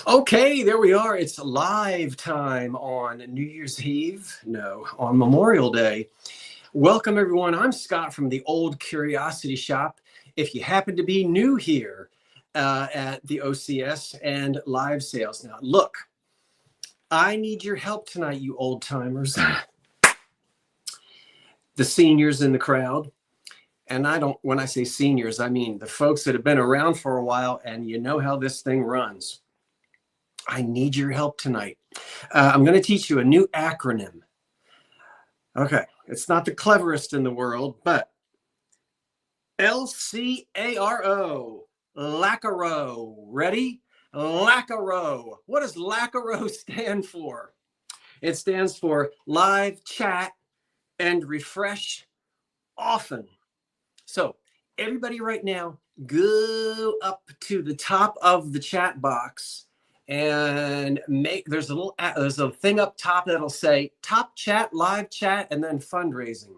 Okay, there we are. It's live time on New Year's Eve. No, on Memorial Day. Welcome, everyone. I'm Scott from the Old Curiosity Shop. If you happen to be new here at the OCS and live sales. Now, look, I need your help tonight, you old timers. The seniors in the crowd. And when I say seniors, I mean the folks that have been around for a while and you know how this thing runs. I need your help tonight. I'm going to teach you a new acronym. Okay, it's not the cleverest in the world, but LCARO, LACARO. Ready? LACARO. What does LACARO stand for? It stands for live chat and refresh often. So everybody right now, go up to the top of the chat box and there's a thing up top that'll say top chat, live chat, and then fundraising.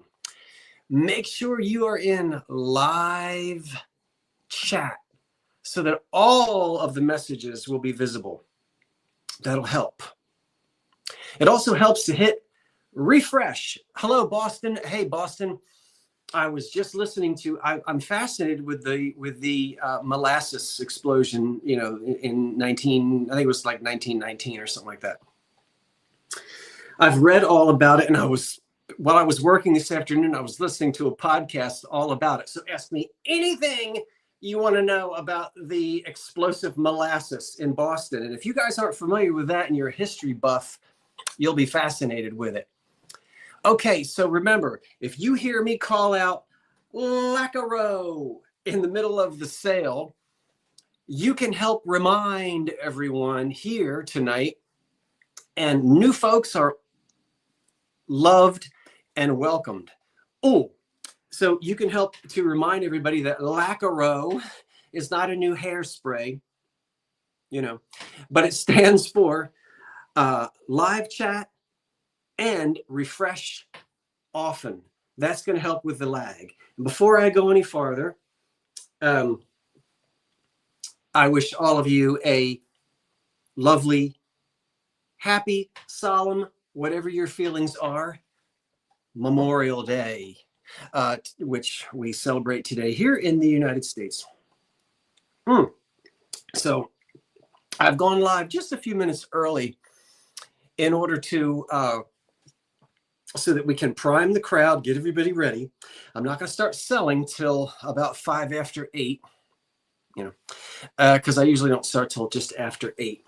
Make sure you are in live chat so that all of the messages will be visible. That'll help. It also helps to hit refresh. Hello, Boston. Hey, Boston. I was just listening to. I'm fascinated with the molasses explosion. You know, in I think it was like 1919 or something like that. I've read all about it, and while I was working this afternoon, I was listening to a podcast all about it. So ask me anything you want to know about the explosive molasses in Boston. And if you guys aren't familiar with that and you're a history buff, you'll be fascinated with it. Okay, so remember, if you hear me call out LACARO in the middle of the sale, you can help remind everyone here tonight, and new folks are loved and welcomed. Oh, so you can help to remind everybody that LACARO is not a new hairspray, but it stands for live chat and refresh often. That's going to help with the lag. And before I go any farther, I wish all of you a lovely, happy, solemn, whatever your feelings are, Memorial Day, which we celebrate today here in the United States. So I've gone live just a few minutes early in order to so that we can prime the crowd, get everybody ready. I'm not going to start selling till about 5 after 8, because I usually don't start till just after 8.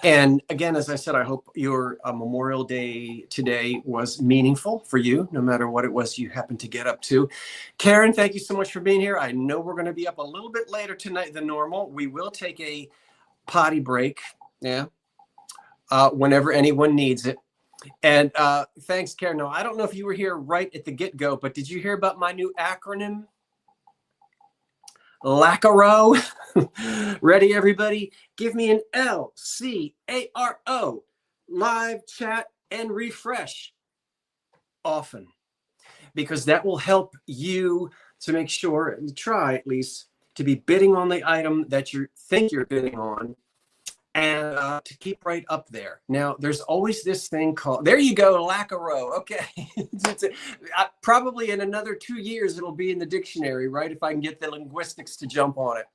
And again, as I said, I hope your Memorial Day today was meaningful for you, no matter what it was you happened to get up to. Karen, thank you so much for being here. I know we're going to be up a little bit later tonight than normal. We will take a potty break, whenever anyone needs it. And thanks, Karen. No, I don't know if you were here right at the get-go, but did you hear about my new acronym? LACARO. Ready, everybody? Give me an LCARO. Live chat and refresh often, because that will help you to make sure, and try at least, to be bidding on the item that you think you're bidding on, and to keep right up there. Now, there's always this thing called, there you go, LACARO. Okay. Probably in another 2 years, it'll be in the dictionary, right? If I can get the linguistics to jump on it.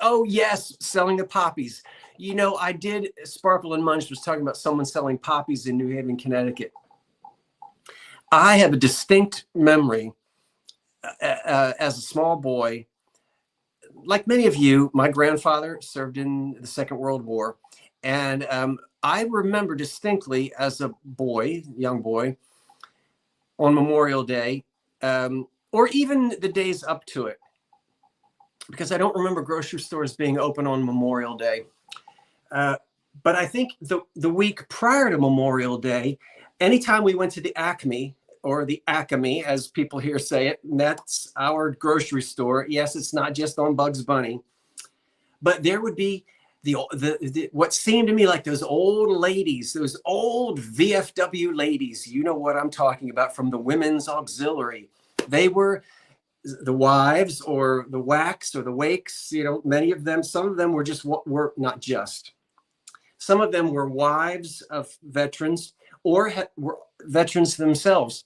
Oh, yes, selling the poppies. I did, Sparkle and Munch was talking about someone selling poppies in New Haven, Connecticut. I have a distinct memory as a small boy. Like many of you, my grandfather served in the Second World War. And I remember distinctly as a boy, young boy, on Memorial Day, or even the days up to it, because I don't remember grocery stores being open on Memorial Day. But I think the week prior to Memorial Day, anytime we went to the Acme, or the Acme, as people here say it, and that's our grocery store. Yes, it's not just on Bugs Bunny, but there would be the what seemed to me like those old ladies, those old VFW ladies. You know what I'm talking about, from the Women's Auxiliary. They were the wives or the whacks or the wakes, you know, many of them, some of them were just, were not just, some of them were wives of veterans or were veterans themselves.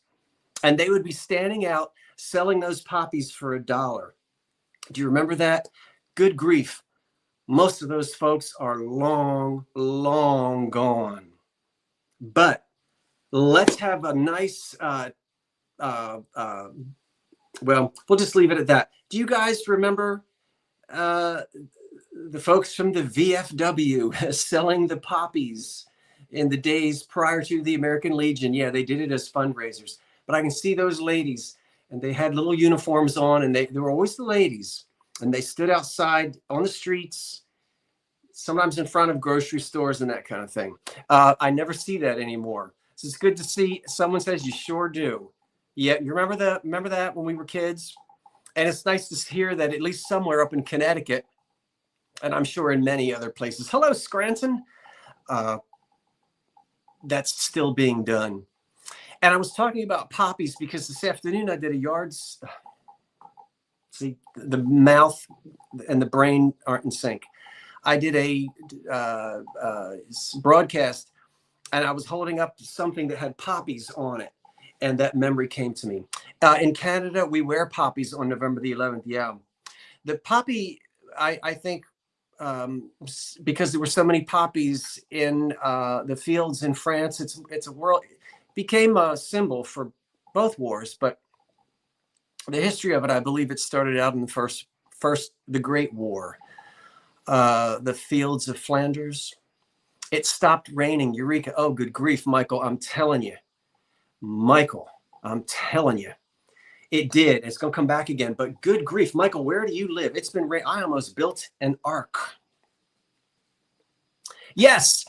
And they would be standing out selling those poppies for $1. Do you remember that? Good grief. Most of those folks are long, long gone. But let's have a nice, well, we'll just leave it at that. Do you guys remember the folks from the VFW selling the poppies in the days prior to the American Legion? Yeah, they did it as fundraisers. But I can see those ladies, and they had little uniforms on, and they were always the ladies. And they stood outside on the streets, sometimes in front of grocery stores and that kind of thing. I never see that anymore. So it's good to see someone says you sure do. Yeah, you remember that when we were kids? And it's nice to hear that at least somewhere up in Connecticut, and I'm sure in many other places. Hello, Scranton. That's still being done. And I was talking about poppies because this afternoon I did a yards. See, the mouth and the brain aren't in sync. I did a broadcast, and I was holding up something that had poppies on it, and that memory came to me. In Canada, we wear poppies on November the 11th. Yeah, the poppy, I think, because there were so many poppies in the fields in France, it's a world, became a symbol for both wars. But the history of it, I believe it started out in the first the Great War. The fields of Flanders. It stopped raining. Eureka. Oh, good grief, Michael. I'm telling you. Michael, I'm telling you. It did. It's going to come back again. But good grief, Michael, where do you live? It's been rain. I almost built an ark. Yes.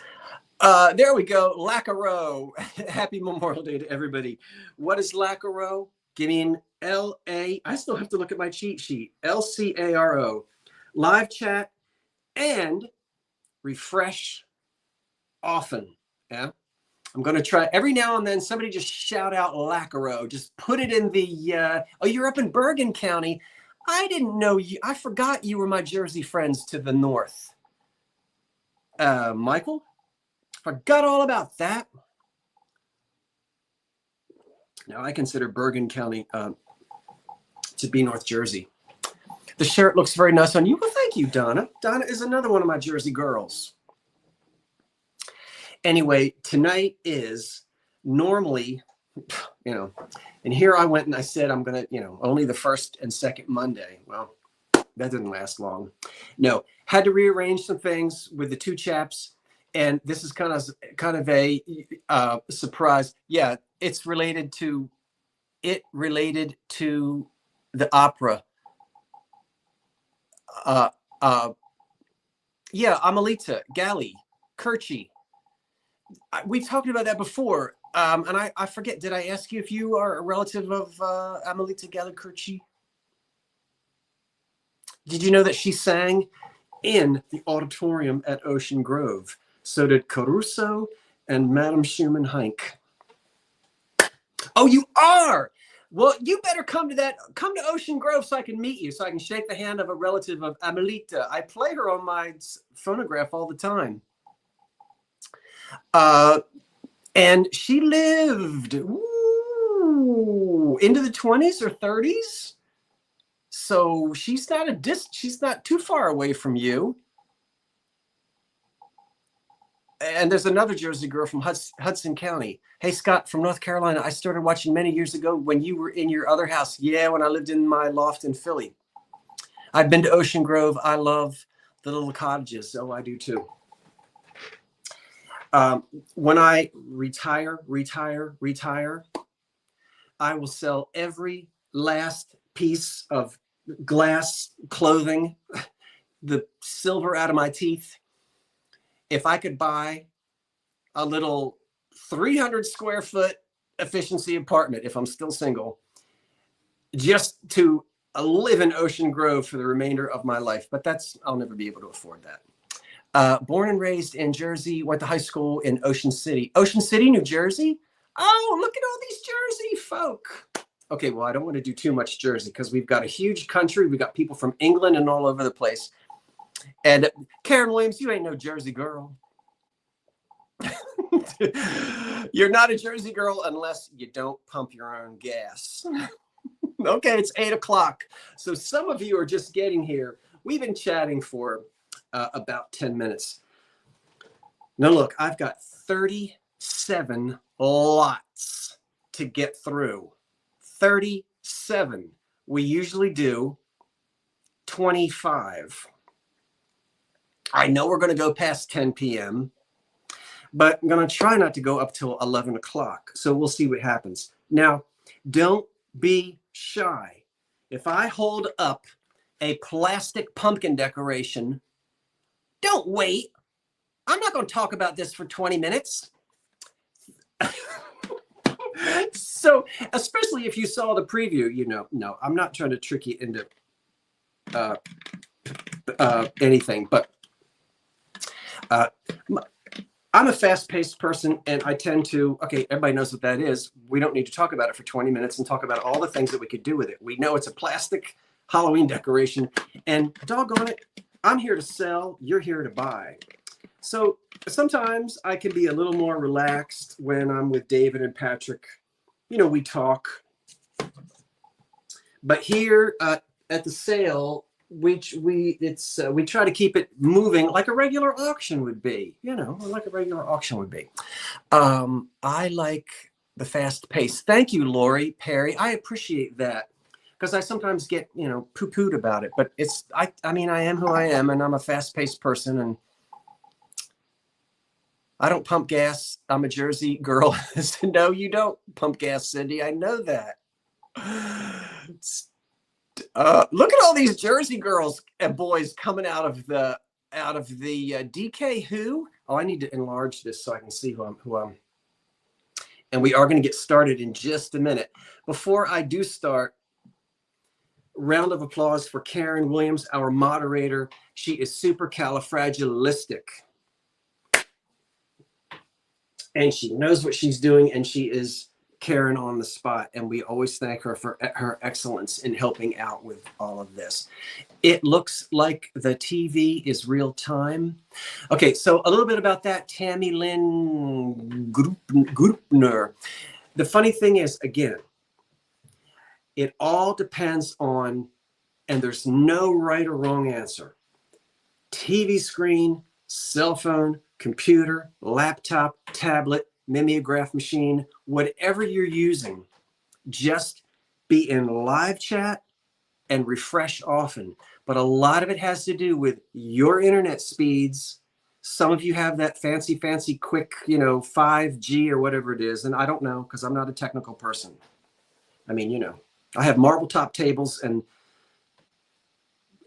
There we go. Lacaro. Happy Memorial Day to everybody. What is Lacaro? Give me an L-A. I still have to look at my cheat sheet. L-C-A-R-O. Live chat and refresh often. Yeah. I'm going to try every now and then. Somebody just shout out Lacaro. Just put it in the, oh, you're up in Bergen County. I didn't know you. I forgot you were my Jersey friends to the north. Michael, forgot all about that. Now I consider Bergen County to be North Jersey. The shirt looks very nice on you. Well, thank you, Donna. Donna is another one of my Jersey girls. Anyway, tonight is normally, you know, and here I went and I said, I'm going to, you know, only the first and second Monday. Well, that didn't last long. No, had to rearrange some things with the two chaps. And this is kind of a surprise. Yeah, it's related to the opera. Yeah, Amelita, Galli, Kirchi. We've talked about that before. And I forget, did I ask you if you are a relative of Amelita Galli-Curci? Did you know that she sang in the auditorium at Ocean Grove? So did Caruso and Madame Schumann Heink. Oh, you are? Well, you better come to Ocean Grove so I can meet you, so I can shake the hand of a relative of Amelita. I play her on my phonograph all the time. And she lived into the 20s or 30s. So she's not too far away from you. And there's another Jersey girl from Hudson County. Hey, Scott, from North Carolina. I started watching many years ago when you were in your other house. Yeah, when I lived in my loft in Philly. I've been to Ocean Grove. I love the little cottages. Oh, I do too. When I retire, I will sell every last piece of glass clothing, the silver out of my teeth. If I could buy a little 300 square foot efficiency apartment, if I'm still single, just to live in Ocean Grove for the remainder of my life. But I'll never be able to afford that. Born and raised in Jersey, went to high school in Ocean City, New Jersey. Oh, look at all these Jersey folk. Okay, well, I don't want to do too much Jersey because we've got a huge country. We've got people from England and all over the place. And Karen Williams, you ain't no Jersey girl. You're not a Jersey girl unless you don't pump your own gas. Okay, it's 8 o'clock. So some of you are just getting here. We've been chatting for about 10 minutes. Now, look, I've got 37 lots to get through. 37. We usually do 25. I know we're going to go past 10 p.m., but I'm going to try not to go up till 11 o'clock. So we'll see what happens. Now, don't be shy. If I hold up a plastic pumpkin decoration, don't wait. I'm not going to talk about this for 20 minutes. So, especially if you saw the preview, you know, no, I'm not trying to trick you into anything, but I'm a fast-paced person, and I tend to, okay, everybody knows what that is. We don't need to talk about it for 20 minutes and talk about all the things that we could do with it. We know it's a plastic Halloween decoration, and doggone it, I'm here to sell, you're here to buy. So sometimes I can be a little more relaxed when I'm with David and Patrick. You know, we talk. But here at the sale, we try to keep it moving like a regular auction would be. You know, like a regular auction would be. I like the fast pace. Thank you, Lori Perry. I appreciate that because I sometimes get, you know, poo-pooed about it. But it's I mean, I am who I am, and I'm a fast-paced person, and I don't pump gas. I'm a Jersey girl. No, you don't pump gas, Cindy. I know that. Look at all these Jersey girls and boys coming out of the DK Who. Oh, I need to enlarge this so I can see who I'm. And we are going to get started in just a minute. Before I do start, round of applause for Karen Williams, our moderator. She is supercalifragilistic. And she knows what she's doing, and she is Karen on the spot. And we always thank her for her excellence in helping out with all of this. It looks like the TV is real time. Okay, so a little bit about that. Tammy Lynn Grupner. The funny thing is, again, it all depends on, and there's no right or wrong answer. TV screen, cell phone, computer, laptop, tablet, mimeograph machine, whatever you're using, just be in live chat and refresh often. But a lot of it has to do with your internet speeds. Some of you have that fancy quick, you know, 5G or whatever it is. And I don't know because I'm not a technical person. I mean, you know, I have marble top tables and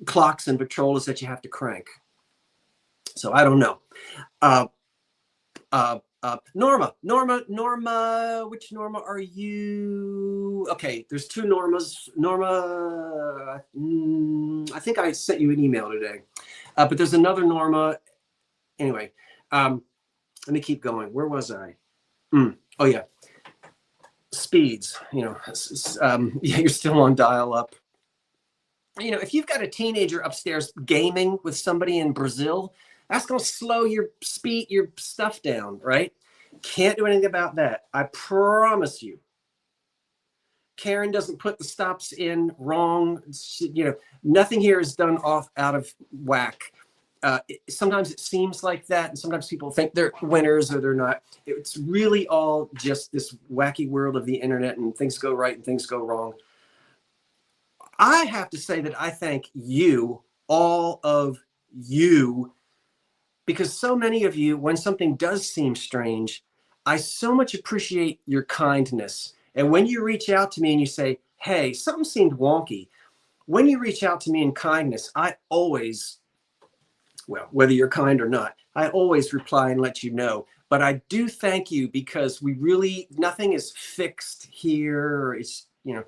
clocks and Victrolas that you have to crank. So I don't know. Norma, which Norma are you? Okay, there's two Normas. Norma, I think I sent you an email today, but there's another Norma. Anyway, let me keep going. Where was I? Oh yeah, speeds. You know, yeah, you're still on dial-up. You know, if you've got a teenager upstairs gaming with somebody in Brazil, that's going to slow your speed, your stuff down, right? Can't do anything about that. I promise you. Karen doesn't put the stops in wrong. You know, nothing here is done out of whack. Sometimes it seems like that, and sometimes people think they're winners or they're not. It's really all just this wacky world of the internet, and things go right and things go wrong. I have to say that I thank you, all of you, because so many of you, when something does seem strange, I so much appreciate your kindness. And when you reach out to me and you say, hey, something seemed wonky, when you reach out to me in kindness, I always, well, whether you're kind or not, I always reply and let you know. But I do thank you because we really, nothing is fixed here. It's, you know,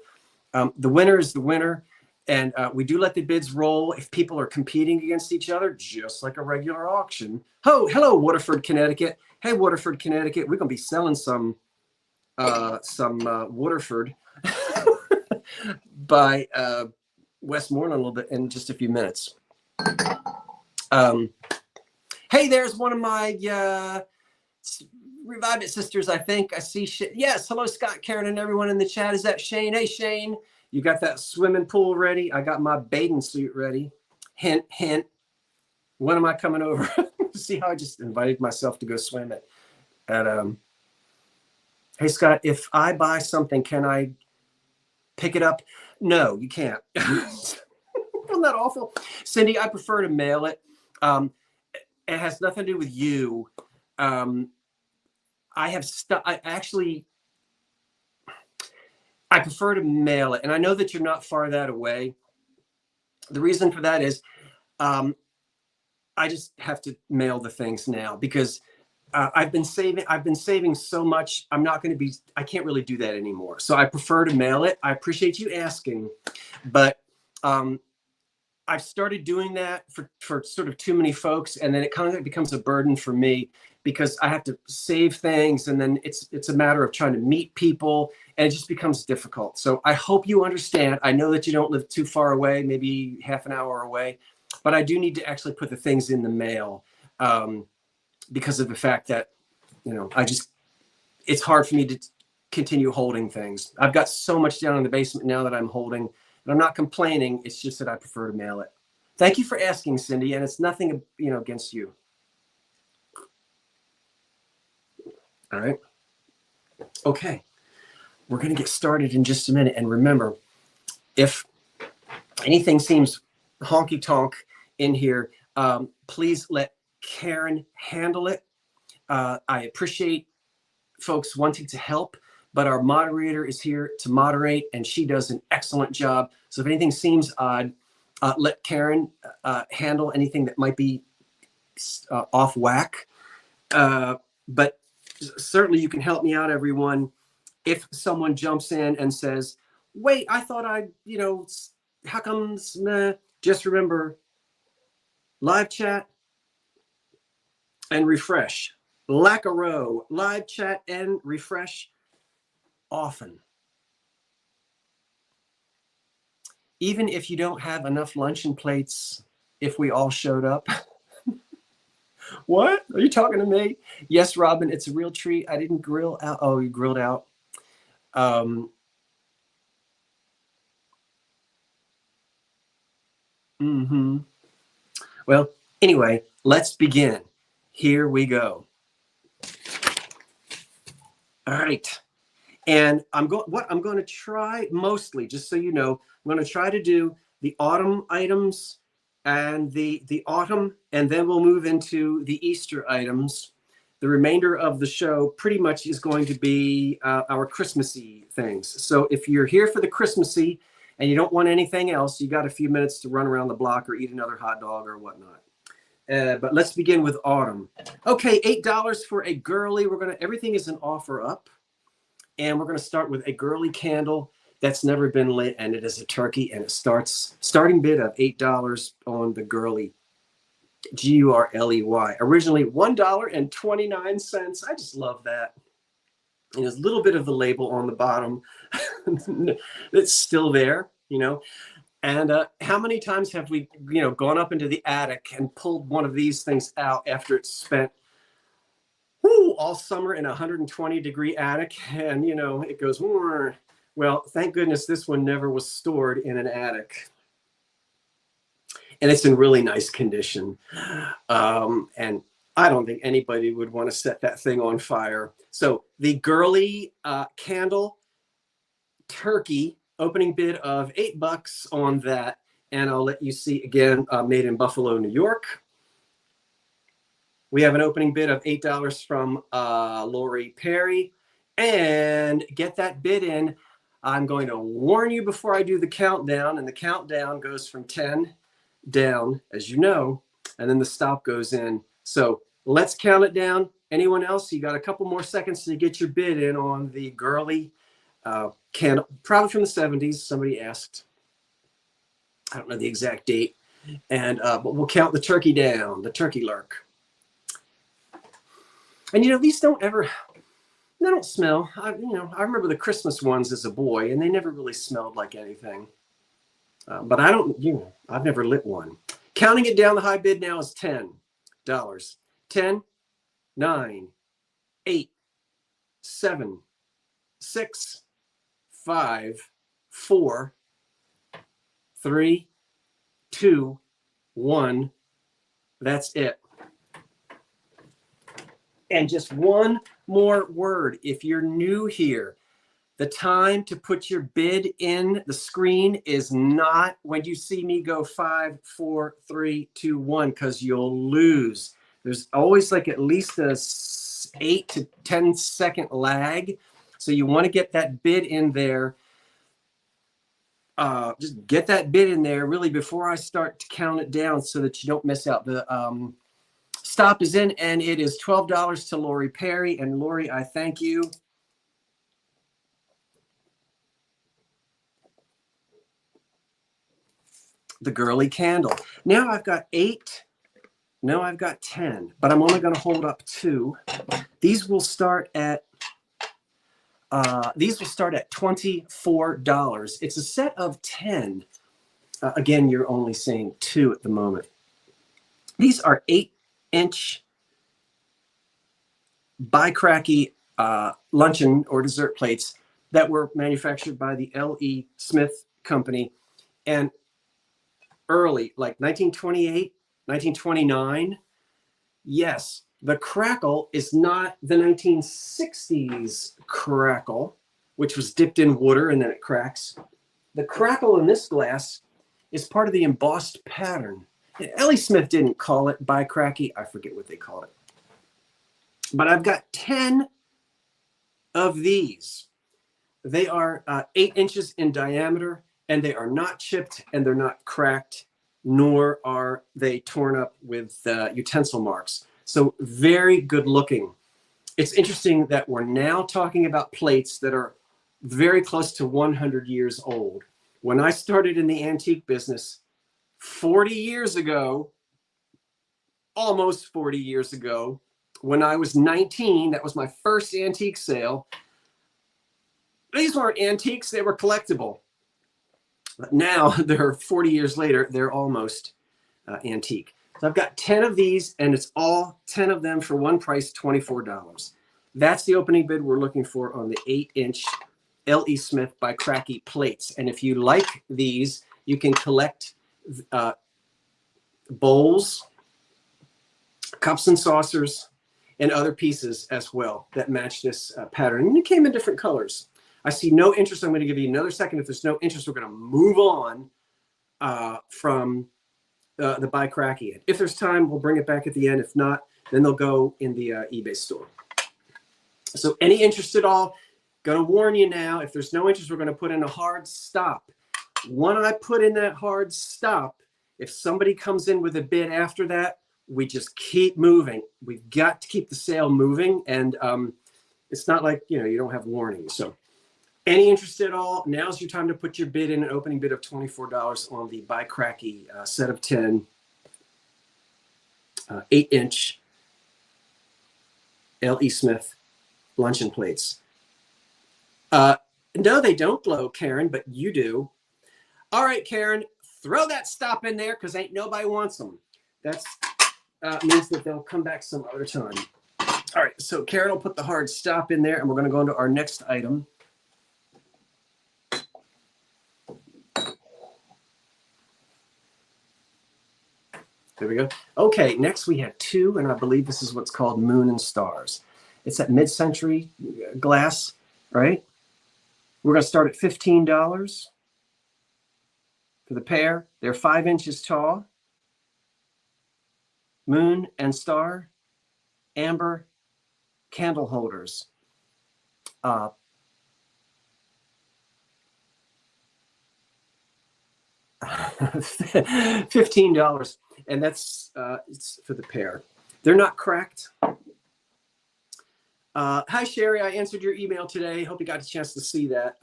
the winner is the winner. And we do let the bids roll if people are competing against each other, just like a regular auction. Oh, hello, Waterford, Connecticut. Hey, Waterford, Connecticut. We're going to be selling some Waterford. by Westmoreland a little bit in just a few minutes. Hey, there's one of my Revive It sisters, I think. I see shit. Yes, hello, Scott, Karen, and everyone in the chat. Is that Shane? Hey, Shane, you got that swimming pool ready? I got my bathing suit ready. Hint, hint. When am I coming over? See how I just invited myself to go swim at hey, Scott, if I buy something, can I pick it up? No, you can't. Isn't that awful? Cindy, I prefer to mail it. It has nothing to do with you. I prefer to mail it. And I know that you're not far that away. The reason for that is I just have to mail the things now because I've been saving so much. I can't really do that anymore. So I prefer to mail it. I appreciate you asking, but I've started doing that for sort of too many folks. And then it kind of becomes a burden for me because I have to save things. And then it's a matter of trying to meet people and it just becomes difficult. So I hope you understand. I know that you don't live too far away, maybe half an hour away, but I do need to actually put the things in the mail. Because of the fact that, it's hard for me to continue holding things. I've got so much down in the basement now that I'm holding, and I'm not complaining. It's just that I prefer to mail it. Thank you for asking, Cindy, and it's nothing, against you. All right. Okay. We're going to get started in just a minute. And remember, if anything seems honky tonk in here, please let Karen handle it. I appreciate folks wanting to help, but our moderator is here to moderate and she does an excellent job. So if anything seems odd, let Karen handle anything that might be off whack. But certainly you can help me out, everyone. If someone jumps in and says, wait, I thought how comes, just remember, live chat and refresh. Lacaro, live chat and refresh often. Even if you don't have enough luncheon plates, if we all showed up. What? Are you talking to me? Yes, Robin, it's a real treat. I didn't grill out. Oh, you grilled out. Well, anyway, let's begin. Here we go. All right. And what I'm going to try mostly, just so you know, I'm going to try to do the autumn items and the autumn, and then we'll move into the Easter items. The remainder of the show pretty much is going to be our Christmassy things. So if you're here for the Christmassy and you don't want anything else, you got a few minutes to run around the block or eat another hot dog or whatnot. But let's begin with autumn. Okay, $8 for a girly. Everything is an offer up. And we're going to start with a girly candle that's never been lit, and it is a turkey, and it starting bid of $8 on the girly, Gurley. Originally $1.29. I just love that. And there's a little bit of the label on the bottom that's still there, And how many times have we, gone up into the attic and pulled one of these things out after it's spent all summer in a 120-degree attic, and it goes. Well, thank goodness this one never was stored in an attic, and it's in really nice condition. And I don't think anybody would want to set that thing on fire. So the girly candle turkey, opening bid of $8 on that, and I'll let you see again. Made in Buffalo, New York. We have an opening bid of $8 from Lori Perry. And get that bid in. I'm going to warn you before I do the countdown. And the countdown goes from 10 down, as you know. And then the stop goes in. So let's count it down. Anyone else? You got a couple more seconds to get your bid in on the girly candle. Probably from the 70s. Somebody asked. I don't know the exact date. And but we'll count the turkey down. The turkey lurk. And these don't ever, They don't smell. I remember the Christmas ones as a boy, and they never really smelled like anything. But I don't, I've never lit one. Counting it down, the high bid now is $10. 10, 9, 8, 7, 6, 5, 4, 3, 2, 1. That's it. And just one more word. If you're new here, the time to put your bid in the screen is not when you see me go 5, 4, 3, 2, 1, because you'll lose. There's always like at least a 8 to 10 second lag. So you want to get that bid in there. Just get that bid in there really before I start to count it down so that you don't miss out. The stop is in, and it is $12 to Lori Perry. And Lori, I thank you. The girly candle. Now I've got 8. No, I've got 10, but I'm only going to hold up 2. These will start at $24. It's a set of 10. Again, you're only seeing 2 at the moment. These are 8-inch Bi-Cracky luncheon or dessert plates that were manufactured by the L.E. Smith Company. And early, like 1928, 1929, yes, the crackle is not the 1960s crackle, which was dipped in water and then it cracks. The crackle in this glass is part of the embossed pattern. L.E. Smith didn't call it Bi-Cracky. I forget what they called it. But I've got 10 of these. They are 8 inches in diameter, and they are not chipped and they're not cracked, nor are they torn up with utensil marks. So very good looking. It's interesting that we're now talking about plates that are very close to 100 years old. When I started in the antique business 40 years ago, almost 40 years ago, when I was 19, that was my first antique sale. These weren't antiques, they were collectible. But now, they're 40 years later, they're almost antique. So I've got 10 of these, and it's all 10 of them for one price, $24. That's the opening bid we're looking for on the 8-inch L.E. Smith Bi-Cracky plates. And if you like these, you can collect bowls, cups and saucers, and other pieces as well that match this pattern. And it came in different colors. I see no interest. I'm going to give you another second. If there's no interest, we're going to move on from the Bi-Cracky. If there's time, we'll bring it back at the end. If not, then they'll go in the eBay store. So any interest at all, going to warn you now, if there's no interest, we're going to put in a hard stop. When I put in that hard stop, if somebody comes in with a bid after that, we just keep moving. We've got to keep the sale moving. And it's not like, you don't have warnings. So any interest at all, now's your time to put your bid in, an opening bid of $24 on the Bi-Cracky set of 10 8-inch L.E. Smith luncheon plates. No, they don't glow, Karen, but you do. All right, Karen, throw that stop in there because ain't nobody wants them. That's means that they'll come back some other time. All right, so Karen will put the hard stop in there, and we're going to go into our next item. There we go. Okay, next we have 2, and I believe this is what's called Moon and Stars. It's that mid-century glass, right? We're going to start at $15 for the pair. They're 5 inches tall. Moon and Star, amber candle holders. $15, and that's it's for the pair. They're not cracked. Hi, Sherry. I answered your email today. Hope you got a chance to see that.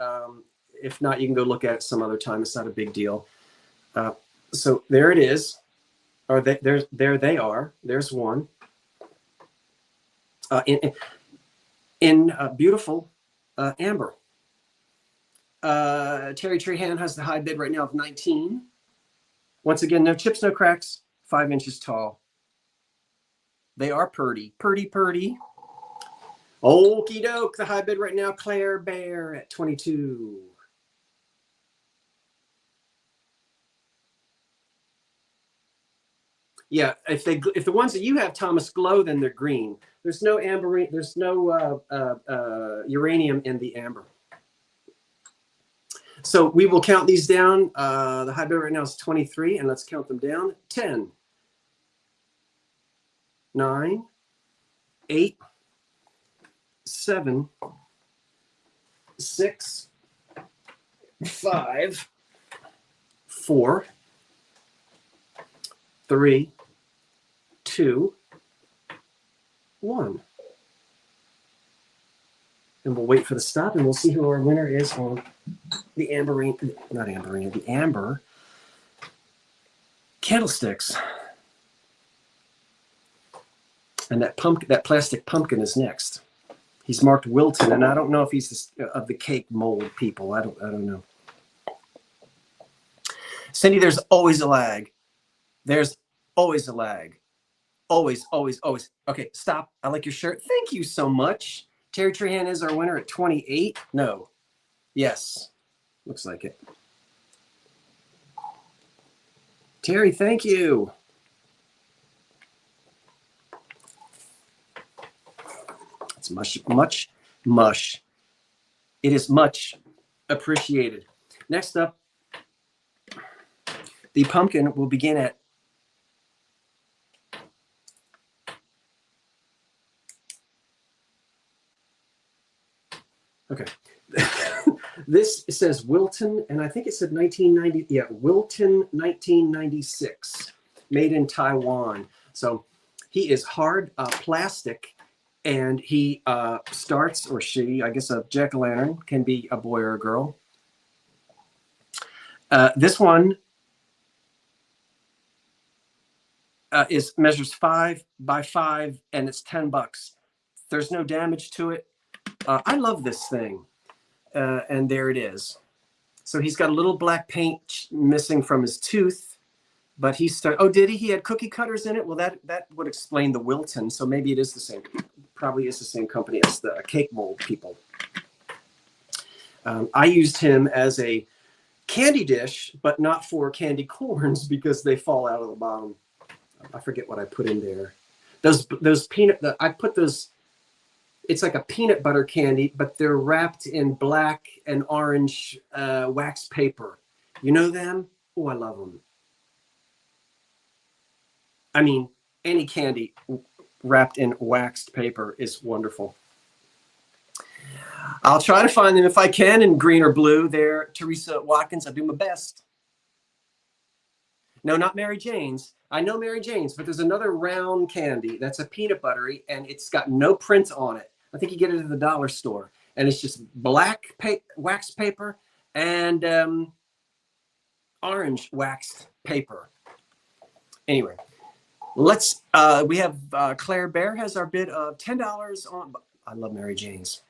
If not, you can go look at it some other time. It's not a big deal. So there it is. Or there they are. There's one. In in beautiful amber. Terry Trehan has the high bid right now of 19. Once again, no chips, no cracks, 5 inches tall. They are purdy. Okie doke, the high bid right now, Claire Bear at 22. Yeah, if the ones that you have, Thomas, glow, then they're green. There's no amber, there's no uranium in the amber. So we will count these down. The high bid right now is 23, and let's count them down. 10, 9, 8, 7, 6, 5, 4, 3, 2, 1. And we'll wait for the stop, and we'll see who our winner is on the amber, not amber, the amber candlesticks. And that plastic pumpkin is next. He's marked Wilton, and I don't know if he's of the cake mold people. I don't know. Cindy, there's always a lag. There's always a lag. Always. Okay, stop. I like your shirt. Thank you so much. Terry Trehan is our winner at 28. No. Yes. Looks like it. Terry, thank you. It's much. It is much appreciated. Next up, the pumpkin will begin at okay. This says Wilton, and I think it said 1990. Yeah, Wilton 1996, made in Taiwan. So he is hard plastic, and he starts, or she, I guess a jack-o'-lantern, can be a boy or a girl. This one measures 5 by 5, and it's $10. There's no damage to it. I love this thing. And there it is. So he's got a little black paint missing from his tooth, but he started. Oh, did he? He had cookie cutters in it. Well, that would explain the Wilton. So maybe it is the same. Probably is the same company as the cake mold people. I used him as a candy dish, but not for candy corns because they fall out of the bottom. I forget what I put in there. Those peanut. I put those. It's like a peanut butter candy, but they're wrapped in black and orange wax paper. You know them? Oh, I love them. I mean, any candy wrapped in waxed paper is wonderful. I'll try to find them if I can in green or blue. There, Teresa Watkins, I'll do my best. No, not Mary Jane's. I know Mary Jane's, but there's another round candy that's a peanut buttery, and it's got no print on it. I think you get it at the dollar store, and it's just black wax paper and orange waxed paper. Anyway, let's. We have Claire Bear has our bid of $10 on. I love Mary Jane's.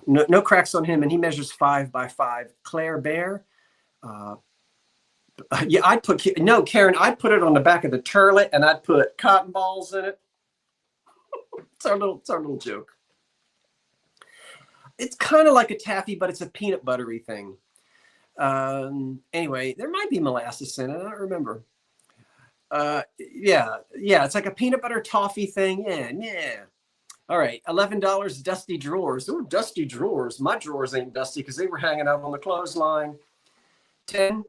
No cracks on him, and he measures 5 by 5. Claire Bear. Yeah, I'd put Karen. I'd put it on the back of the turlet, and I'd put cotton balls in it. It's our little joke. It's kind of like a taffy, but it's a peanut buttery thing. Anyway, there might be molasses in it. I don't remember. Yeah, it's like a peanut butter toffee thing. Yeah. All right, $11, dusty drawers. Oh, dusty drawers. My drawers ain't dusty because they were hanging out on the clothesline. 10,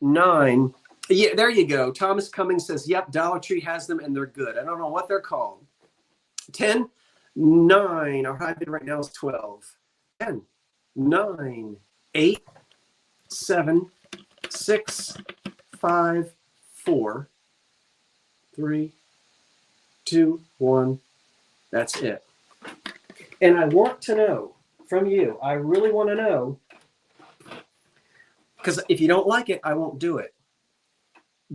9. Yeah, there you go. Thomas Cummings says, yep, Dollar Tree has them and they're good. I don't know what they're called. 10, 9. Our high bid right now is 12. 10, 9, 8, 7, 6, 5, 4, 3, 2, 1. That's it. And I want to know from you, I really want to know, because if you don't like it, I won't do it.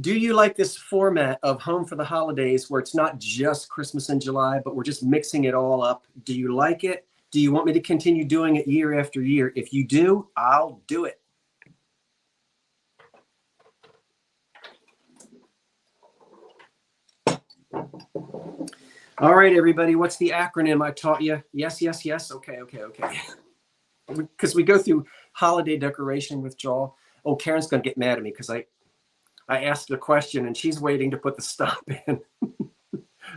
Do you like this format of Home for the Holidays where it's not just Christmas in July, but we're just mixing it all up? Do you like it? Do you want me to continue doing it year after year? If you do, I'll do it. All right, everybody, what's the acronym I taught you? Yes, yes, yes. Okay. Because we go through holiday decoration with Joel. Oh, Karen's going to get mad at me because I asked a question and she's waiting to put the stop in.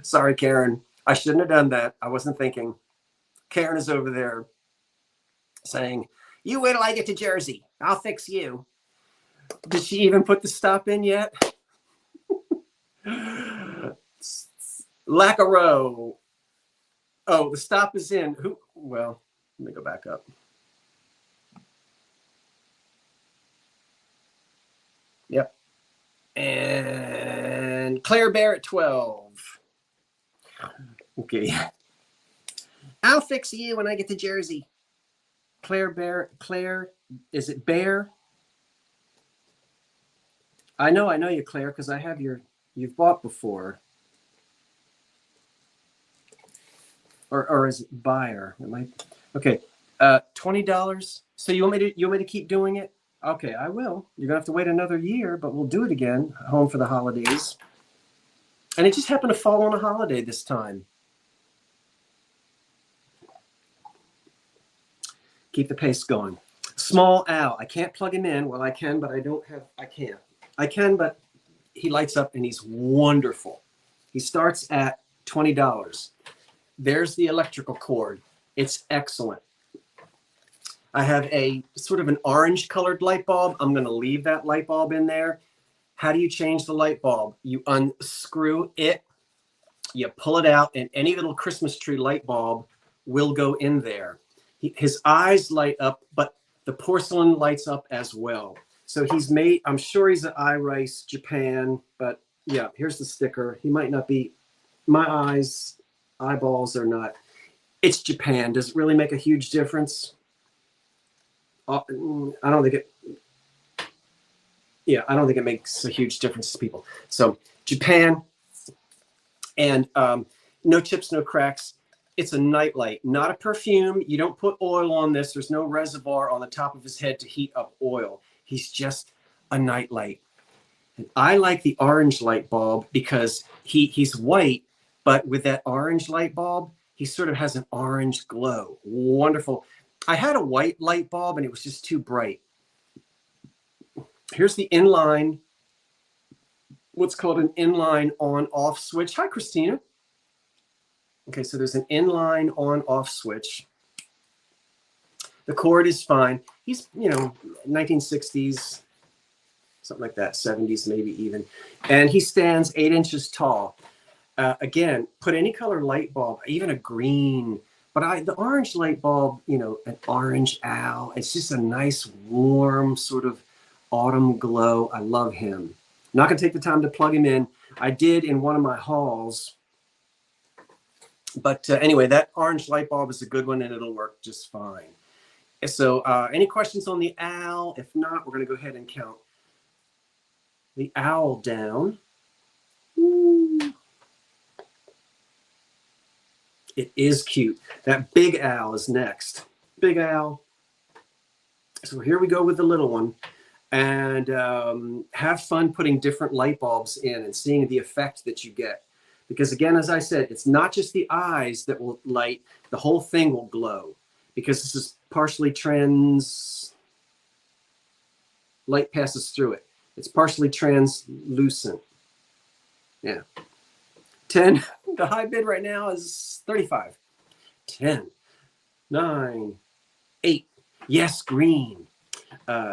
Sorry, Karen. I shouldn't have done that. I wasn't thinking. Karen is over there saying, you wait till I get to Jersey. I'll fix you. Did she even put the stop in yet? Lacaro. Oh, the stop is in. Who? Well, let me go back up. Yep. And Claire Bear at 12. Okay. I'll fix you when I get to Jersey. Claire, is it Bear? I know you, Claire, because I have you've bought before. Or is it buyer? Okay, $20. So you want me to keep doing it? Okay, I will. You're gonna have to wait another year, but we'll do it again. Home for the Holidays. And it just happened to fall on a holiday this time. Keep the pace going. Small Al. I can't plug him in. Well, I can, but I can't. I can, but he lights up and he's wonderful. He starts at $20. There's the electrical cord. It's excellent. I have a sort of an orange colored light bulb. I'm going to leave that light bulb in there. How do you change the light bulb? You unscrew it, you pull it out, and any little Christmas tree light bulb will go in there. His eyes light up, but the porcelain lights up as well. So I'm sure he's an iRice Japan, but yeah, here's the sticker. He might not be, eyeballs are not. It's Japan. Does it really make a huge difference? I don't think it makes a huge difference to people. So Japan, and no chips, no cracks. It's a nightlight, not a perfume. You don't put oil on this. There's no reservoir on the top of his head to heat up oil. He's just a nightlight. And I like the orange light bulb because he's white, but with that orange light bulb, he sort of has an orange glow. Wonderful. I had a white light bulb and it was just too bright. Here's the inline, what's called an inline on-off switch. Hi, Christina. Okay, so there's an inline on-off switch. The cord is fine. He's, 1960s, something like that, 70s maybe even. And he stands 8 inches tall. Again, put any color light bulb, even a green, but the orange light bulb, an orange owl. It's just a nice, warm sort of autumn glow. I love him. Not gonna take the time to plug him in. I did in one of my hauls. But anyway, that orange light bulb is a good one and it'll work just fine. So any questions on the owl? If not, we're going to go ahead and count the owl down. Ooh. It is cute. That big owl is next. Big owl. So here we go with the little one. And have fun putting different light bulbs in and seeing the effect that you get. Because again, as I said, it's not just the eyes that will light, the whole thing will glow. Because this is partially light passes through it. It's partially translucent. Yeah. 10, the high bid right now is 35. 10, 9, 8, yes, green.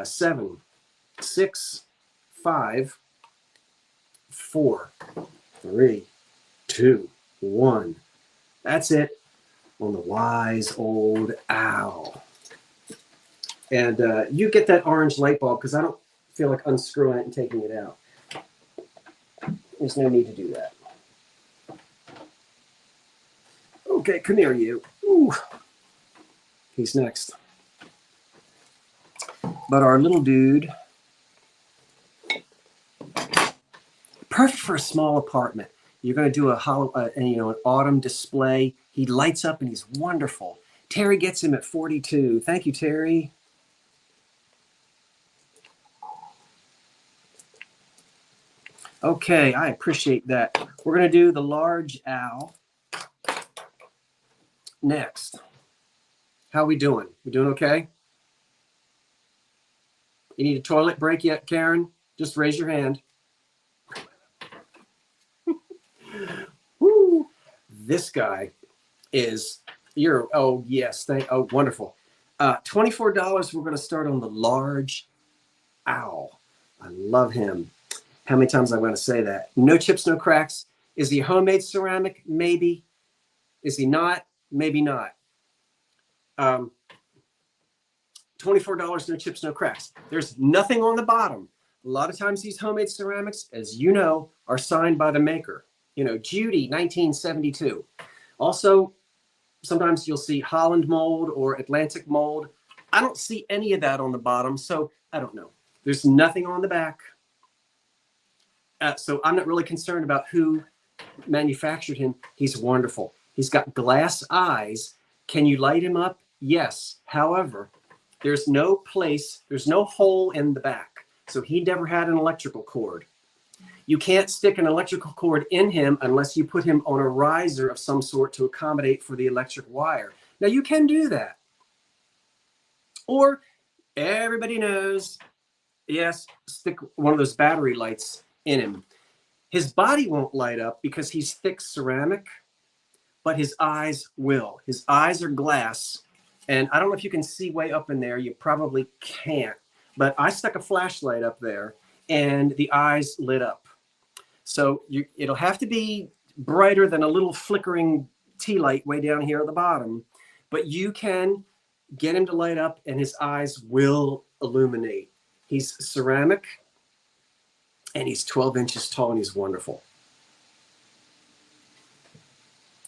7, 6, 5, 4, 3, 2, 1. That's it on the wise old owl. And you get that orange light bulb because I don't feel like unscrewing it and taking it out. There's no need to do that. Okay, come here, you. Ooh. He's next. But our little dude Perfect for a small apartment. You're going to do an autumn display. He lights up and he's wonderful. Terry gets him at 42. Thank you, Terry. Okay, I appreciate that. We're going to do the large owl next. How we doing? We doing okay? You need a toilet break yet, Karen? Just raise your hand. Woo. This guy is oh yes, wonderful. $24. We're going to start on the large owl. I love him. How many times I'm going to say that? No chips, no cracks. Is he homemade ceramic? Maybe. Is he not? Maybe not. $24, no chips, no cracks. There's nothing on the bottom. A lot of times these homemade ceramics, as you know, are signed by the maker. You know, Judy, 1972. Also, sometimes you'll see Holland mold or Atlantic mold. I don't see any of that on the bottom, so I don't know. There's nothing on the back. So I'm not really concerned about who manufactured him. He's wonderful. He's got glass eyes. Can you light him up? Yes. However, there's no hole in the back. So he never had an electrical cord. You can't stick an electrical cord in him unless you put him on a riser of some sort to accommodate for the electric wire. Now you can do that. Or everybody knows, yes, stick one of those battery lights in him. His body won't light up because he's thick ceramic, but his eyes will. His eyes are glass. And I don't know if you can see way up in there. You probably can't. But I stuck a flashlight up there and the eyes lit up. So it'll have to be brighter than a little flickering tea light way down here at the bottom. But you can get him to light up and his eyes will illuminate. He's ceramic and he's 12 inches tall and he's wonderful.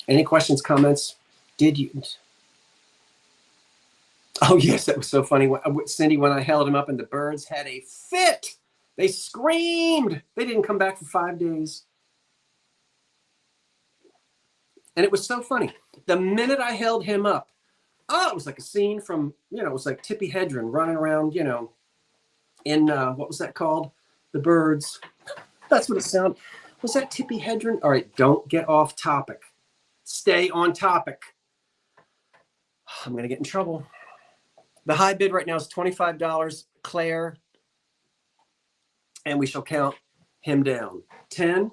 Any questions, comments? Did you? Oh, yes, that was so funny. Cindy, when I held him up and the birds had a fit. They screamed. They didn't come back for 5 days. And it was so funny. The minute I held him up, it was like a scene from, it was like Tippi Hedren running around, in, what was that called? The Birds. That's what it sounded. Was that Tippi Hedren? All right, don't get off topic. Stay on topic. I'm going to get in trouble. The high bid right now is $25, Claire. And we shall count him down. 10.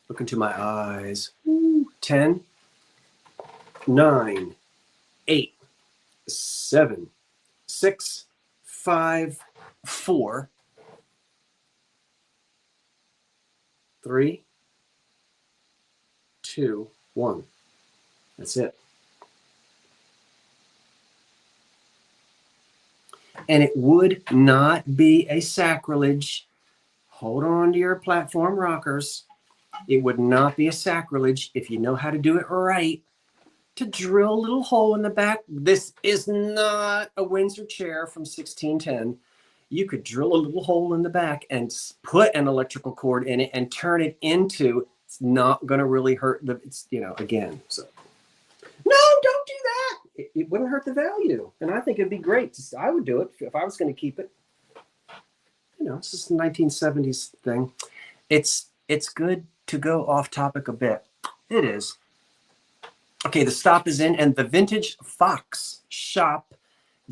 Look into my eyes. 10, 9, 8, 7, 6, 5, 4, 3, 2, 1. That's it. And it would not be a sacrilege. Hold on to your platform rockers. It would not be a sacrilege if you know how to do it right to drill a little hole in the back. This is not a Windsor chair from 1610. You could drill a little hole in the back and put an electrical cord in it and turn it into, it's not going to really hurt again. So no, don't do that. It wouldn't hurt the value. And I think it'd be great. I would do it if I was going to keep it. It's just a 1970s thing. It's good to go off topic a bit. It is. Okay, the stop is in, and the Vintage Fox shop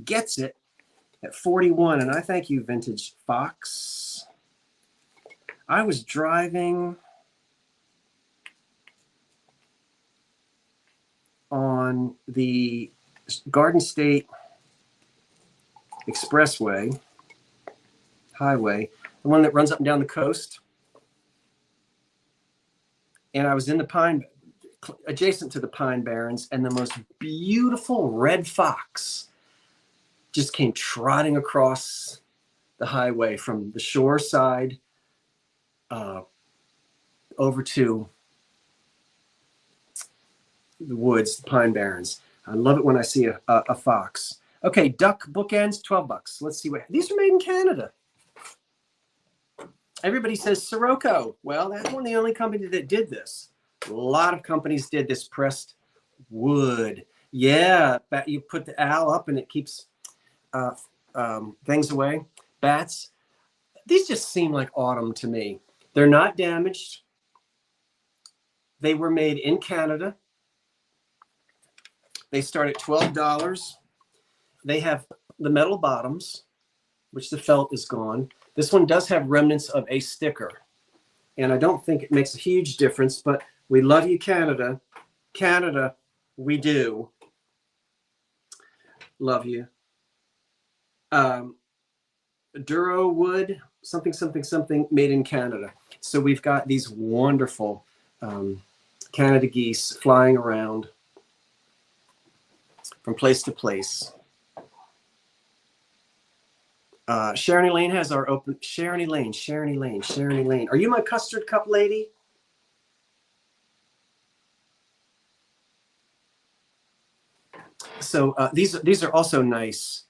gets it at 41. And I thank you, Vintage Fox. I was driving on the Garden State Expressway, highway, the one that runs up and down the coast. And I was in adjacent to the Pine Barrens, and the most beautiful red fox just came trotting across the highway from the shore side over to the woods, the Pine Barrens. I love it when I see a fox. Okay, duck bookends, $12. Let's see these are made in Canada. Everybody says Sirocco. Well, that's one of the only companies that did this. A lot of companies did this pressed wood. Yeah, you put the owl up and it keeps things away. Bats. These just seem like autumn to me. They're not damaged. They were made in Canada. They start at $12. They have the metal bottoms, which the felt is gone. This one does have remnants of a sticker. And I don't think it makes a huge difference, but we love you, Canada. Canada, we do. Love you. Duro wood, something, something, something, made in Canada. So we've got these wonderful Canada geese flying around from place to place. Sharon Elaine has our open. Sharon Elaine, Sharon Elaine, Sharon Elaine. Are you my custard cup lady? So these are also nice.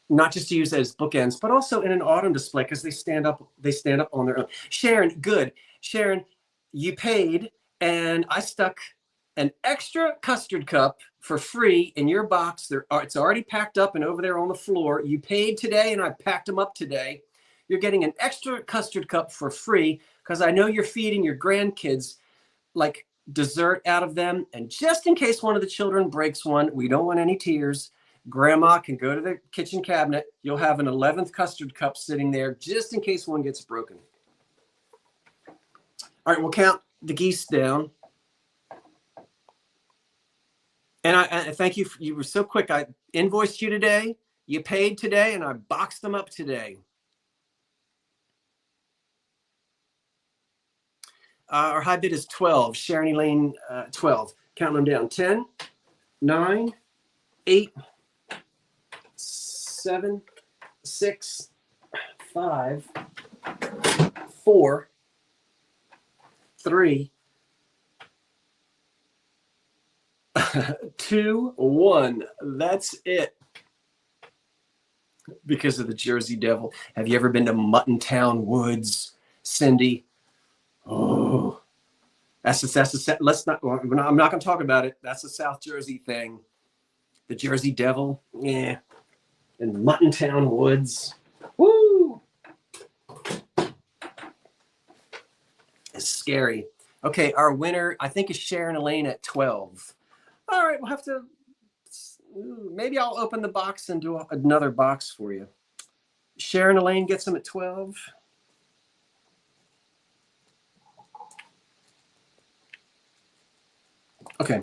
Not just to use as bookends, but also in an autumn display because they stand up on their own. Sharon, good. Sharon, you paid, and I stuck an extra custard cup for free in your box. It's already packed up and over there on the floor. You paid today, and I packed them up today. You're getting an extra custard cup for free because I know you're feeding your grandkids like dessert out of them. And just in case one of the children breaks one, we don't want any tears. Grandma can go to the kitchen cabinet. You'll have an 11th custard cup sitting there just in case one gets broken. All right, we'll count the geese down. And I thank you. You were so quick. I invoiced you today. You paid today, and I boxed them up today. Our high bid is 12. Sharon Elaine, 12. Count them down. 10, 9, 8, 7, 6, 5, 4, 3, 2, 1. That's it. Because of the Jersey Devil. Have you ever been to Muttontown Woods, Cindy? Oh, let's not. I'm not going to talk about it. That's a South Jersey thing. The Jersey Devil, yeah, in Muttontown Woods. Woo! It's scary. Okay, our winner, I think, is Sharon Elaine at 12. All right, we'll have to. Maybe I'll open the box and do another box for you. Sharon Elaine gets them at 12. Okay.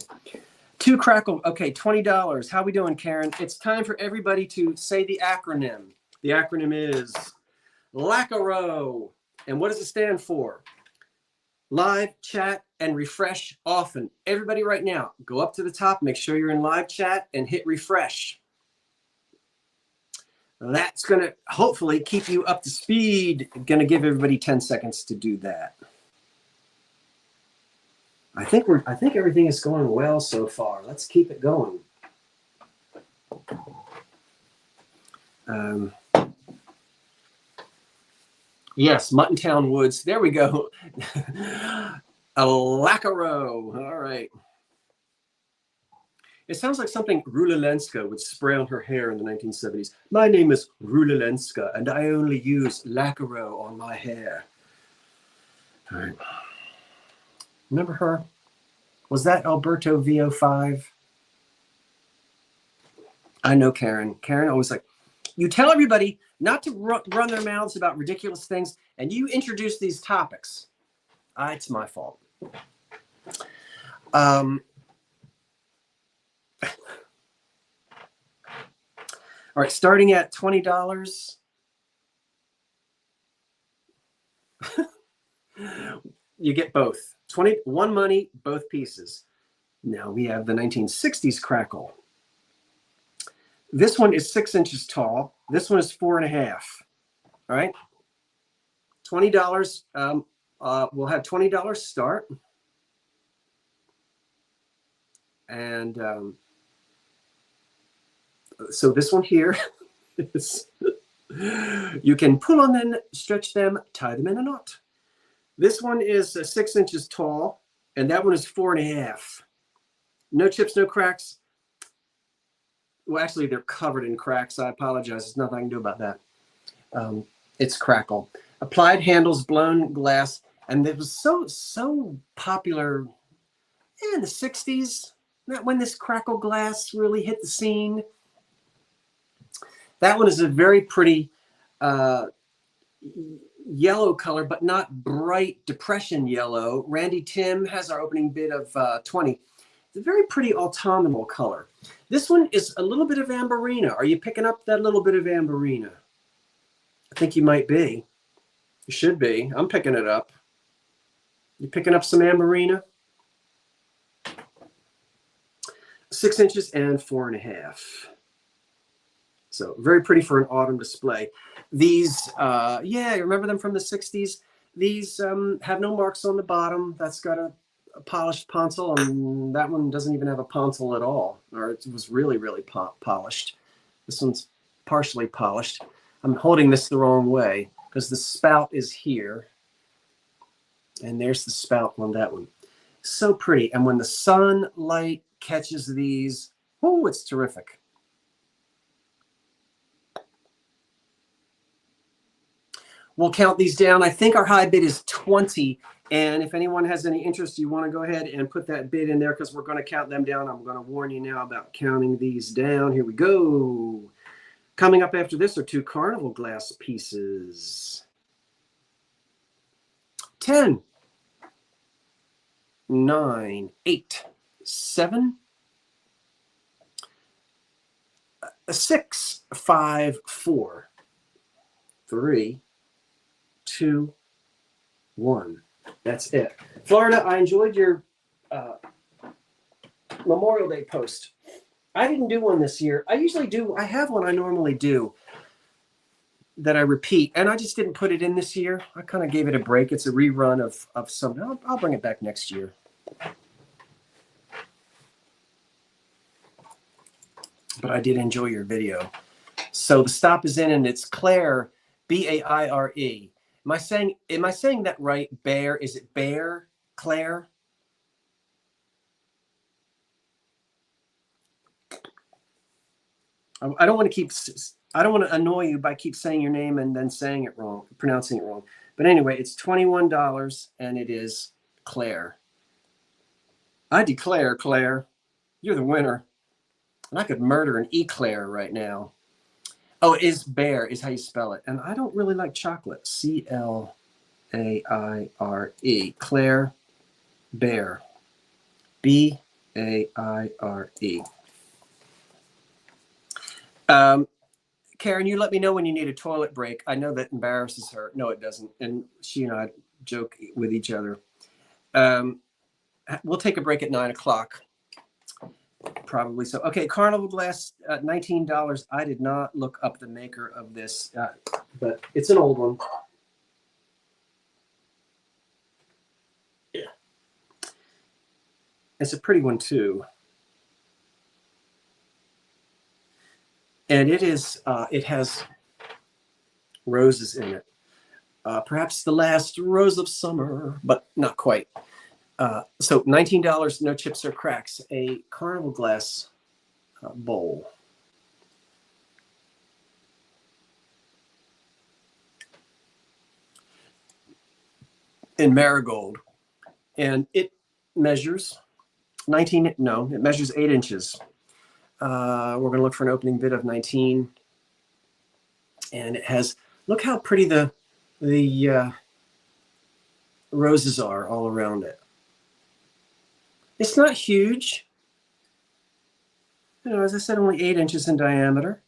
2 crackle. Okay, $20. How we doing, Karen? It's time for everybody to say the acronym. The acronym is LACARO. And what does it stand for? Live, chat, and refresh often. Everybody right now, go up to the top, make sure you're in live chat, and hit refresh. That's going to hopefully keep you up to speed. Going to give everybody 10 seconds to do that. I think everything is going well so far. Let's keep it going. Yes, Muttontown Woods. There we go. A LACARO. All right. It sounds like something Rula Lenska would spray on her hair in the 1970s. My name is Rula Lenska, and I only use LACARO on my hair. All right. Remember her? Was that Alberto VO5? I know Karen. Karen always like, you tell everybody not to run their mouths about ridiculous things, and you introduce these topics. It's my fault. All right, starting at $20. You get both. 21 money, both pieces. Now we have the 1960s crackle. This one is 6 inches tall. This one is 4.5. All right. $20. We'll have $20 start. And so this one here is You can pull on them, stretch them, tie them in a knot. This one is 6 inches tall, and that one is 4.5. No chips, no cracks. Well, actually, they're covered in cracks. I apologize. There's nothing I can do about that. It's crackle. Applied handles, blown glass, and it was so popular in the 60s. When this crackle glass really hit the scene. That one is a very pretty yellow color, but not bright depression yellow. Randy Tim has our opening bid of 20. It's a very pretty autumnal color. This one is a little bit of Amberina. Are you picking up that little bit of Amberina? I think you might be. You should be. I'm picking it up. You picking up some Amberina? 6 inches and 4.5. So very pretty for an autumn display. These, yeah, you remember them from the 60s? These have no marks on the bottom. That's got a polished console, and that one doesn't even have a console at all, or it was really, really polished. This one's partially polished. I'm holding this the wrong way because the spout is here, and there's the spout on that one. So pretty, and when the sunlight catches these, oh, it's terrific. We'll count these down. I think our high bid is 20. And if anyone has any interest, you want to go ahead and put that bid in there because we're going to count them down. I'm going to warn you now about counting these down. Here we go. Coming up after this are 2 carnival glass pieces. 10, 9, 8, 7, 6, 5, 4, 3, 2, 1. That's it. Florida, I enjoyed your Memorial Day post. I didn't do one this year. I usually do. I have one I normally do that I repeat, and I just didn't put it in this year. I kind of gave it a break. It's a rerun of something. I'll bring it back next year. But I did enjoy your video. So the stop is in, and it's Claire, B-A-I-R-E. Am I saying that right? Bear? Is it Bear? Claire? I don't want to annoy you by keep saying your name and then saying it wrong, pronouncing it wrong. But anyway, it's $21 and it is Claire. I declare, Claire, you're the winner. And I could murder an eclair right now. Oh, it is Bear is how you spell it. And I don't really like chocolate. C-L-A-I-R-E. Claire Bear. B-A-I-R-E. Karen, you let me know when you need a toilet break. I know that embarrasses her. No, it doesn't. And she and I joke with each other. We'll take a break at 9 o'clock. Probably so. Okay, Carnival Glass, $19. I did not look up the maker of this, but it's an old one. Yeah. It's a pretty one, too. And it has roses in it. Perhaps the last rose of summer, but not quite. So $19, no chips or cracks, a Carnival Glass bowl. In marigold. And it measures it measures 8 inches. We're going to look for an opening bid of 19. And it has, look how pretty the roses are all around it. It's not huge. You know, as I said, only 8 inches in diameter.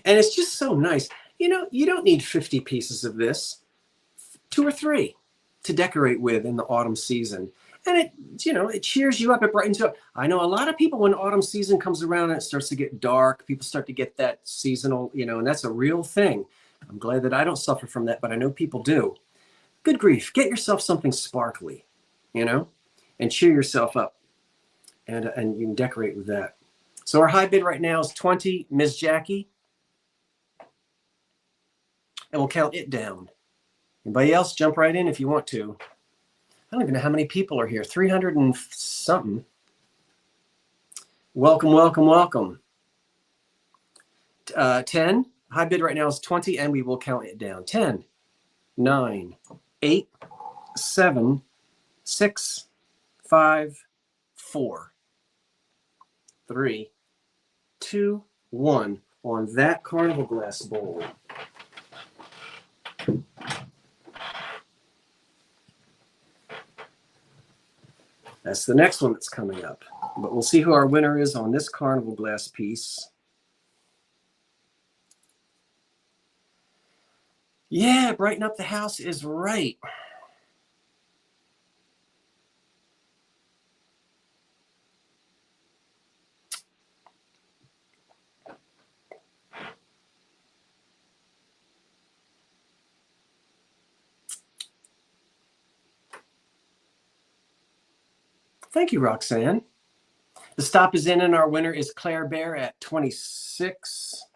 And it's just so nice. You know, you don't need 50 pieces of this, 2 or 3 to decorate with in the autumn season. And it, you know, it cheers you up, it brightens you up. I know a lot of people, when autumn season comes around and it starts to get dark, people start to get that seasonal, you know, and that's a real thing. I'm glad that I don't suffer from that, but I know people do. Good grief, get yourself something sparkly. you know, and cheer yourself up. And you can decorate with that. So our high bid right now is 20, Ms. Jackie. And we'll count it down. Anybody else, jump right in if you want to. I don't even know how many people are here. 300 and something. Welcome, welcome, welcome. 10. High bid right now is 20, and we will count it down. 10, 9, 8, 7, 6, 5, 4, 3, 2, 1 on that Carnival glass bowl. That's the next one that's coming up. But we'll see who our winner is on this Carnival glass piece. Yeah, brighten up the house is right. Thank you, Roxanne. The stop is in, and our winner is Claire Bear at 26.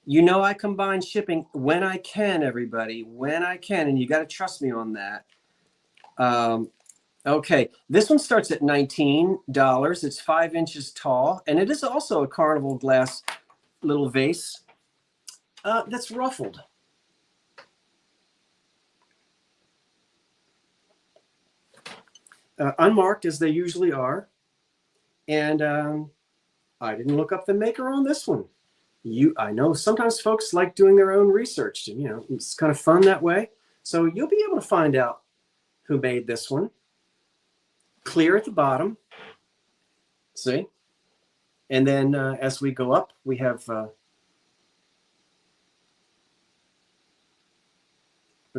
You know I combine shipping when I can, everybody, when I can, and you got to trust me on that. Okay, this one starts at $19. It's 5 inches tall, and it is also a Carnival glass little vase that's ruffled. Unmarked, as they usually are. And I didn't look up the maker on this one. I know sometimes folks like doing their own research. You know, it's kind of fun that way. So you'll be able to find out who made this one. Clear at the bottom. See? And then as we go up, we have the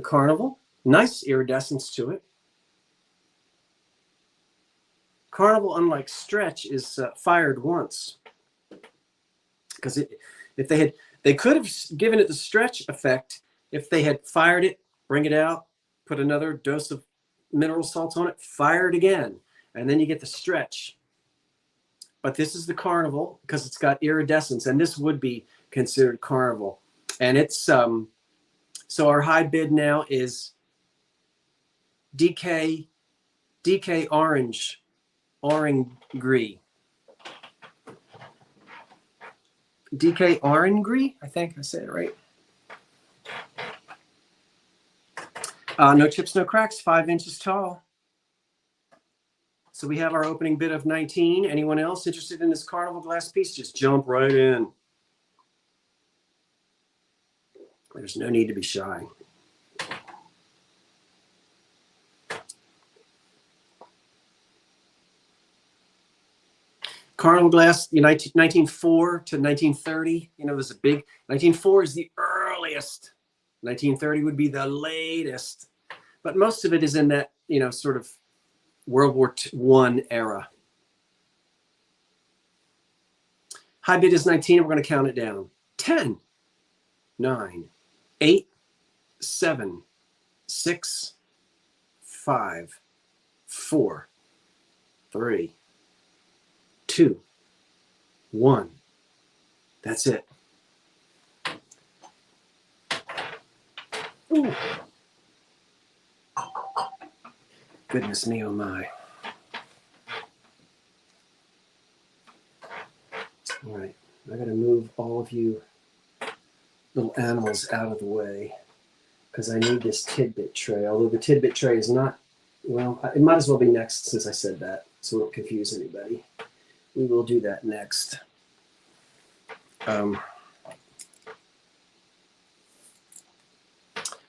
Carnival. Nice iridescence to it. Carnival, unlike Stretch, is fired once. Because if they could have given it the Stretch effect if they had fired it, bring it out, put another dose of mineral salts on it, fire it again, and then you get the Stretch. But this is the Carnival because it's got iridescence, and this would be considered Carnival. And it's so our high bid now is DK Orange. Orangry. DK Orangry, I think I said it right. No chips, no cracks, 5 inches tall. So we have our opening bid of 19. Anyone else interested in this Carnival glass piece? Just jump right in. There's no need to be shy. Carnival glass, 1904 to 1930. You know, there's a big 1904 is the earliest. 1930 would be the latest. But most of it is in that, sort of World War I era. High bid is 19. We're going to count it down. 10, 9, 8, 7, 6, 5, 4, 3, 2, 1. That's it. Ooh. Goodness me, oh my. All right, I gotta move all of you little animals out of the way because I need this tidbit tray. Although the tidbit tray is not, well, it might as well be next since I said that, so it won't confuse anybody. We will do that next.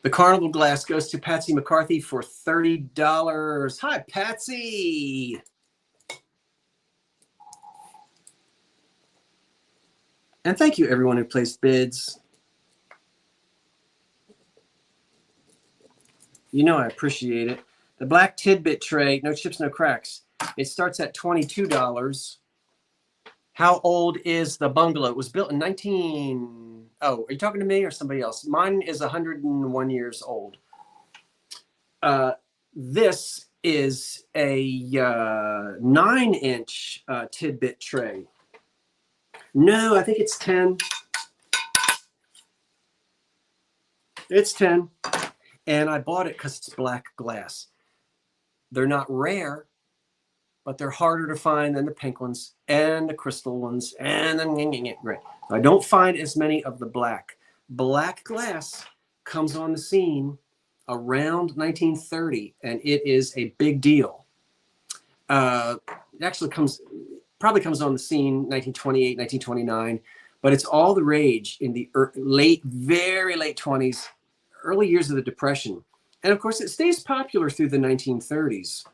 The Carnival glass goes to Patsy McCarthy for $30. Hi, Patsy. And thank you, everyone who placed bids. You know I appreciate it. The black tidbit tray, no chips, no cracks. It starts at $22. How old is the bungalow? It was built in Oh, are you talking to me or somebody else? Mine is 101 years old. This is a 9-inch tidbit tray. No, I think it's 10. It's 10. And I bought it because it's black glass. They're not rare, but they're harder to find than the pink ones and the crystal ones. And then, right. I don't find as many of the black. Black glass comes on the scene around 1930, and it is a big deal. It actually probably comes on the scene 1928, 1929, but it's all the rage in the very late 20s, early years of the Depression. And of course, it stays popular through the 1930s.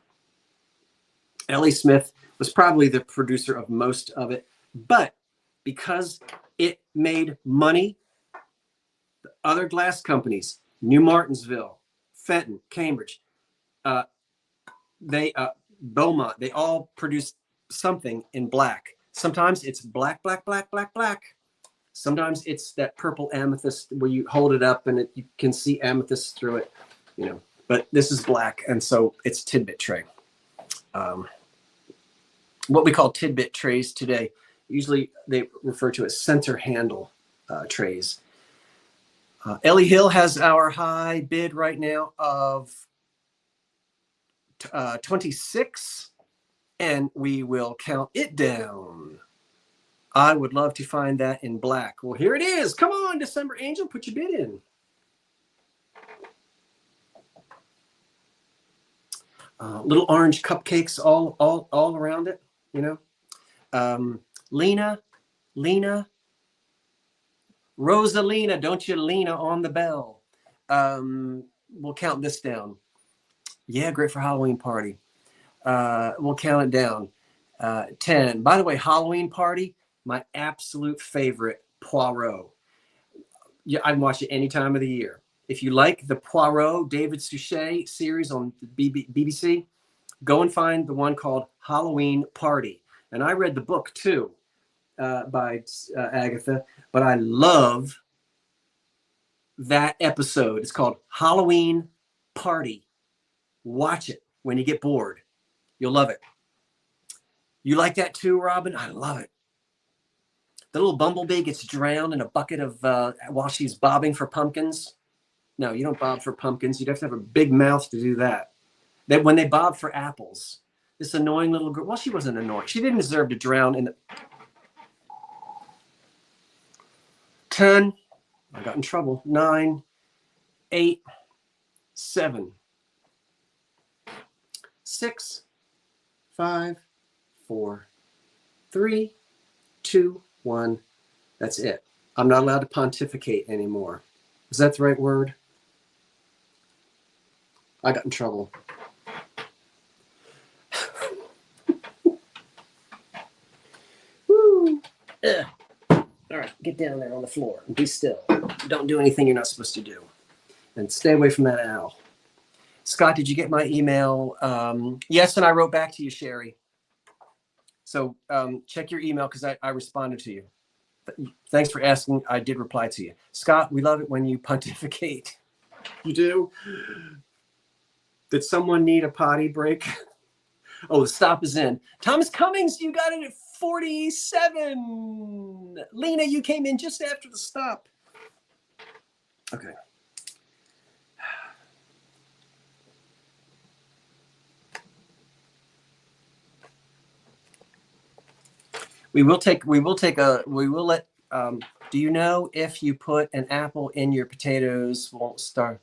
L.E. Smith was probably the producer of most of it, but because it made money, the other glass companies, New Martinsville, Fenton, Cambridge, Beaumont, they all produced something in black. Sometimes it's black, black, black, black, black. Sometimes it's that purple amethyst where you hold it up and you can see amethyst through it, you know. But this is black, and so it's tidbit tray. What we call tidbit trays today, usually they refer to as center handle trays. Ellie Hill has our high bid right now of 26, and we will count it down. I would love to find that in black. Well, here it is. Come on, December Angel, put your bid in. Little orange cupcakes all around it, you know. Lena, Rosalina, don't you Lena on the bell. We'll count this down. Yeah, great for Halloween party. We'll count it down. 10. By the way, Halloween party, my absolute favorite, Poirot. Yeah, I'd watch it any time of the year. If you like the Poirot David Suchet series on the BBC, go and find the one called Halloween Party. And I read the book too by Agatha, but I love that episode. It's called Halloween Party. Watch it when you get bored. You'll love it. You like that too, Robin? I love it. The little bumblebee gets drowned in a bucket of while she's bobbing for pumpkins. No, you don't bob for pumpkins. You'd have to have a big mouth to do that. That when they bob for apples, this annoying little girl. Well, she wasn't annoying. She didn't deserve to drown in the 10. I got in trouble. 9, 8, 7, 6, 5, 4, 3, 2, 1. That's it. I'm not allowed to pontificate anymore. Is that the right word? I got in trouble. Woo. All right, get down there on the floor and be still. Don't do anything you're not supposed to do. And stay away from that owl. Scott, did you get my email? Yes, and I wrote back to you, Sherry. So check your email because I responded to you. Thanks for asking. I did reply to you. Scott, we love it when you pontificate. You do? Did someone need a potty break? Oh, the stop is in. Thomas Cummings, you got it at 47. Lena, you came in just after the stop. Okay. We will let, do you know if you put an apple in your potatoes won't start?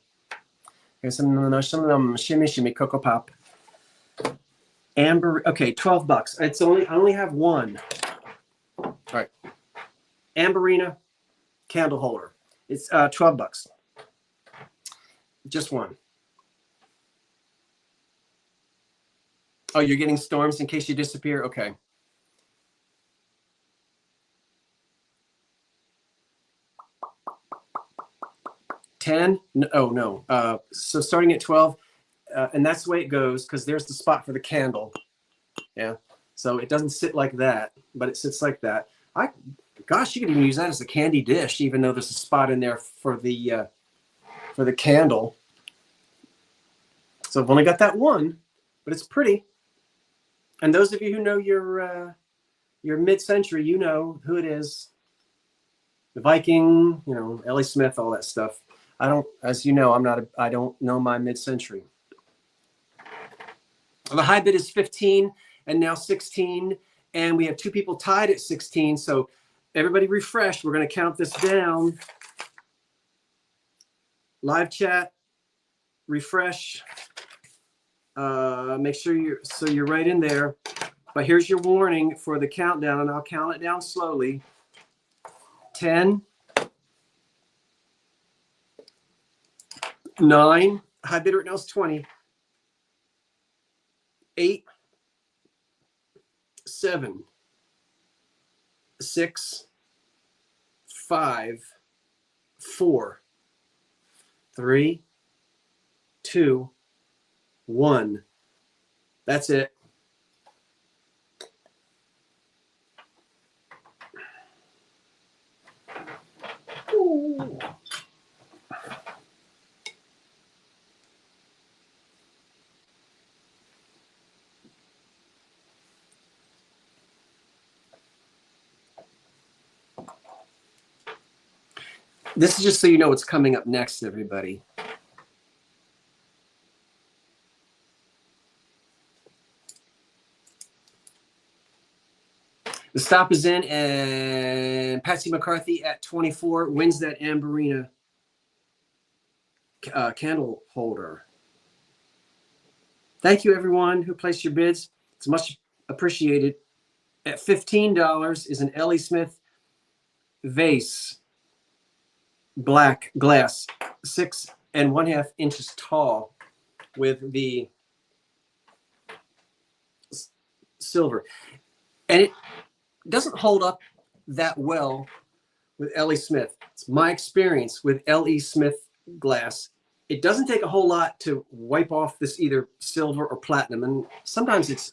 Here's some shimmy Cocoa Pop. Amber, okay, $12. I only have one. All right. Amberina candle holder. It's $12. Just one. Oh, you're getting storms in case you disappear? Okay. $10? No, oh, no. So starting at 12, and that's the way it goes because there's the spot for the candle. Yeah. So it doesn't sit like that, but it sits like that. Gosh, you could even use that as a candy dish, even though there's a spot in there for the candle. So I've only got that one. but it's pretty. And those of you who know your mid-century, you know who it is. The Viking, you know, Ellie Smith, all that stuff. I don't, as you know, I don't know my mid-century. The high bid is 15 and now 16. And we have two people tied at 16. So everybody refresh. We're going to count this down. Live chat, refresh. Make sure you're right in there. But here's your warning for the countdown, and I'll count it down slowly. 10, 9, high bid right now is 20. 8, 7, 6, 5, 4, 3, 2, 1. That's it. Ooh. This is just so you know what's coming up next, everybody. The stop is in, and Patsy McCarthy at 24 wins that Amberina candle holder. Thank you, everyone who placed your bids. It's much appreciated. At $15 is an Ellie Smith vase, black glass, 6 1/2 inches tall, with the silver. And it doesn't hold up that well with Ellie Smith. It's my experience with L.E. Smith glass. It doesn't take a whole lot to wipe off this either silver or platinum. And sometimes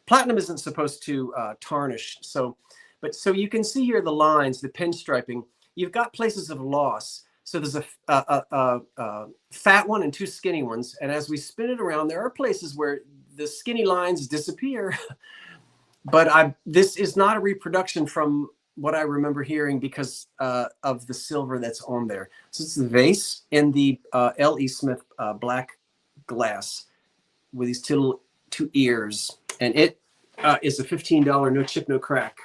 platinum isn't supposed to tarnish. So you can see here the lines, the pinstriping. You've got places of loss. So there's a fat one and two skinny ones. And as we spin it around, there are places where the skinny lines disappear. But this is not a reproduction from what I remember hearing because of the silver that's on there. So it's the vase in the L.E. Smith black glass with these two ears. And it is a $15 no chip, no crack.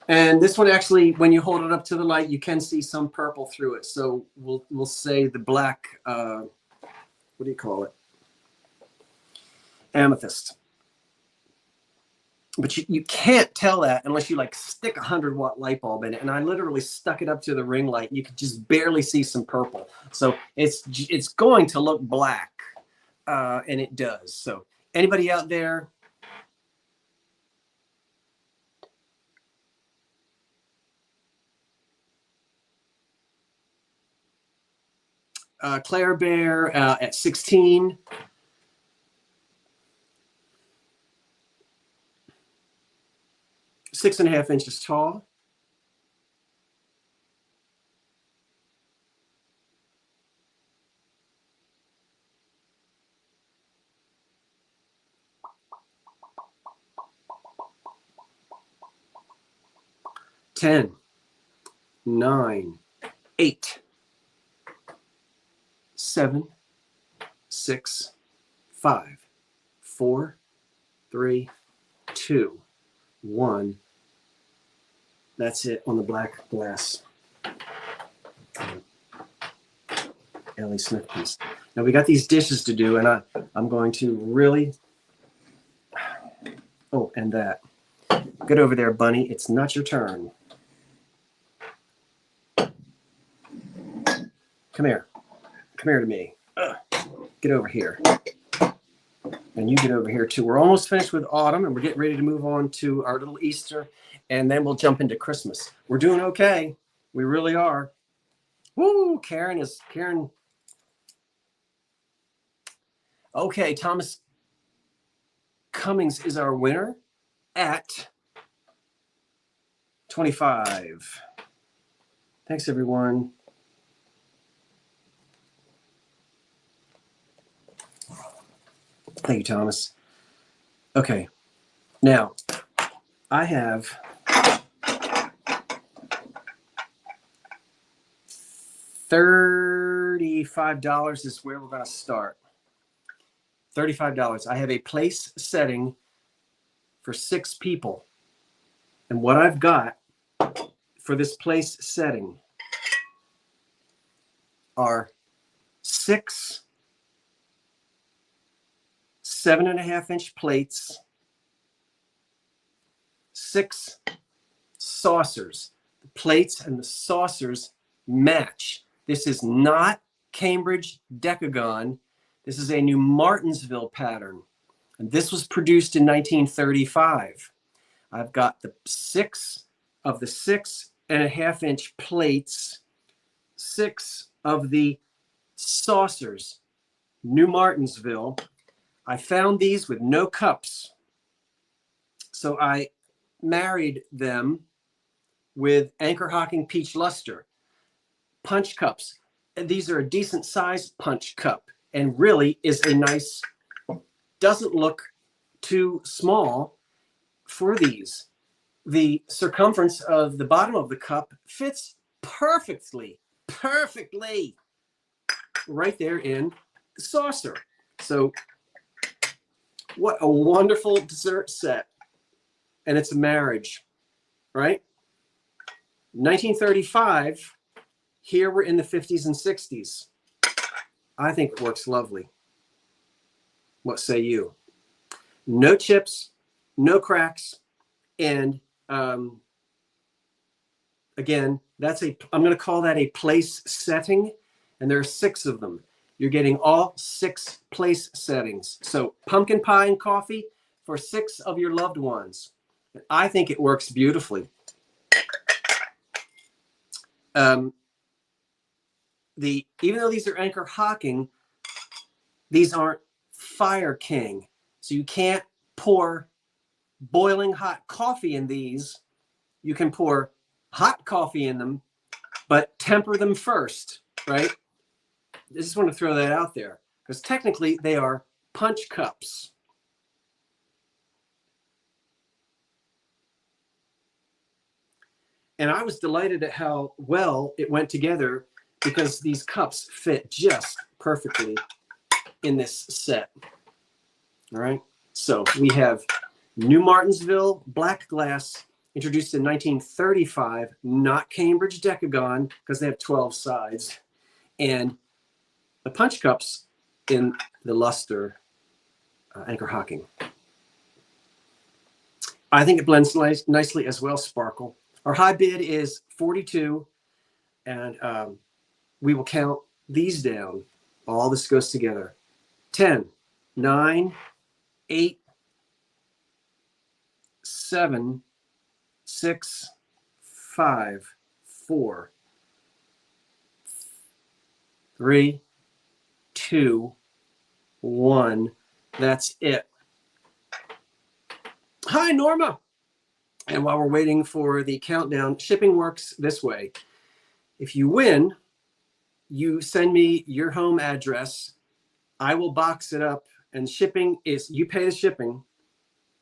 And this one actually, when you hold it up to the light, you can see some purple through it. So we'll say the black, what do you call it? Amethyst. But you can't tell that unless you like stick a 100-watt light bulb in it. And I literally stuck it up to the ring light. You could just barely see some purple. So it's going to look black, and it does. So anybody out there? Claire Bear at 16. Six and a half inches tall. Ten, 9, 8, 7, 6, 5, 4, 3, 2, 1. That's it on the black glass. Ellie Smith piece. Now we got these dishes to do, and I'm going to really. Oh, and that. Get over there, Bunny. It's not your turn. Come here. Come here to me. Get over here. And you get over here too. We're almost finished with autumn, and we're getting ready to move on to our little Easter, and then we'll jump into Christmas. We're doing okay. We really are. Woo! Karen. Okay, Thomas Cummings is our winner at 25. Thanks, everyone. Thank you, Thomas. Okay. Now, I have $35 is where we're going to start. $35. I have a place setting for 6 people. And what I've got for this place setting are 6 7.5-inch plates, 6 saucers. The plates and the saucers match. This is not Cambridge Decagon. This is a New Martinsville pattern. And this was produced in 1935. I've got the 6 of the 6.5-inch plates, 6 of the saucers, New Martinsville. I found these with no cups. So I married them with Anchor Hocking Peach Luster punch cups. And these are a decent sized punch cup and really is a nice, doesn't look too small for these. The circumference of the bottom of the cup fits perfectly right there in the saucer. So what a wonderful dessert set. And it's a marriage, right? 1935, here we're in the 50s and 60s. I think it works lovely. What say you? No chips, no cracks, and again, I'm going to call that a place setting, and there are 6 of them. You're getting all 6 place settings. So pumpkin pie and coffee for 6 of your loved ones. I think it works beautifully. Even though these are Anchor Hocking, these aren't Fire King. So you can't pour boiling hot coffee in these. You can pour hot coffee in them, but temper them first, right? I just want to throw that out there because technically they are punch cups. And I was delighted at how well it went together because these cups fit just perfectly in this set. All right. So we have New Martinsville black glass introduced in 1935, not Cambridge Decagon because they have 12 sides, and the punch cups in the Luster Anchor Hocking. I think it blends nicely as well, Sparkle. Our high bid is 42, and we will count these down. All this goes together. 10, 9, 8, 7, 6, 5, 4, 3, 2, 1. That's it. Hi, Norma. And while we're waiting for the countdown, shipping works this way. If you win, you send me your home address. I will box it up, and shipping is, you pay the shipping,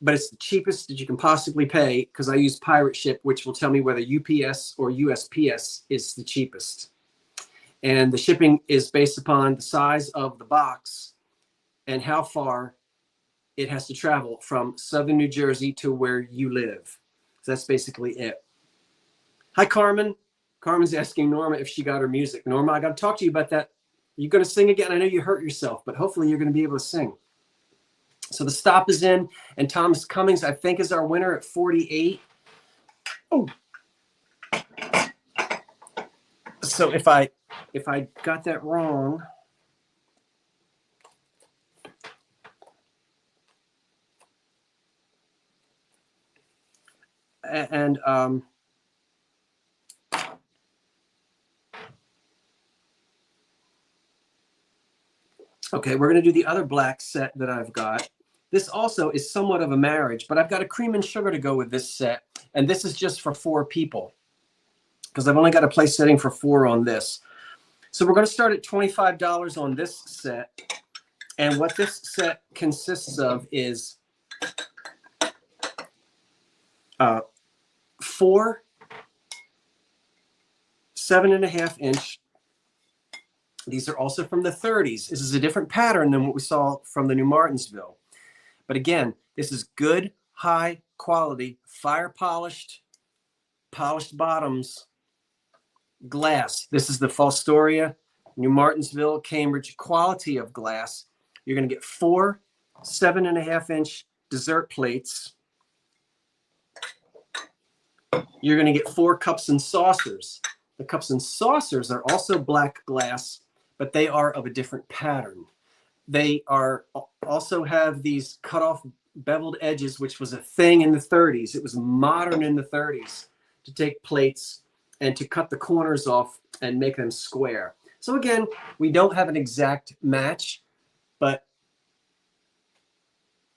but it's the cheapest that you can possibly pay because I use Pirate Ship, which will tell me whether UPS or USPS is the cheapest. And the shipping is based upon the size of the box and how far it has to travel from southern New Jersey to where you live. So that's basically it. Hi, Carmen. Carmen's asking Norma if she got her music. Norma, I got to talk to you about that. You're going to sing again. I know you hurt yourself, but hopefully you're going to be able to sing. So the stop is in, and Thomas Cummings, I think, is our winner at 48. Oh. So if I got that wrong, and okay, we're going to do the other black set that I've got. This also is somewhat of a marriage, but I've got a cream and sugar to go with this set, and this is just for 4 people because I've only got a place setting for 4 on this. So we're going to start at $25 on this set, And what this set consists of is 4 7.5-inch. These are also from the 30s. This is a different pattern than what we saw from the New Martinsville. But again, this is good, high quality, fire polished bottoms glass. This is the Fostoria, New Martinsville, Cambridge quality of glass. You're going to get 4 7.5-inch dessert plates. You're going to get 4 cups and saucers. The cups and saucers are also black glass, but they are of a different pattern. They are also have these cut off beveled edges, which was a thing in the 30s. It was modern in the 30s to take plates and to cut the corners off and make them square. So again, we don't have an exact match, but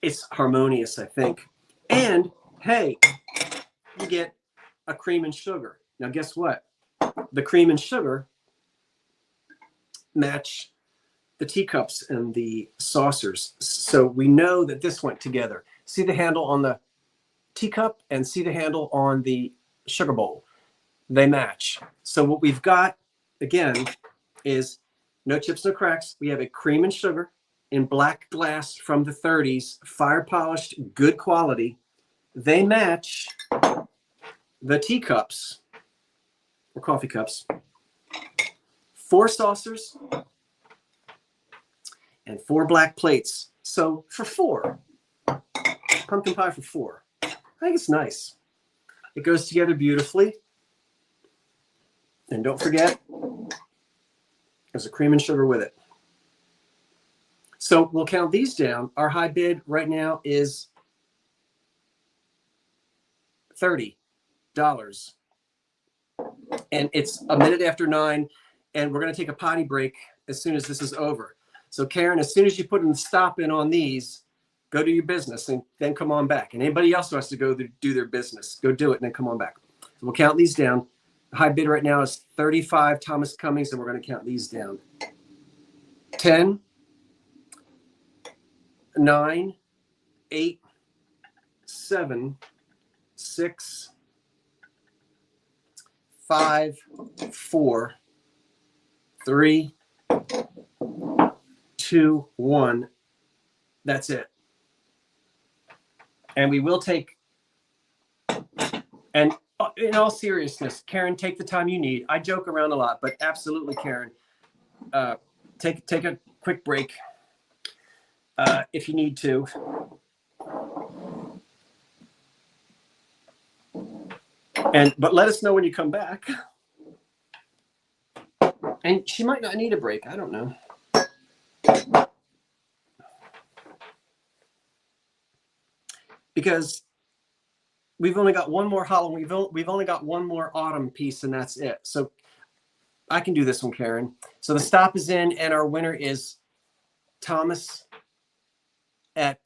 it's harmonious, I think. And hey, you get a cream and sugar. Now guess what? The cream and sugar match the teacups and the saucers. So we know that this went together. See the handle on the teacup and see the handle on the sugar bowl. They match. So what we've got, again, is no chips, no cracks. We have a cream and sugar in black glass from the 30s, fire polished, good quality. They match the teacups or coffee cups, 4 saucers, and 4 black plates. So for 4, pumpkin pie for 4. I think it's nice. It goes together beautifully. And don't forget, there's a cream and sugar with it. So we'll count these down. Our high bid right now is $30. And it's a minute after 9, and we're going to take a potty break as soon as this is over. So Karen, as soon as you put a stop in on these, go do your business and then come on back. And anybody else who has to go do their business, go do it and then come on back. So we'll count these down. The high bid right now is 35 Thomas Cummings, and we're going to count these down. 10, 9, 8, 7, 6, 5, 4, 3, 2, 1. That's it. And we will take, and in all seriousness, Karen, take the time you need. I joke around a lot, but absolutely, Karen, take a quick break if you need to. But let us know when you come back. And she might not need a break. I don't know. Because we've only got one more Halloween. We've only got one more autumn piece, and that's it. So I can do this one, Karen. So the stop is in, and our winner is Thomas at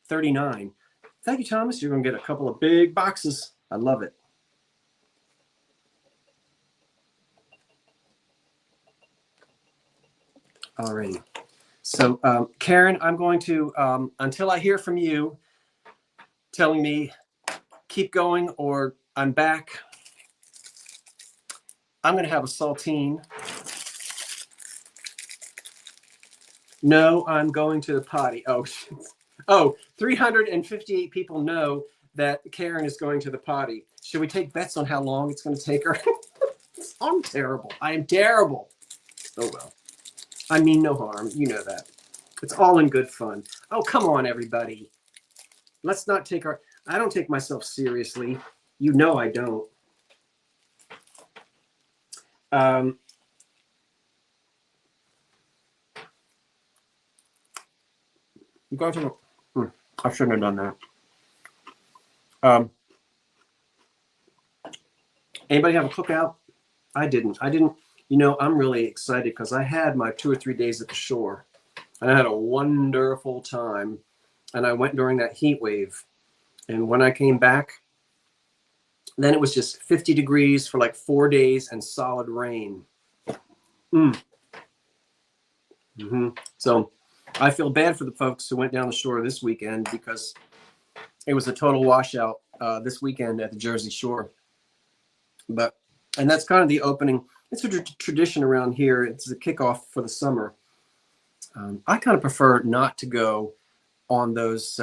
39. Thank you, Thomas. You're going to get a couple of big boxes. I love it. All right. So Karen, I'm going to, until I hear from you, telling me keep going or I'm back, I'm going to have a saltine. No, I'm going to the potty. Oh, 358 people know that Karen is going to the potty. Should we take bets on how long it's going to take her? I'm terrible. I am terrible. Oh, well. I mean no harm. You know that. It's all in good fun. Oh, come on, everybody. Let's not take I don't take myself seriously. You know I don't. You guys are, I shouldn't have done that. Anybody have a cookout? I didn't. You know, I'm really excited because I had my 2 or 3 days at the shore and I had a wonderful time. And I went during that heat wave. And when I came back, then it was just 50 degrees for like 4 days and solid rain. So I feel bad for the folks who went down the shore this weekend because it was a total washout this weekend at the Jersey Shore. And that's kind of the opening. It's a tradition around here. It's the kickoff for the summer. I kind of prefer not to go on those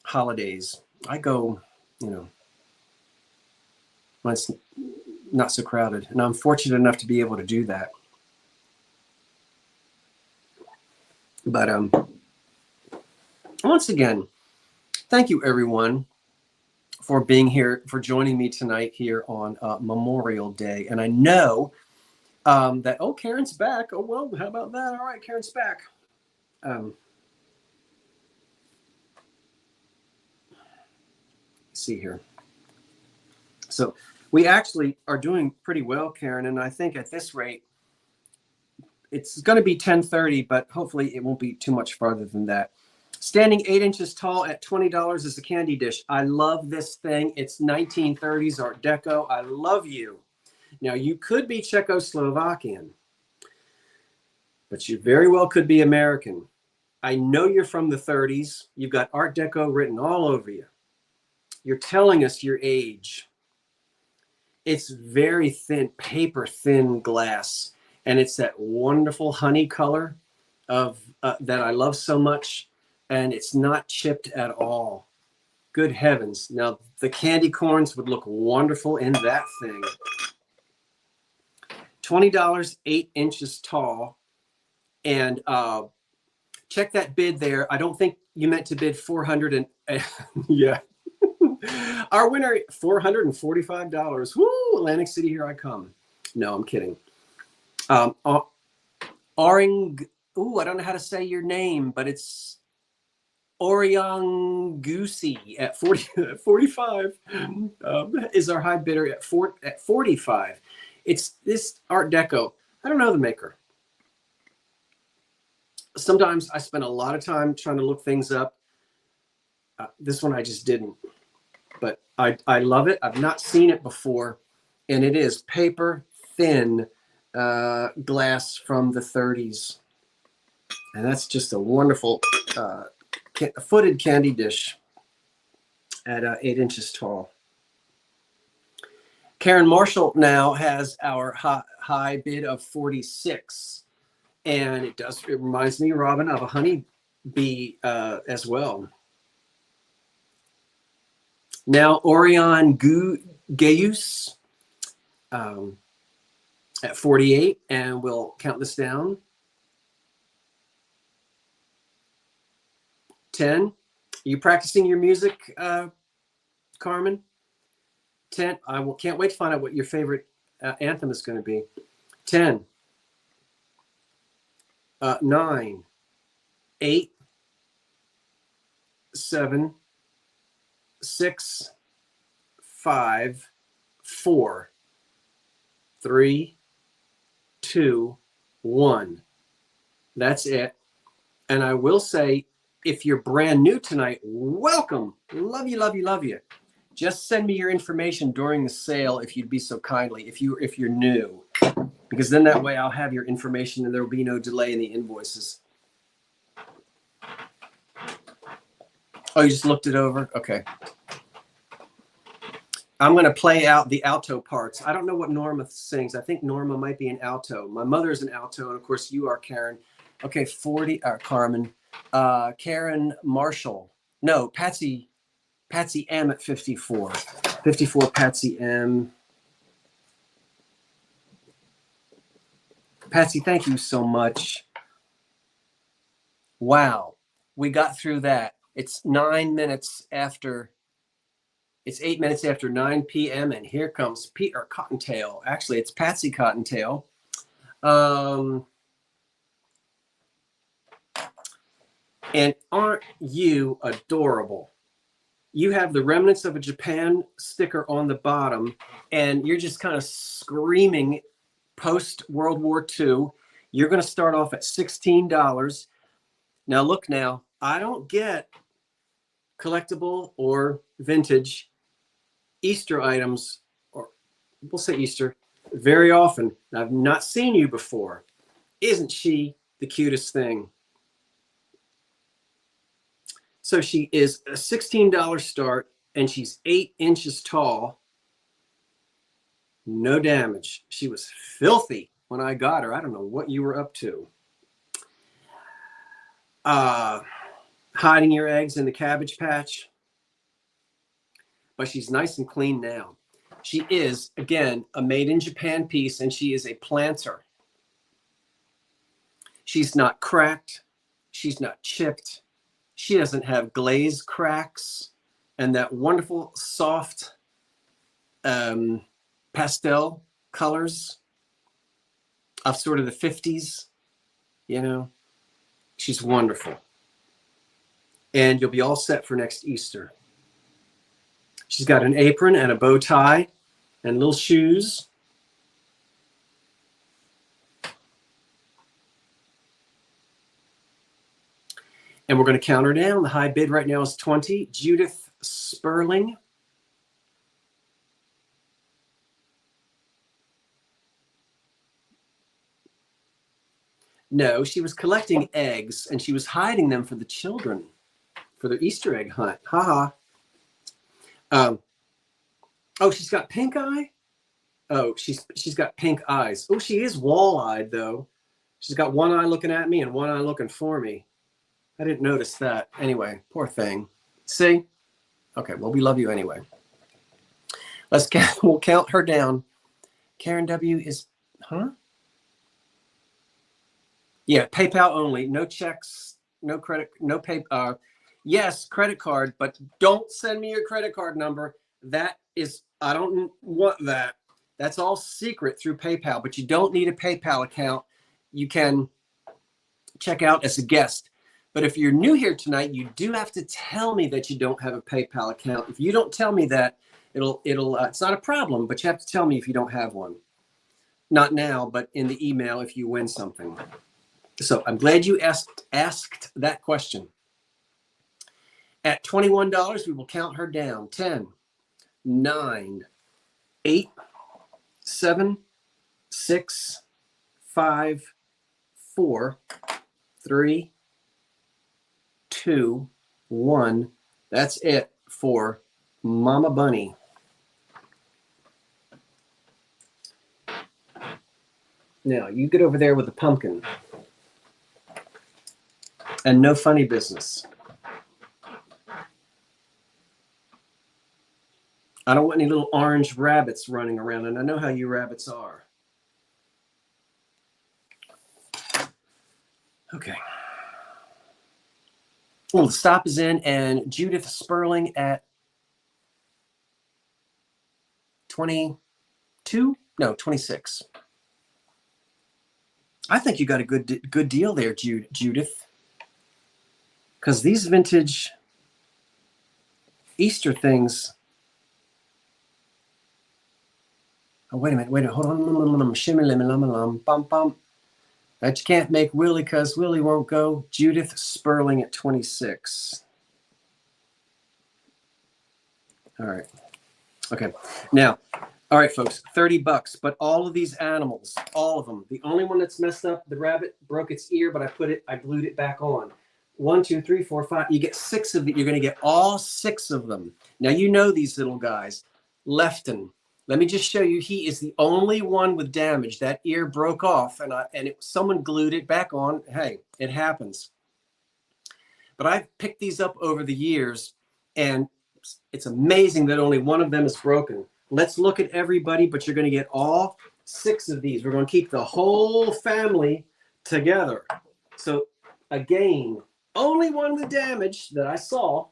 holidays. I go, when it's not so crowded, and I'm fortunate enough to be able to do that. But once again, thank you everyone for being here, for joining me tonight here on Memorial Day. And I know that, Karen's back. Oh, well, how about that? All right, Karen's back. Let's see here. So we actually are doing pretty well, Karen. And I think at this rate, it's going to be 10:30, but hopefully it won't be too much farther than that. Standing 8 inches tall at $20 is a candy dish. I love this thing. It's 1930s Art Deco. I love you. Now, you could be Czechoslovakian, but you very well could be American. I know you're from the 30s. You've got Art Deco written all over you. You're telling us your age. It's very thin, paper thin glass. And it's that wonderful honey color of that I love so much. And it's not chipped at all. Good heavens. Now, the candy corns would look wonderful in that thing. $20, 8 inches tall. And check that bid there. I don't think you meant to bid 400 and yeah. Our winner, $445. Woo, Atlantic City, here I come. No, I'm kidding. Oring, I don't know how to say your name, but it's Oriangusi at 45 is our high bidder at 45. It's this Art Deco. I don't know the maker. Sometimes I spend a lot of time trying to look things up. This one I just didn't, but I love it. I've not seen it before, and it is paper thin glass from the 30s, and that's just a wonderful footed candy dish at 8 inches tall. Karen Marshall now has our high bid of 46, and it reminds me, Robin, of a honey bee as well. Now Orion Gaius at 48, and we'll count this down. 10. Are you practicing your music, Carmen? 10. Can't wait to find out what your favorite anthem is going to be. 10. 9. 8. 7. 6. 5. 4. 3. 2. 1. That's it. And I will say, if you're brand new tonight, welcome. Love you, love you, love you. Just send me your information during the sale, if you'd be so kindly, if you're new, because then that way I'll have your information and there will be no delay in the invoices. Oh, you just looked it over? Okay. I'm going to play out the alto parts. I don't know what Norma sings. I think Norma might be an alto. My mother is an alto, and of course you are, Karen. Okay, 40, Carmen. Karen Marshall. No, Patsy M at 54. 54, Patsy M. Patsy, thank you so much. Wow, we got through that. It's 8 minutes after 9 p.m. and here comes Peter Cottontail. Actually, it's Patsy Cottontail. And aren't you adorable? You have the remnants of a Japan sticker on the bottom, and you're just kind of screaming post World War II. You're going to start off at $16. Now, look now, I don't get collectible or vintage Easter items, or we'll say Easter, very often. I've not seen you before. Isn't she the cutest thing. So she is a $16 start, and she's 8 inches tall. No damage. She was filthy when I got her. I don't know what you were up to. Hiding your eggs in the Cabbage Patch. But she's nice and clean now. She is, again, a made in Japan piece, and she is a planter. She's not cracked. She's not chipped. She doesn't have glaze cracks and that wonderful soft pastel colors of sort of the 50s, you know. She's wonderful. And you'll be all set for next Easter. She's got an apron and a bow tie and little shoes. And we're going to count her down. The high bid right now is 20. Judith Sperling. No, she was collecting eggs and she was hiding them for the children for their Easter egg hunt. Ha ha. Oh, she's got pink eye. Oh, she's got pink eyes. Oh, she is wall-eyed though. She's got one eye looking at me and one eye looking for me. I didn't notice that. Anyway, poor thing. See? Okay, well, we love you anyway. Let's count. We'll count her down. Karen W. is, huh? Yeah, PayPal only. No checks, no credit, no pay. Yes, credit card, but don't send me your credit card number. That is, I don't want that. That's all secret through PayPal, but you don't need a PayPal account. You can check out as a guest. But if you're new here tonight, you do have to tell me that you don't have a PayPal account. If you don't tell me that, it's not a problem, but you have to tell me if you don't have one. Not now, but in the email if you win something. So I'm glad you asked that question. At $21, we will count her down. 10, 9, 8, 7, 6, 5, 4, 3, 2, 1. That's it for Mama Bunny. Now, you get over there with the pumpkin. And no funny business. I don't want any little orange rabbits running around, and I know how you rabbits are. Okay. Well, the stop is in, and Judith Sperling at 22? No, 26. I think you got a good deal there, Judith. Because these vintage Easter things. Oh, wait a minute, hold on. Shimmy, limmy, lum, bum, bum. That you can't make Willie because Willie won't go. Judith Sperling at 26. All right. Okay. Now, all right, folks, $30. But all of these animals, all of them. The only one that's messed up, the rabbit broke its ear, but I glued it back on. 1, 2, 3, 4, 5. You get 6 of them. You're going to get all 6 of them. Now, you know these little guys. Lefton. Let me just show you. He is the only one with damage. That ear broke off, and someone glued it back on. Hey, it happens. But I've picked these up over the years, and it's amazing that only one of them is broken. Let's look at everybody, but you're going to get all 6 of these. We're going to keep the whole family together. So, again, only one with damage that I saw,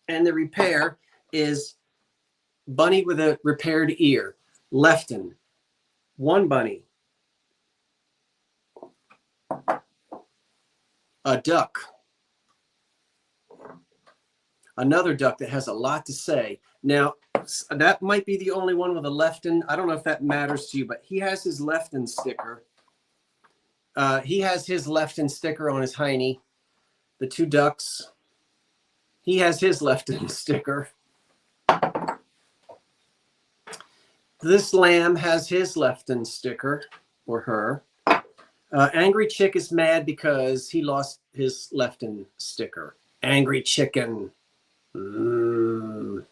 and the repair is Bunny with a repaired ear. Lefton. 1 bunny. A duck. Another duck that has a lot to say. Now, that might be the only one with a Lefton. I don't know if that matters to you, but he has his Lefton sticker. He has his Lefton sticker on his hiney. The 2 ducks. He has his Lefton sticker. This lamb has his Lefton sticker, or her. Angry Chick is mad because he lost his Lefton sticker. Angry Chicken. Mm.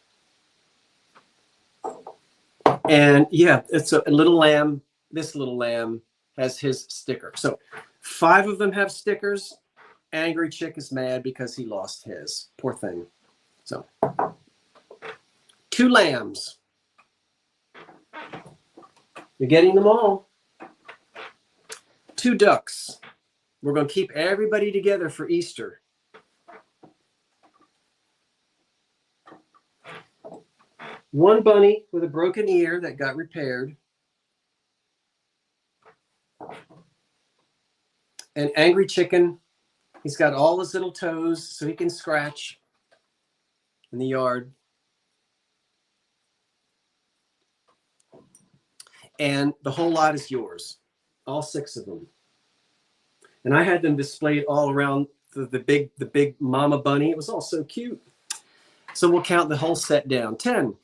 And yeah, it's a little lamb. This little lamb has his sticker. So 5 of them have stickers. Angry Chick is mad because he lost his. Poor thing. So 2 lambs. You're getting them all. 2 ducks. We're going to keep everybody together for Easter. 1 bunny with a broken ear that got repaired. An angry chicken. He's got all his little toes so he can scratch in the yard. And the whole lot is yours. All 6 of them. And I had them displayed all around the big mama bunny. It was all so cute. So we'll count the whole set down. 10,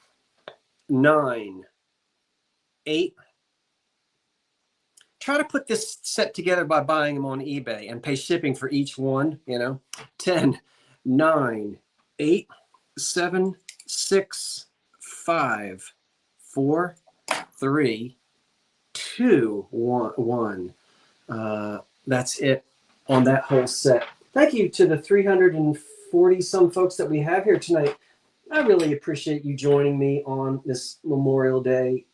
9, 8. Try to put this set together by buying them on eBay and pay shipping for each one, 10, 9, 8, 7, 6, 5, 4, 3, 2, 1. That's it on that whole set. Thank you to the 340 some folks that we have here tonight. I really appreciate you joining me on this Memorial Day,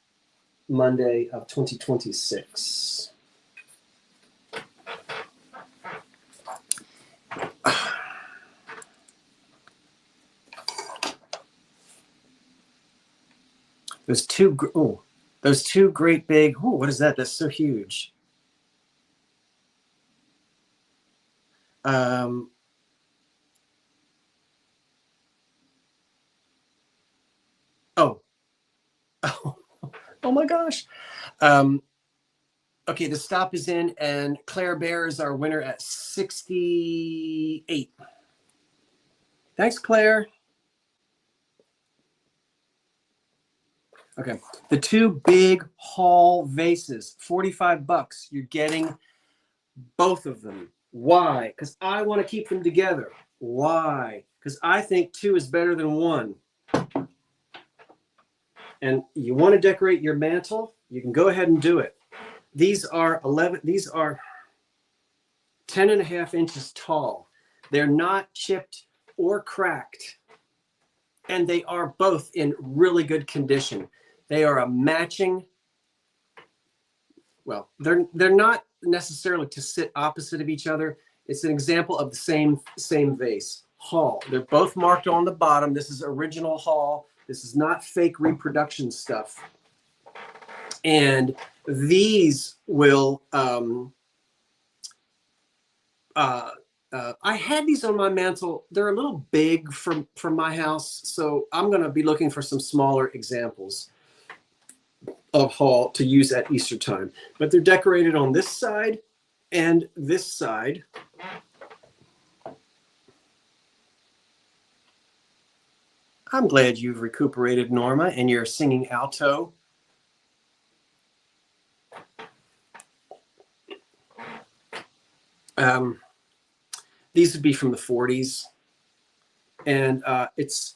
Monday of 2026. Those two great big, what is that? That's so huge. Oh my gosh. Okay, the stop is in, and Claire Bear is our winner at 68. Thanks, Claire. Okay, the 2 big Hall vases, $45. You're getting both of them. Why? Because I want to keep them together. Why? Because I think 2 is better than 1. And you want to decorate your mantle, you can go ahead and do it. These are 10.5 inches tall. They're not chipped or cracked. And they are both in really good condition. They are a matching, well, they're not necessarily to sit opposite of each other. It's an example of the same vase. Hall. They're both marked on the bottom. This is original Hall. This is not fake reproduction stuff. And these will, I had these on my mantle. They're a little big from my house. So I'm going to be looking for some smaller examples of Hall to use at Easter time. But they're decorated on this side and this side. I'm glad you've recuperated, Norma, and you're singing alto. These would be from the 40s. And it's,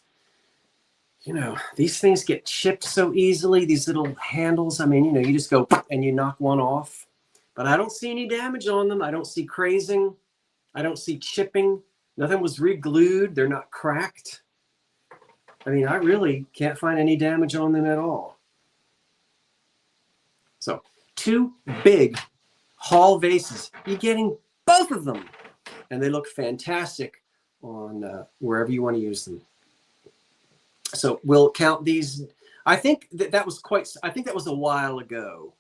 these things get chipped so easily, these little handles. I mean, you just go and you knock one off. But I don't see any damage on them. I don't see crazing. I don't see chipping. Nothing was re-glued. They're not cracked. I mean, I really can't find any damage on them at all. So 2 big Hall vases. You're getting both of them. And they look fantastic on wherever you want to use them. So we'll count these. I think that was a while ago,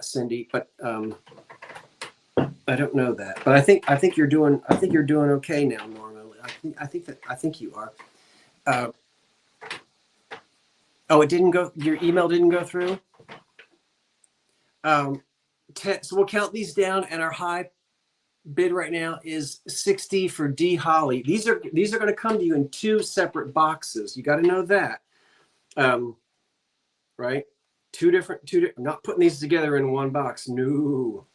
Cindy, but I don't know that. But I think you're doing okay now, Norma. I think you are. It didn't go. Your email didn't go through. So we'll count these down, and our high bid right now is 60 for D Holly. These are going to come to you in 2 separate boxes. You got to know that, right? Two different. I'm not putting these together in one box. No.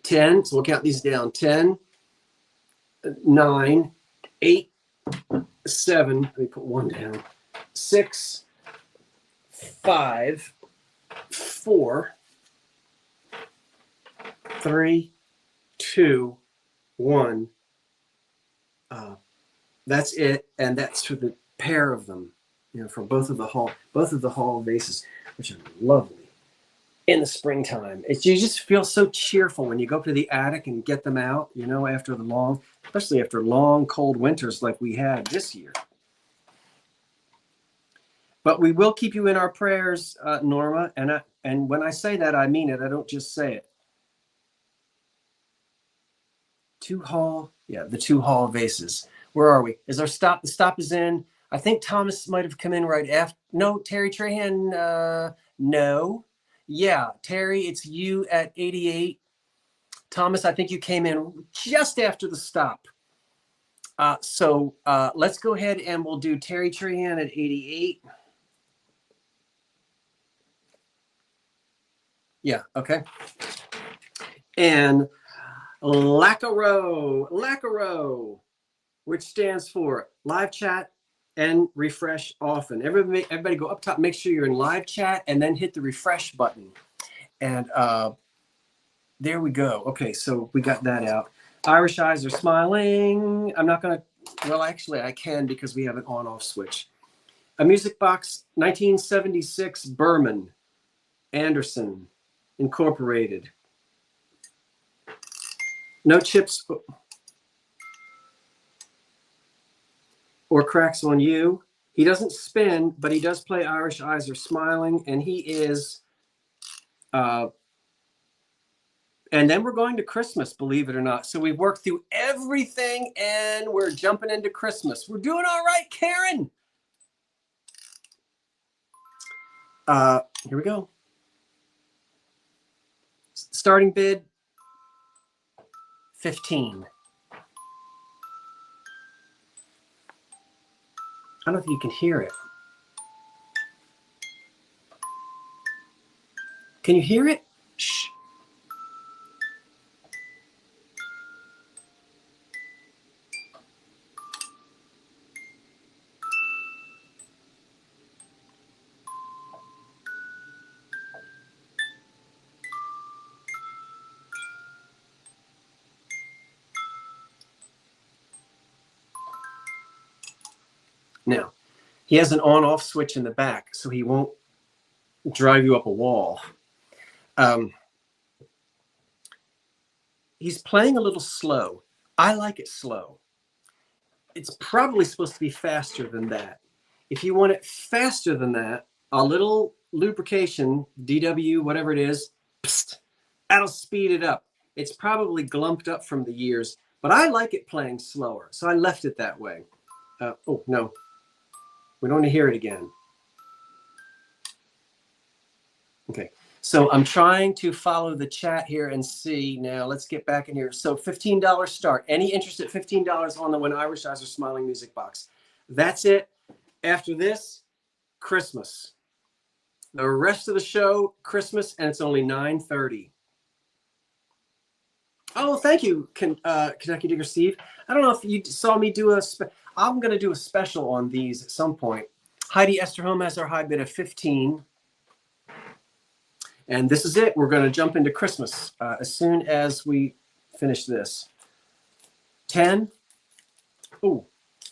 10. So we'll count these down. 10, 9, 8, 7. Let me put 1 down. 6, 5, 4, 3, 2, 1. That's it, and that's for the pair of them, for both of the hall vases, which are lovely in the springtime. You just feel so cheerful when you go up to the attic and get them out, especially after long cold winters like we had this year. But we will keep you in our prayers, Norma, and when I say that, I mean it. I don't just say it. The 2 hall vases. Where are we? Is our stop? The stop is in. I think Thomas might have come in right after. No, Terry Trahan. No. Yeah, Terry, it's you at 88. Thomas, I think you came in just after the stop. So let's go ahead and we'll do Terry Trahan at 88. Yeah, okay. And Lacaro, which stands for live chat and refresh often. Everybody go up top, make sure you're in live chat, and then hit the refresh button. And there we go. Okay, so we got that out. Irish eyes are smiling. I'm not going to, well, actually I can because we have an on-off switch. A music box, 1976 Berman, Anderson, Incorporated. No chips or cracks on you. He doesn't spin, but he does play Irish Eyes Are Smiling, and he is, and then we're going to Christmas, believe it or not. So we've worked through everything, and we're jumping into Christmas. We're doing all right, Karen. Here we go. Starting bid, 15. I don't know if you can hear it. Can you hear it? Shh. Now, he has an on-off switch in the back, so he won't drive you up a wall. He's playing a little slow. I like it slow. It's probably supposed to be faster than that. If you want it faster than that, a little lubrication, DW, whatever it is, psst, that'll speed it up. It's probably glumped up from the years, but I like it playing slower, so I left it that way. Oh, no. We don't want to hear it again. Okay, so I'm trying to follow the chat here and see. Now, let's get back in here. So $15 start. Any interest at $15 on the When Irish Eyes Are Smiling music box. That's it. After this, Christmas. The rest of the show, Christmas, and it's only 9:30. Oh, thank you, Kentucky Digger Steve. I don't know if you saw me do I'm going to do a special on these at some point. Heidi Esterholm has our high bid of 15. And this is it. We're going to jump into Christmas as soon as we finish this. 10. Oh,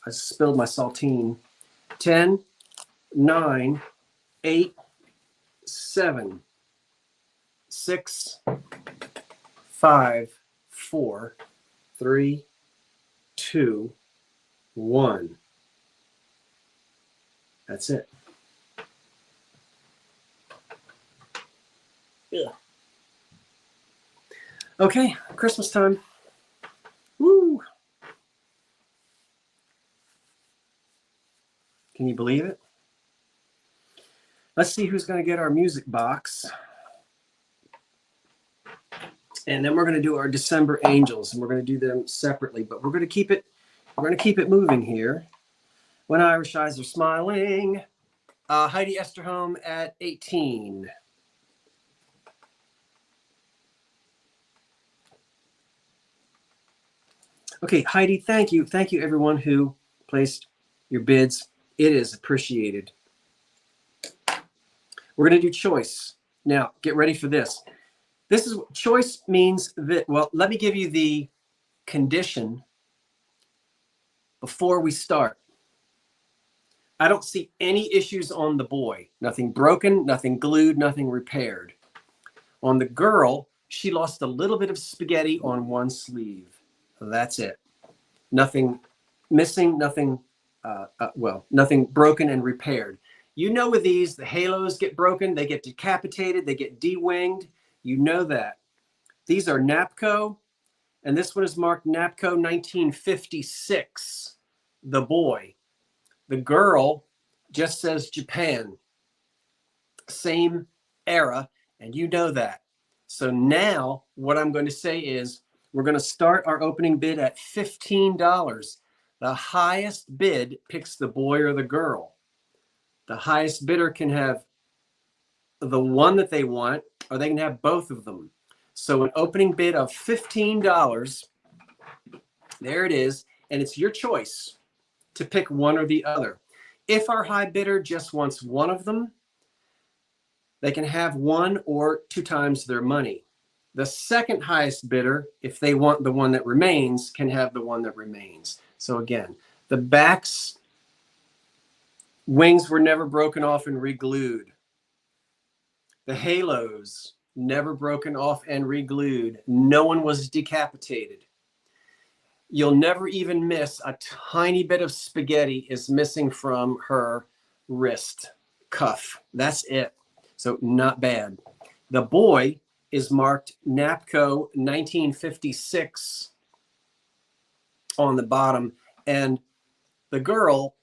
I spilled my saltine. 10, 9, 8, 7, 6, 5, 4, 3, 2, 1. That's it. Yeah. Okay, Christmas time. Woo! Can you believe it? Let's see who's going to get our music box. And then we're going to do our December Angels, and we're going to do them separately, but we're going to keep it moving here. When Irish Eyes Are Smiling. Heidi Esterholm at 18. Okay, Heidi, thank you. Thank you, everyone who placed your bids. It is appreciated. We're going to do choice. Now, get ready for this. This is choice means that, well, let me give you the condition before we start. I don't see any issues on the boy. Nothing broken, nothing glued, nothing repaired. On the girl, she lost a little bit of spaghetti on one sleeve. That's it. Nothing missing, nothing, nothing broken and repaired. You know, with these, the halos get broken, they get decapitated, they get de-winged. You know that. These are Napco, and this one is marked Napco 1956, the boy. The girl just says Japan, same era, and you know that. So now what I'm going to say is we're going to start our opening bid at $15. The highest bid picks the boy or the girl. The highest bidder can have the one that they want, or they can have both of them. So an opening bid of $15, there it is, and it's your choice to pick one or the other. If our high bidder just wants one of them, they can have one or two times their money. The second highest bidder, if they want the one that remains, can have the one that remains. So again, the back's wings were never broken off and re-glued. The halos never broken off and re-glued. No one was decapitated. You'll never even miss a tiny bit of spaghetti is missing from her wrist cuff. That's it. So not bad. The boy is marked Napco 1956 on the bottom, and the girl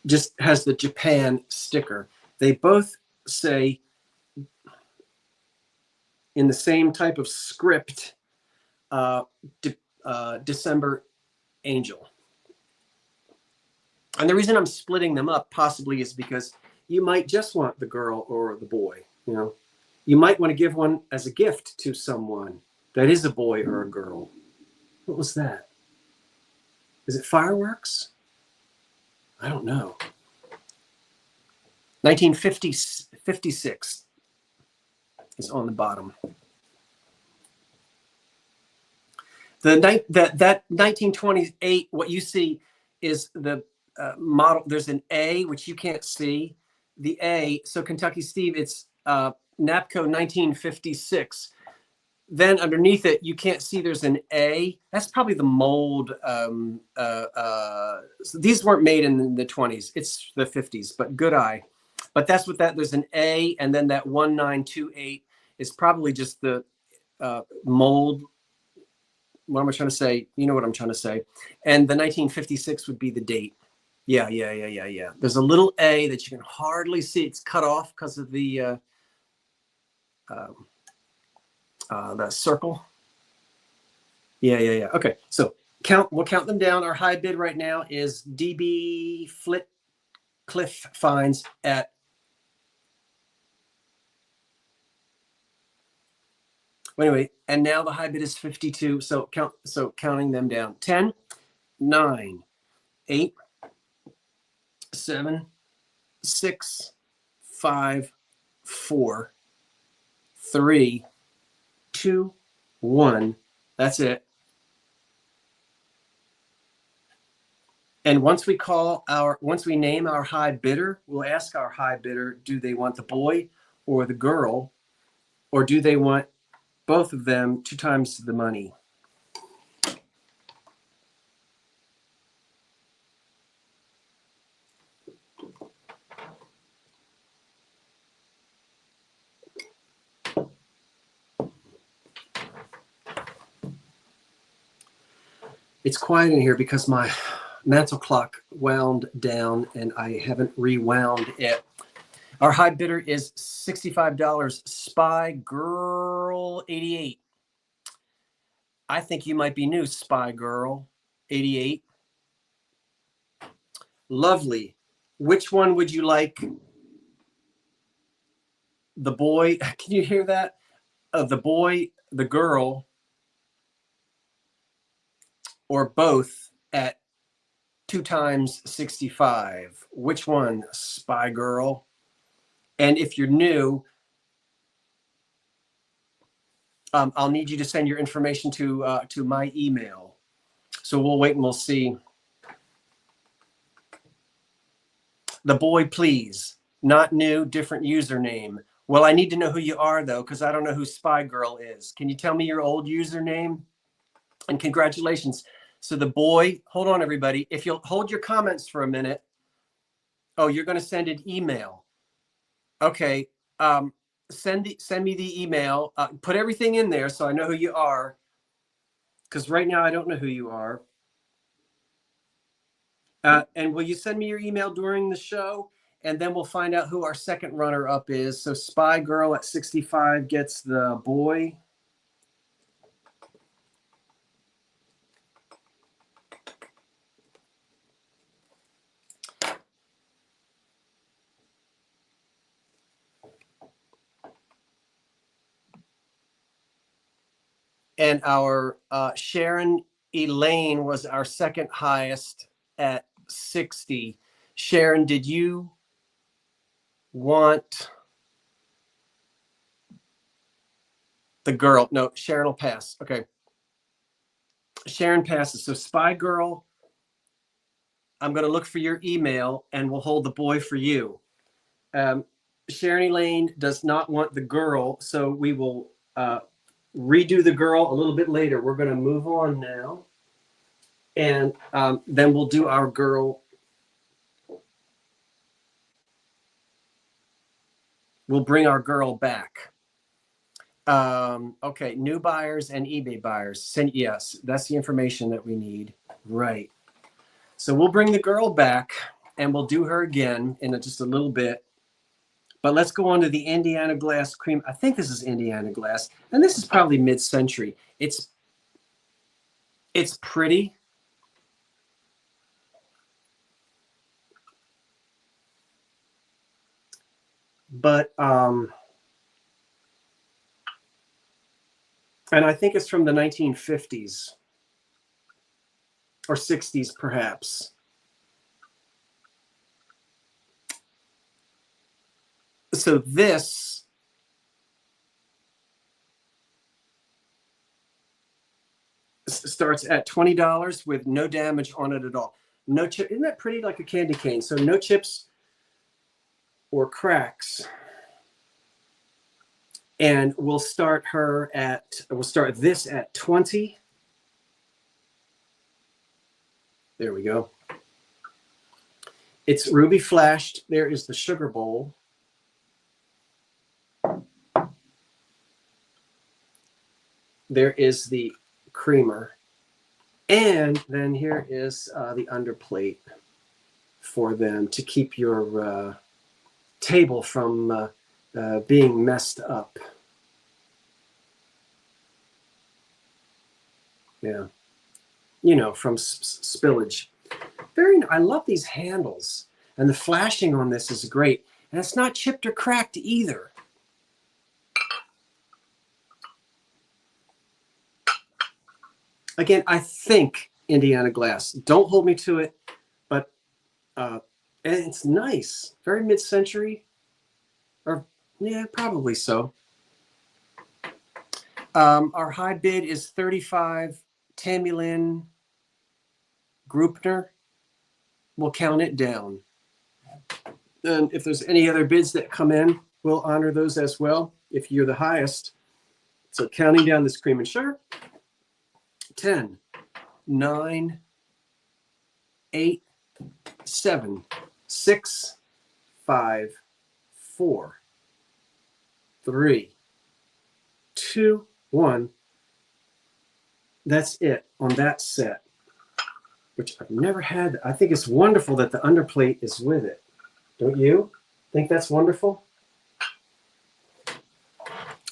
just has the Japan sticker. They both say in the same type of script, December Angel. And the reason I'm splitting them up possibly is because you might just want the girl or the boy. You know, you might want to give one as a gift to someone that is a boy or a girl. What was that? Is it fireworks? I don't know. 1956 is on the bottom. That 1928, what you see is the model. There's an A, which you can't see. The A, so Kentucky Steve, it's Napco 1956. Then underneath it, you can't see there's an A. That's probably the mold. So these weren't made in the 20s. It's the 50s, but good eye. But that's what there's an A, and then that 1928 is probably just the mold. What am I trying to say? You know what I'm trying to say. And the 1956 would be the date. Yeah. There's a little A that you can hardly see. It's cut off because of the circle. Yeah. Okay, so we'll count them down. Our high bid right now is DB Cliff Finds at anyway, and now the high bid is 52. So counting them down. 10, 9, 8, 7, 6, 5, 4, 3, 2, 1. That's it. And once we name our high bidder, we'll ask our high bidder, do they want the boy or the girl, or do they want both of them 2 times the money? It's quiet in here because my mantle clock wound down and I haven't rewound it. Our high bidder is $65. Spy Girl 88. I think you might be new, Spy Girl 88. Lovely. Which one would you like? The boy? Can you hear that? the boy, the girl, or both at 2 times 65? Which one, Spy Girl? And if you're new, I'll need you to send your information to my email. So we'll wait and we'll see. The boy, please. Not new, different username. Well, I need to know who you are, though, because I don't know who Spy Girl is. Can you tell me your old username? And congratulations. So the boy, hold on, everybody. If you'll hold your comments for a minute. Oh, you're going to send an email. Okay. Send me the email. Put everything in there so I know who you are. Because right now I don't know who you are. And will you send me your email during the show? And then we'll find out who our second runner-up is. So Spy Girl at 65 gets the boy. And our Sharon Elaine was our second highest at 60. Sharon, did you want the girl? No, Sharon will pass. Okay. Sharon passes. So Spy Girl, I'm going to look for your email and we'll hold the boy for you. Sharon Elaine does not want the girl, so we will redo the girl a little bit later. We're going to move on now. And then we'll do our girl. We'll bring our girl back. Okay, new buyers and eBay buyers. Yes, that's the information that we need. Right. So we'll bring the girl back and we'll do her again in just a little bit. But let's go on to the Indiana Glass Cream. I think this is Indiana Glass. And this is probably mid-century. It's pretty. But and I think it's from the 1950s or 60s, perhaps. So this starts at $20 with no damage on it at all. No chip. Isn't that pretty, like a candy cane? So no chips or cracks. And we'll start this at 20. There we go. It's ruby flashed. There is the sugar bowl. There is the creamer. And then here is the underplate for them to keep your table from being messed up. Yeah. You know, from spillage. I love these handles. And the flashing on this is great. And it's not chipped or cracked either. Again, I think Indiana Glass. Don't hold me to it, but and it's nice. Very mid-century. Or, yeah, probably so. Our high bid is 35. Tammy Lynn Grupner. We'll count it down. And if there's any other bids that come in, we'll honor those as well if you're the highest. So counting down this cream and sugar. 10, 9, 8, 7, 6, 5, 4, 3, 2, 1. That's it on that set, which I've never had. I think it's wonderful that the underplate is with it. Don't you think that's wonderful?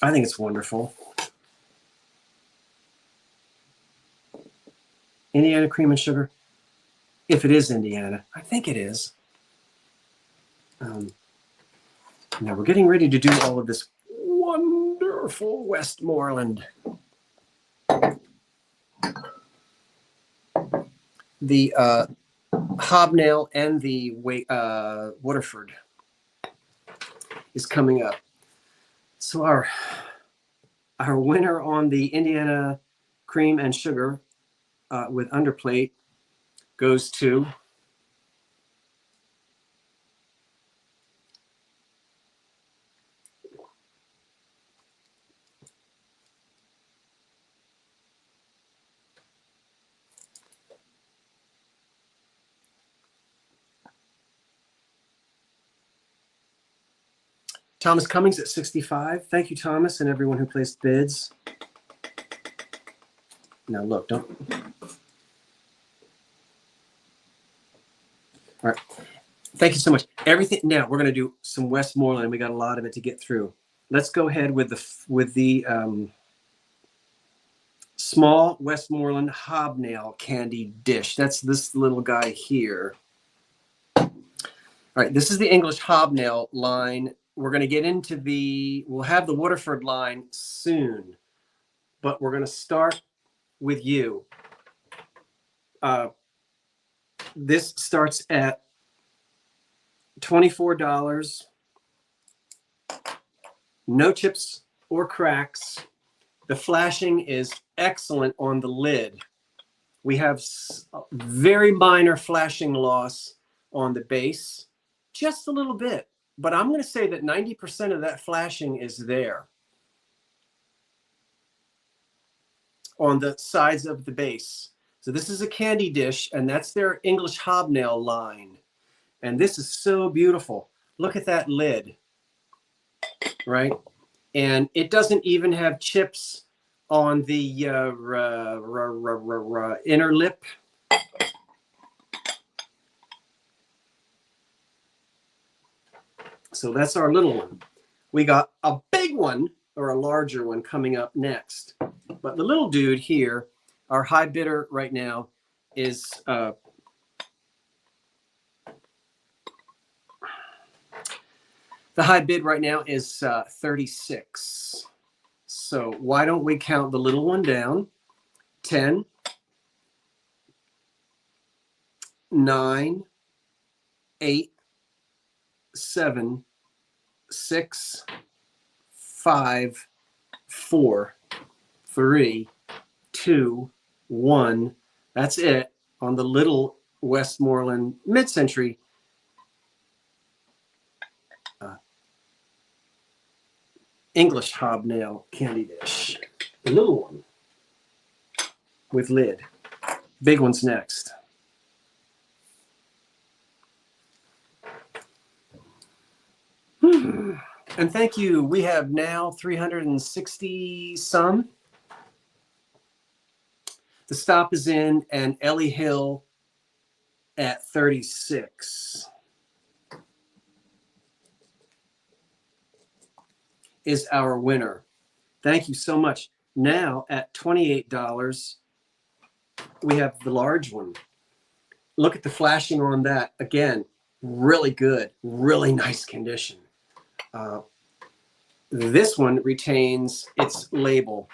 I think it's wonderful. Indiana cream and sugar. If it is Indiana, I think it is. Now we're getting ready to do all of this wonderful wonderful Westmoreland. The Hobnail and the Waterford is coming up. So our winner on the Indiana cream and sugar with underplate goes to Thomas Cummings at 65. Thank you, Thomas, and everyone who placed bids. Now look, don't. All right. Thank you so much. Everything. Now we're going to do some Westmoreland. We got a lot of it to get through. Let's go ahead with the small Westmoreland Hobnail candy dish. That's this little guy here. All right. This is the English Hobnail line. We're going to get into we'll have the Waterford line soon, but we're going to start with you. This starts at $24. No chips or cracks. The flashing is excellent on the lid. We have very minor flashing loss on the base, just a little bit. But I'm going to say that 90% of that flashing is there on the sides of the base. So this is a candy dish, and that's their English Hobnail line. And this is so beautiful. Look at that lid, right? And it doesn't even have chips on the inner lip. So that's our little one. We got a big one or a larger one coming up next. But the little dude here, our high bidder right now is the high bid right now is 36. So why don't we count the little one down? 10, 9, 8, 7, 6, 5, 4, 3, 2, 1. That's it on the little Westmoreland mid-century English Hobnail candy dish. The little one with lid. Big one's next. And thank you. We have now 360 some. The stop is in, and Ellie Hill at 36 is our winner. Thank you so much. Now at $28, we have the large one. Look at the flashing on that. Again, really good, really nice condition. This one retains its label,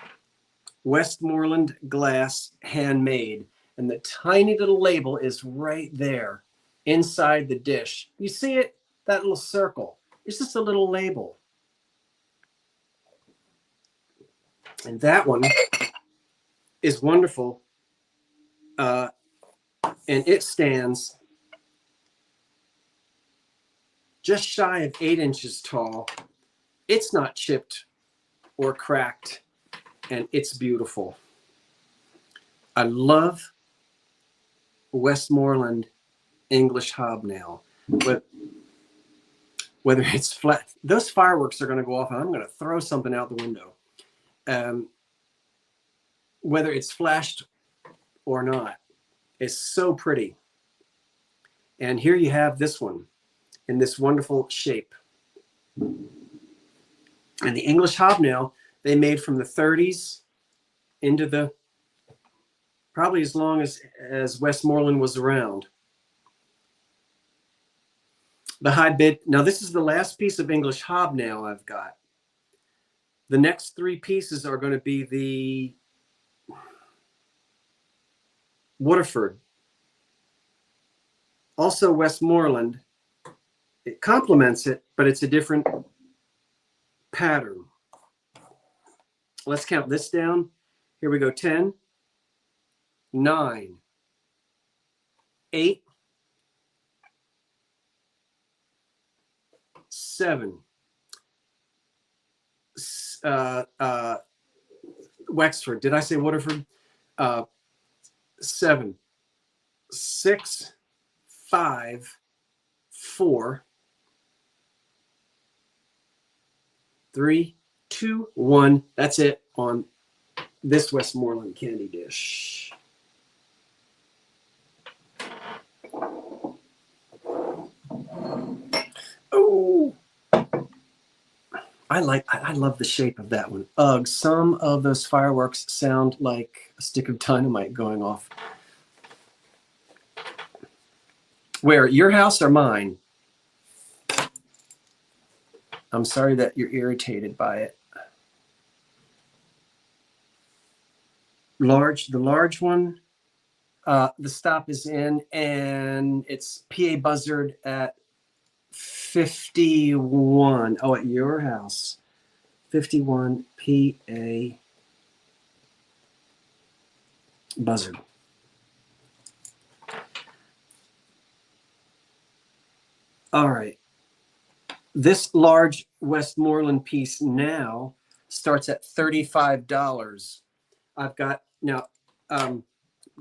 Westmoreland Glass Handmade, and the tiny little label is right there inside the dish. You see it? That little circle. It's just a little label. And that one is wonderful. And it stands just shy of 8 inches tall. It's not chipped or cracked, and it's beautiful. I love Westmoreland English Hobnail. But whether it's flat, those fireworks are going to go off, and I'm going to throw something out the window. Whether it's flashed or not, it's so pretty. And here you have this one in this wonderful shape. And the English Hobnail, they made from the 30s into the, probably as long as Westmoreland was around. The high bid, now this is the last piece of English Hobnail I've got. The next three pieces are going to be the Waterford, also Westmoreland. It complements it, but it's a different pattern. Let's count this down. Here we go. 10, 9, 8, 7. Wexford. Did I say Waterford? 7, 6, 5, 4, 3, 2, 1. That's it on this Westmoreland candy dish. Oh, I love the shape of that one. Ugh, some of those fireworks sound like a stick of dynamite going off. Where, your house or mine? I'm sorry that you're irritated by it. The large one, the stop is in, and it's PA buzzard at 51. Oh, at your house. 51 PA buzzard. All right. This large Westmoreland piece now starts at $35. I've got now,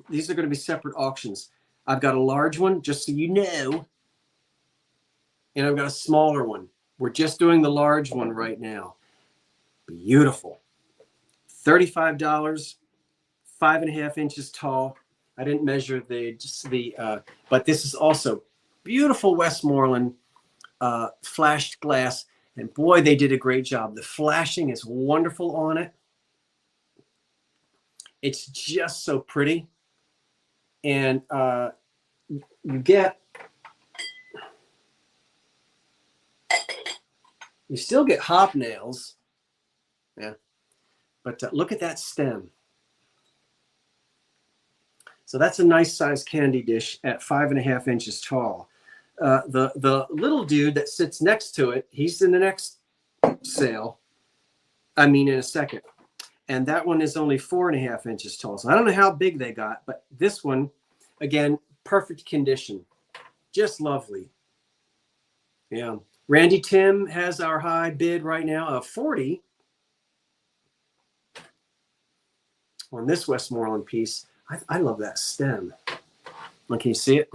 these are going to be separate auctions. I've got a large one, just so you know, and I've got a smaller one. We're just doing the large one right now. Beautiful. $35, 5.5 inches tall. I didn't measure but this is also beautiful Westmoreland flashed glass. And boy, they did a great job. The flashing is wonderful on it. It's just so pretty. And you still get hobnails. Yeah. But look at that stem. So that's a nice sized candy dish at 5.5 inches tall. The little dude that sits next to it, he's in the next sale. I mean, in a second. And that one is only 4.5 inches tall. So I don't know how big they got, but this one, again, perfect condition. Just lovely. Yeah. Randy Tim has our high bid right now of 40 on this Westmoreland piece. I love that stem. Can you see it?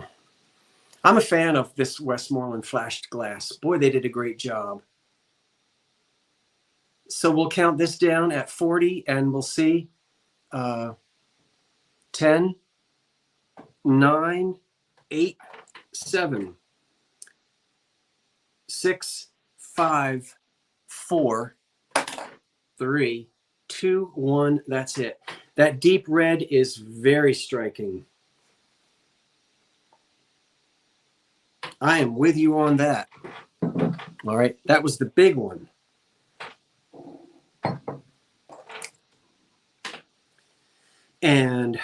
I'm a fan of this Westmoreland flashed glass. Boy, they did a great job. So we'll count this down at 40 and we'll see 10, 9, 8, 7, 6, 5, 4, 3, 2, 1. That's it. That deep red is very striking. I am with you on that. All right, that was the big one. And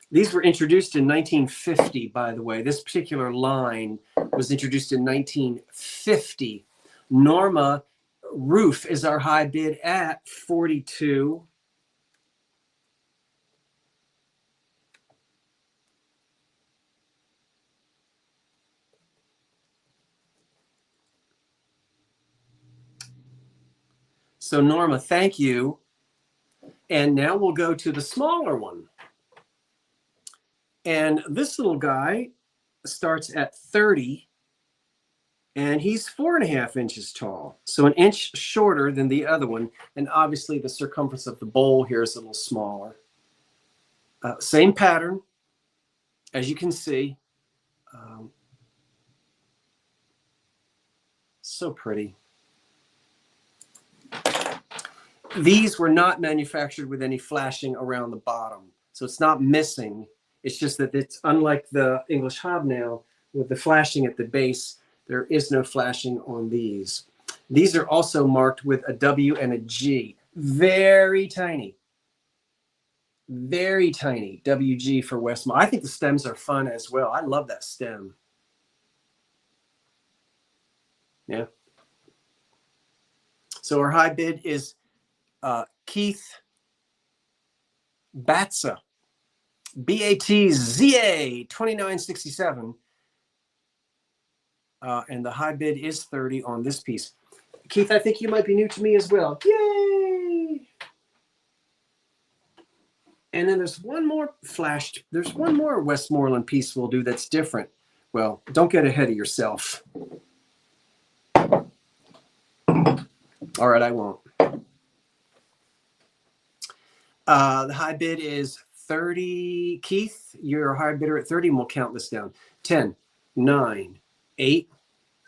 these were introduced in 1950, by the way. This particular line was introduced in 1950. Norma Roof is our high bid at 42. So Norma, thank you. And now we'll go to the smaller one. And this little guy starts at 30, and he's 4.5 inches tall. So an inch shorter than the other one. And obviously the circumference of the bowl here is a little smaller. Same pattern, as you can see. So pretty. These were not manufactured with any flashing around the bottom. So it's not missing. It's just that it's unlike the English hobnail with the flashing at the base. There is no flashing on these. These are also marked with a W and a G. Very tiny. Very tiny. WG for Westmore. I think the stems are fun as well. I love that stem. Yeah. So our high bid is Keith Batza. BATZA 2967. And the high bid is 30 on this piece. Keith, I think you might be new to me as well. Yay! And then there's one more there's one more Westmoreland piece we'll do that's different. Well, don't get ahead of yourself. All right, I won't. The high bid is 30. Keith, you're a high bidder at 30, and we'll count this down. 10, 9, 8,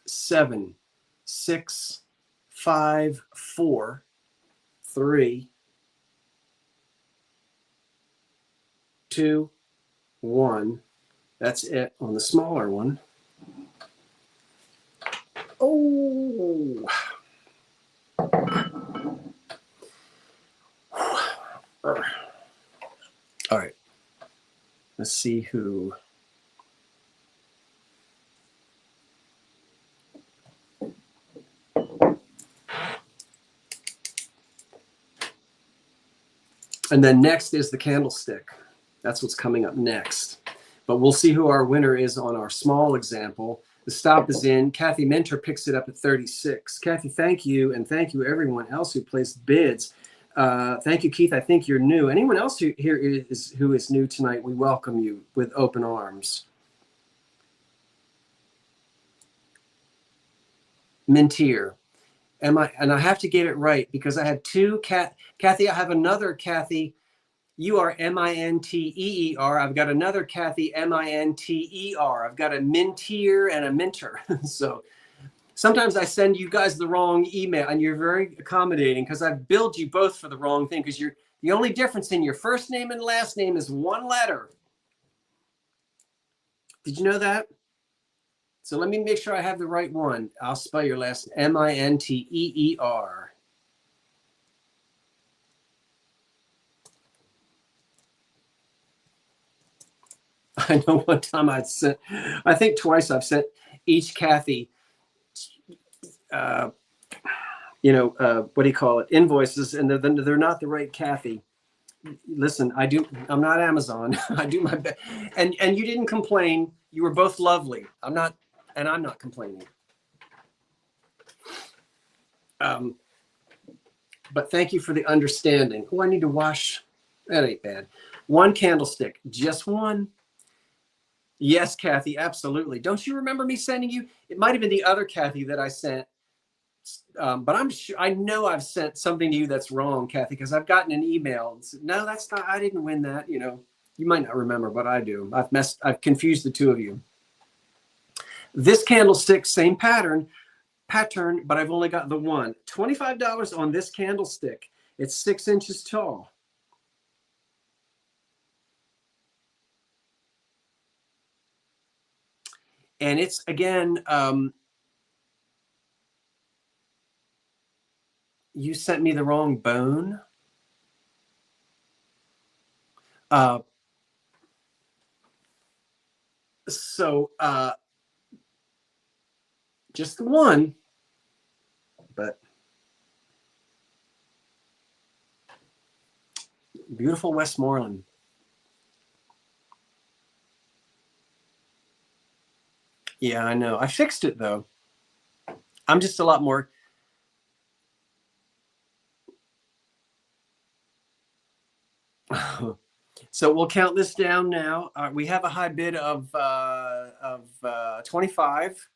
7, 6, 5, 4, 3, 2, 1. That's it on the smaller one. Oh. All right. Let's see who. And then next is the candlestick. That's what's coming up next. But we'll see who our winner is on our small example. The stop is in. Kathy Mentor picks it up at 36. Kathy, thank you. And thank you everyone else who placed bids. Thank you, Keith. I think you're new. Anyone else who is new tonight, we welcome you with open arms. Mintier. And I have to get it right because I had two Kathy. I have another Kathy. You are M-I-N-T-E-E-R. I've got another Kathy, M-I-N-T-E-R. I've got a Mintier and a Minter. So sometimes I send you guys the wrong email, and you're very accommodating because I've billed you both for the wrong thing because the only difference in your first name and last name is one letter. Did you know that? So let me make sure I have the right one. I'll spell your last name, M-I-N-T-E-E-R. I know one time I think twice I've sent each Kathy, what do you call it? Invoices, and they're not the right Kathy. Listen, I'm not Amazon. I do my best. And you didn't complain. You were both lovely. I'm not complaining. But thank you for the understanding. Oh, I need to wash. That ain't bad. One candlestick, just one. Yes, Kathy, absolutely. Don't you remember me sending you? It might have been the other Kathy that I sent, but I'm sure I know I've sent something to you that's wrong, Kathy, because I've gotten an email and said, no, that's not. I didn't win that. You might not remember, but I do. I've confused the two of you. This candlestick, same pattern, but I've only got the one. $25 on this candlestick. It's 6 inches tall. And it's, again, you sent me the wrong bone. Just the one, but beautiful Westmoreland. Yeah, I know. I fixed it though. I'm just a lot more. So we'll count this down now. We have a high bid of 25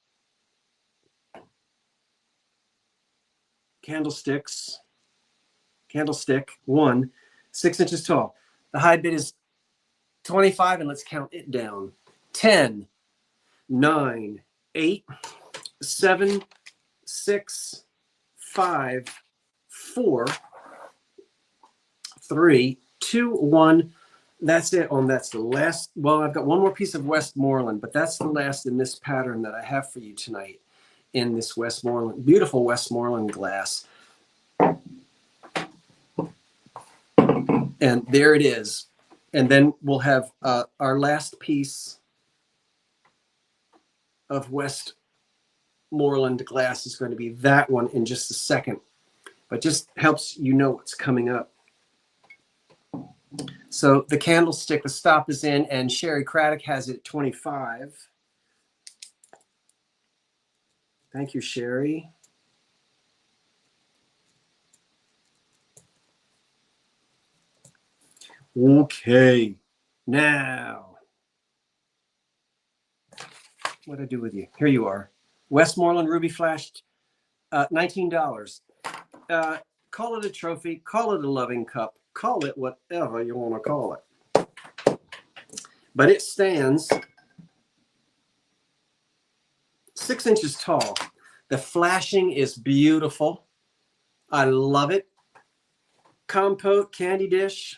candlesticks. Candlestick 1, 6 inches tall. The high bid is 25, and let's count it down. 10, 9, 8, 7, 6, 5, 4, 3, 2, 1. That's it. That's the last. Well, I've got one more piece of Westmoreland, but that's the last in this pattern that I have for you tonight. in this Westmoreland, beautiful Westmoreland glass. And there it is. And then we'll have our last piece of Westmoreland glass is going to be that one in just a second, but just helps you know what's coming up. So the candlestick, the stop is in, and Sherry Craddock has it at 25. Thank you, Sherry. Okay, now, what did I do with you? Here you are. Westmoreland Ruby Flashed, $19. Call it a trophy, call it a loving cup, call it whatever you want to call it. But it stands 6 inches tall. The flashing is beautiful. I love it. Compote, candy dish,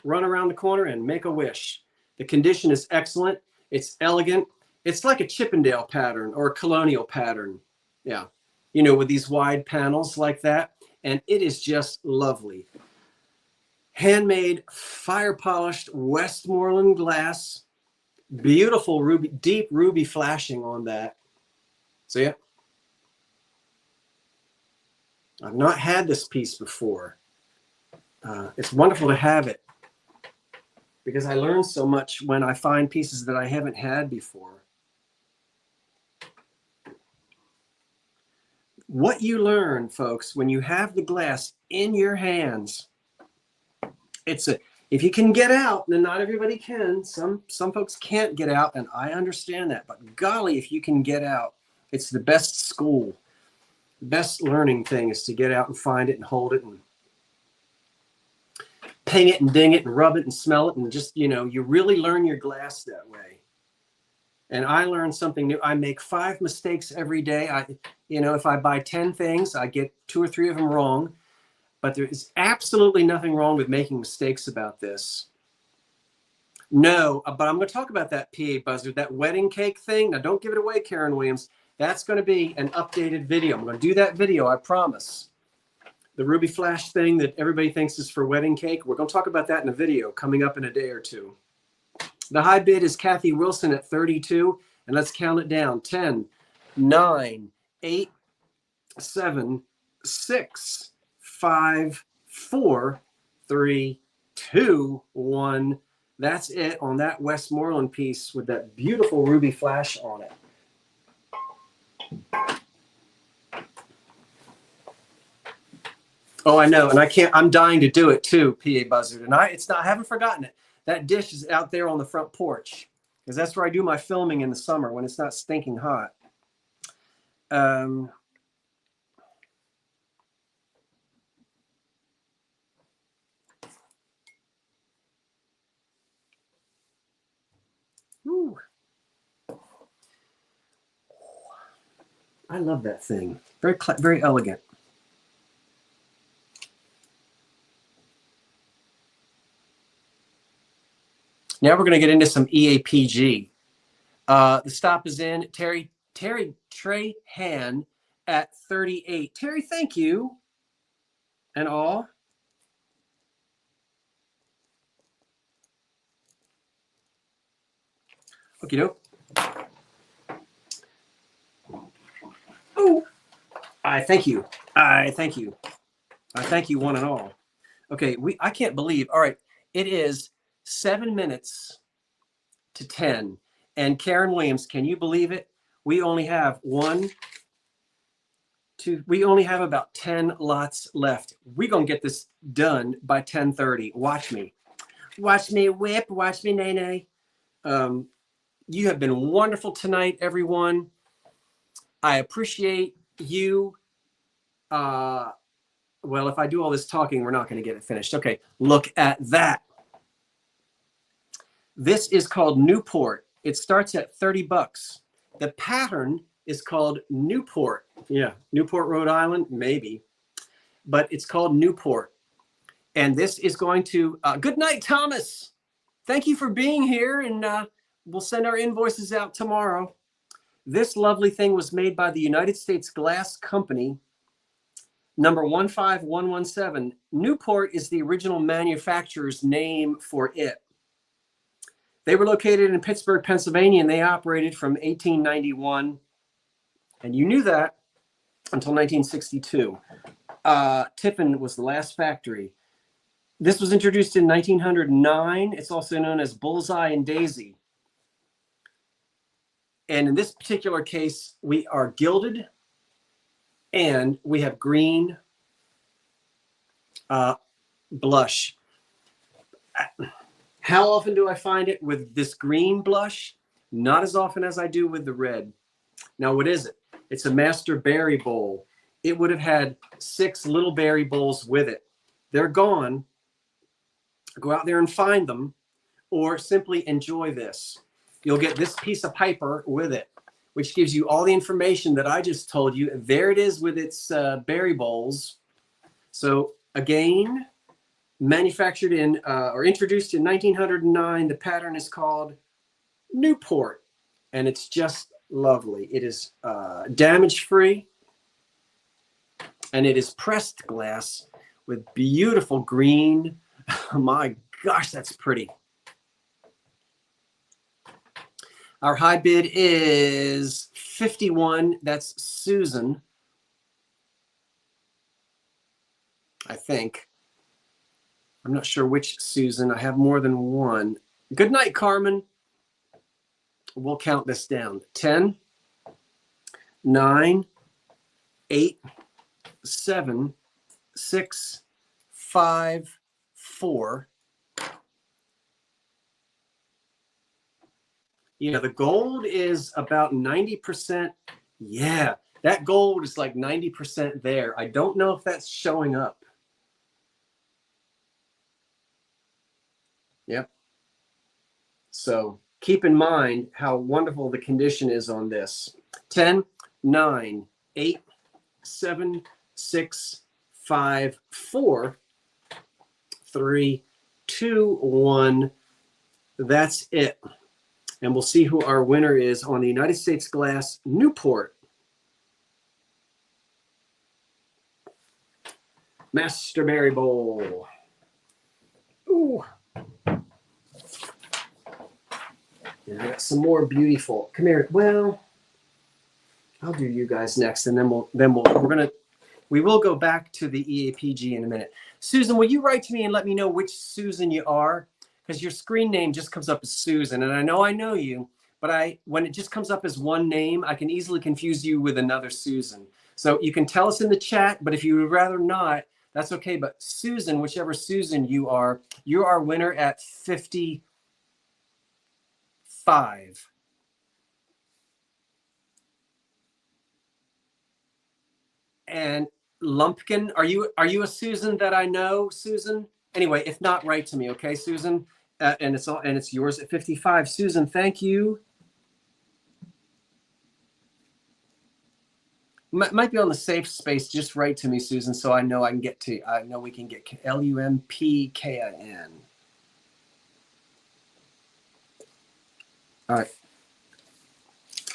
run around the corner and make a wish. The condition is excellent. It's elegant. It's like a Chippendale pattern or a colonial pattern. Yeah. You know, with these wide panels like that. And it is just lovely. Handmade, fire polished Westmoreland glass. Beautiful ruby, deep ruby flashing on that. See it? I've not had this piece before. It's wonderful to have it because I learn so much when I find pieces that I haven't had before. What you learn, folks, when you have the glass in your hands, if you can get out, and not everybody can. Some folks can't get out, and I understand that. But golly, if you can get out, it's the best school. The best learning thing is to get out and find it and hold it and ping it and ding it and rub it and smell it and just, you know, you really learn your glass that way. And I learn something new. I make 5 mistakes every day. If I buy 10 things, I get 2 or 3 of them wrong. But there is absolutely nothing wrong with making mistakes about this. No, but I'm going to talk about that PA Buzzard, that wedding cake thing. Now, don't give it away, Karen Williams. That's going to be an updated video. I'm going to do that video, I promise. The Ruby Flash thing that everybody thinks is for wedding cake, we're going to talk about that in a video coming up in a day or two. The high bid is Kathy Wilson at 32, and let's count it down. 10, 9, 8, 7, 6, 5, 4, 3, 2, 1. That's it on that Westmoreland piece with that beautiful ruby flash on it. Oh, I know, and I'm dying to do it too, PA Buzzard. And I haven't forgotten it. That dish is out there on the front porch because that's where I do my filming in the summer when it's not stinking hot. Whew. I love that thing. Very elegant. Now we're going to get into some EAPG. The stop is in. Terry Trahan at 38. Terry, thank you. And all. Okie doke. Oh, I thank you. I thank you. I thank you one and all. Okay, I can't believe. All right, it is 7 minutes to 10. And Karen Williams, can you believe it? We only have we only have about 10 lots left. We're going to get this done by 10:30. Watch me. Watch me whip. Watch me nay-nay. You have been wonderful tonight, everyone. I appreciate you. Well, if I do all this talking, we're not going to get it finished. Okay, look at that. This is called Newport. It starts at $30. The pattern is called Newport. Yeah, Newport, Rhode Island, maybe. But it's called Newport. And this is going to, good night, Thomas. Thank you for being here. And we'll send our invoices out tomorrow. This lovely thing was made by the United States Glass Company, number 15117. Newport is the original manufacturer's name for it. They were located in Pittsburgh, Pennsylvania, and they operated from 1891. And you knew that until 1962. Tiffin was the last factory. This was introduced in 1909. It's also known as Bullseye and Daisy. And in this particular case, we are gilded and we have green blush. How often do I find it with this green blush? Not as often as I do with the red. Now, what is it? It's a master berry bowl. It would have had 6 little berry bowls with it. They're gone. Go out there and find them, or simply enjoy this. You'll get this piece of paper with it, which gives you all the information that I just told you. There it is with its berry bowls. So again, manufactured in or introduced in 1909. The pattern is called Newport, and it's just lovely. It is damage-free, and it is pressed glass with beautiful green. Oh my gosh, that's pretty. Our high bid is 51. That's Susan, I think. I'm not sure which Susan. I have more than one. Good night, Carmen. We'll count this down. 10, 9, 8, 7, 6, 5, 4. Yeah, the gold is about 90%. Yeah, that gold is like 90% there. I don't know if that's showing up. Yep. So keep in mind how wonderful the condition is on this. 10, 9, 8, 7, 6, 5, 4, 3, 2, 1. That's it. And we'll see who our winner is on the United States Glass Newport Master Berry Bowl. Ooh. And I got some more beautiful. Come here. Well, I'll do you guys next, and then we will go back to the EAPG in a minute. Susan, will you write to me and let me know which Susan you are? Because your screen name just comes up as Susan, and I know you, but when it just comes up as one name, I can easily confuse you with another Susan. So you can tell us in the chat, but if you would rather not, that's okay. But Susan, whichever Susan you are our winner at 55. And Lumpkin, are you a Susan that I know, Susan? Anyway, if not, write to me, okay, Susan? And it's yours at 55. Susan, thank you. Might be on the safe space. Just write to me, Susan, so I know we can get LUMPKIN. All right.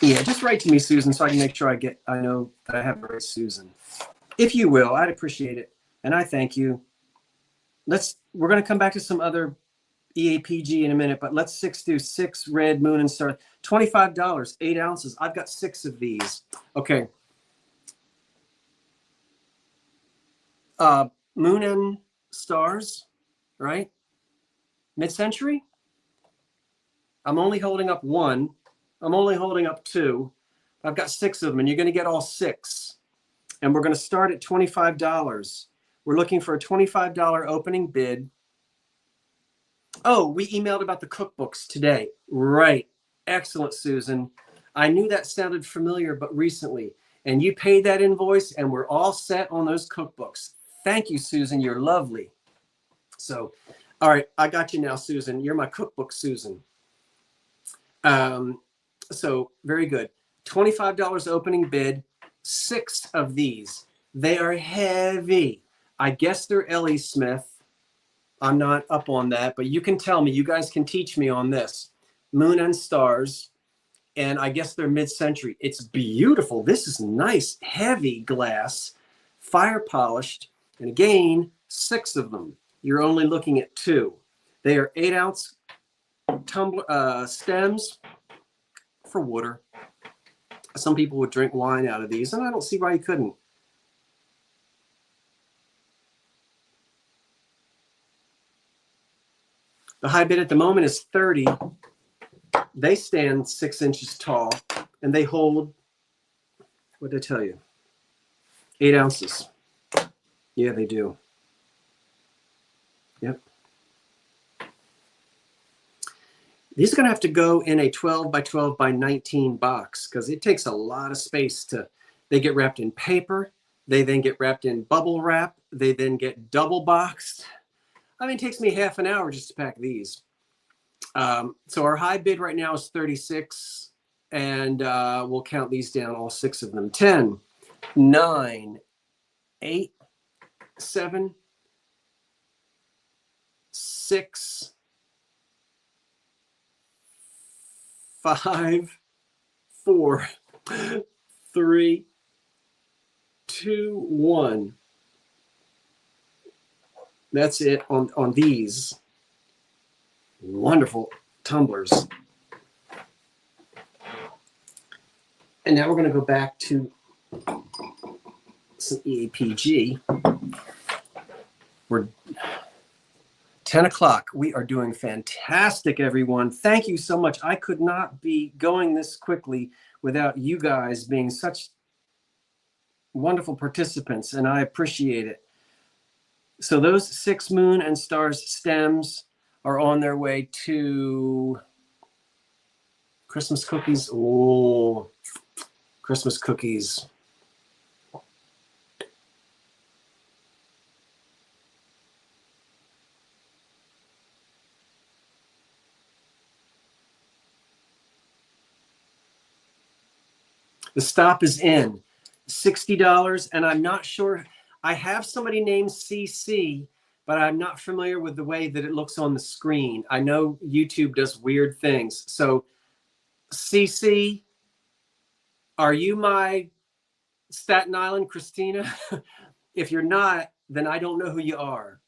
Yeah, just write to me, Susan, so I can make sure I know that I have the right Susan. If you will, I'd appreciate it. And I thank you. We're going to come back to some other EAPG in a minute, but let's do 6 red moon and star. $25, 8 ounces. I've got 6 of these. Okay. Moon and stars, right? Mid-century. I'm only holding up 1. I'm only holding up 2. I've got 6 of them, and you're going to get all 6. And we're going to start at $25. We're looking for a $25 opening bid. Oh, we emailed about the cookbooks today. Right. Excellent, Susan. I knew that sounded familiar, but recently. And you paid that invoice, and we're all set on those cookbooks. Thank you, Susan. You're lovely. So, all right, I got you now, Susan. You're my cookbook, Susan. So, very good. $25 opening bid. 6 of these. They are heavy. I guess they're Ellie Smith. I'm not up on that, but you can tell me. You guys can teach me on this. Moon and stars. and I guess they're mid-century. It's beautiful. This is nice, heavy glass, fire polished, and again, 6 of them. You're only looking at 2. They are 8-ounce tumbler stems for water. Some people would drink wine out of these, and I don't see why you couldn't. The high bid at the moment is 30. They stand 6 inches tall, and they hold, what did I tell you? 8 ounces. Yeah, they do. Yep. These are going to have to go in a 12 by 12 by 19 box because it takes a lot of space to, they get wrapped in paper. They then get wrapped in bubble wrap. They then get double boxed. I mean, it takes me half an hour just to pack these. So our high bid right now is 36, and we'll count these down, all 6 of them. 10, 9, 8, 7, 6, 5, 4, 3, 2, 1. That's it on these wonderful tumblers. And now we're going to go back to some EAPG. We're 10 o'clock. We are doing fantastic, everyone. Thank you so much. I could not be going this quickly without you guys being such wonderful participants, and I appreciate it. So those 6 moon and stars stems are on their way to Christmas cookies. Oh, Christmas cookies. The stop is in $60, and I'm not sure. I have somebody named CC, but I'm not familiar with the way that it looks on the screen. I know YouTube does weird things. So CC, are you my Staten Island Christina? If you're not, then I don't know who you are.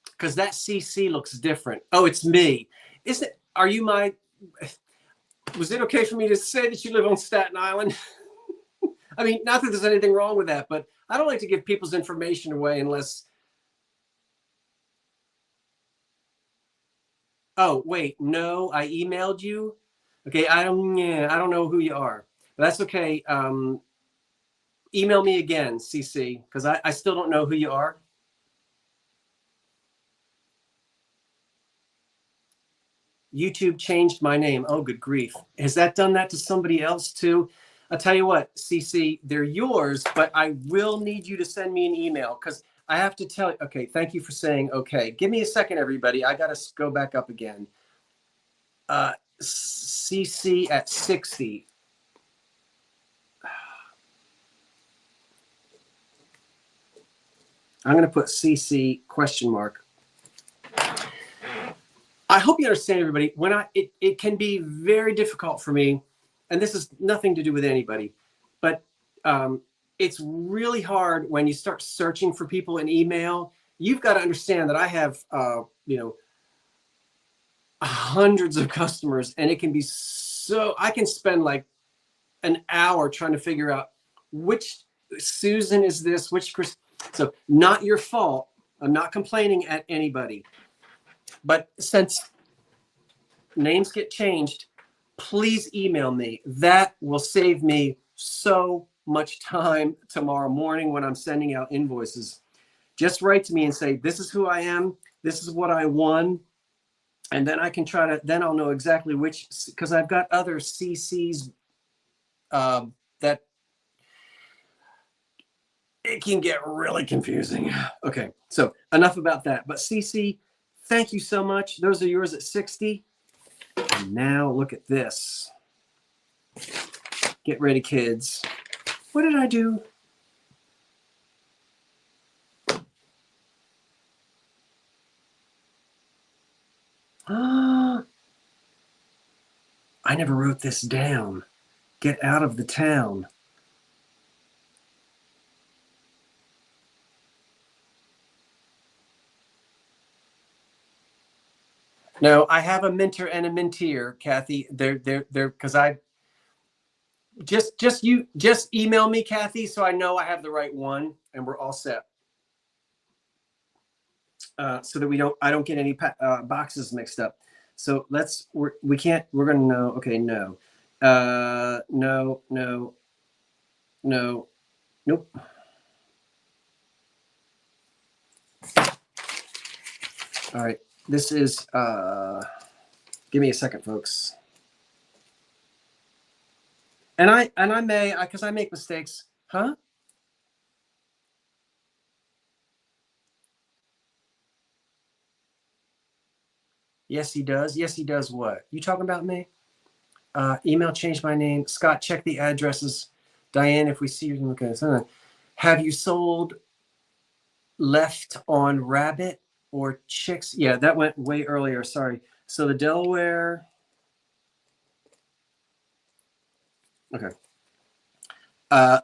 Because that CC looks different. Oh, it's me. Is it? Are you my? Was it okay for me to say that you live on Staten Island? I mean, not that there's anything wrong with that, but I don't like to give people's information away unless. Oh, wait, no, I emailed you. Okay, I don't know who you are. But that's okay. Email me again, CC, because I still don't know who you are. YouTube changed my name. Oh, good grief. Has that done that to somebody else too? I'll tell you what, CC, they're yours, but I will need you to send me an email because I have to tell you. Okay, thank you for saying okay. Give me a second, everybody. I got to go back up again. CC at 60. I'm going to put CC question mark. I hope you understand, everybody. When it can be very difficult for me, and this is nothing to do with anybody, but it's really hard when you start searching for people in email. You've got to understand that I have, hundreds of customers, and it can be so. I can spend like an hour trying to figure out which Susan is this, which Chris. So not your fault. I'm not complaining at anybody. But since names get changed, please email me. That will save me so much time tomorrow morning when I'm sending out invoices. Just write to me and say, this is who I am. This is what I won. And then I can then I'll know exactly which, because I've got other CCs that it can get really confusing. Okay, so enough about that. But CC, thank you so much. Those are yours at 60. And now look at this. Get ready, kids. What did I do? I never wrote this down. Get out of the town. No, I have a minter and a mintier, Kathy. They're because I just email me, Kathy, so I know I have the right one and we're all set. So that I don't get any boxes mixed up. So we're gonna know. Okay, no, no, nope. All right, this is, give me a second, folks. And I may, because I make mistakes, huh? Yes, he does. Yes, he does. What? You talking about me? Email, change my name. Scott, check the addresses. Diane, if we see you, okay. So, have you sold left on rabbit or chicks? Yeah, that went way earlier. Sorry. So the Delaware. Okay.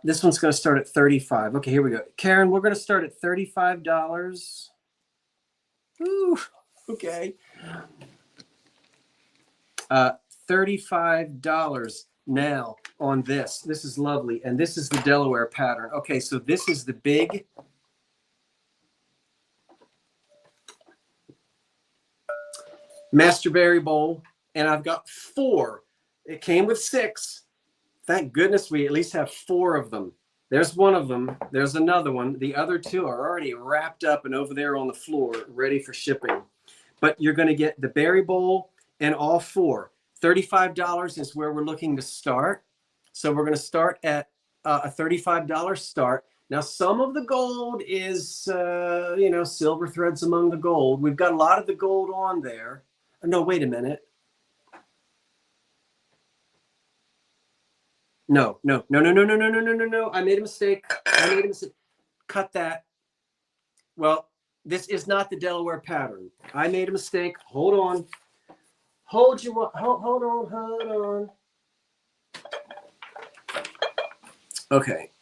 This one's going to start at $35. Okay, here we go. Karen, we're going to start at $35. Ooh, okay. $35 now on this. This is lovely. And this is the Delaware pattern. Okay, so this is the big Masterberry bowl. And I've got 4. It came with 6. Thank goodness we at least have 4 of them. There's one of them. There's another one. The other 2 are already wrapped up and over there on the floor, ready for shipping. But you're going to get the berry bowl and all 4. $35 is where we're looking to start. So we're going to start at a $35 start. Now, some of the gold is, silver threads among the gold. We've got a lot of the gold on there. No, wait a minute. No. I made a mistake. Cut that. Well, this is not the Delaware pattern. I made a mistake. Hold on. Hold on. Okay.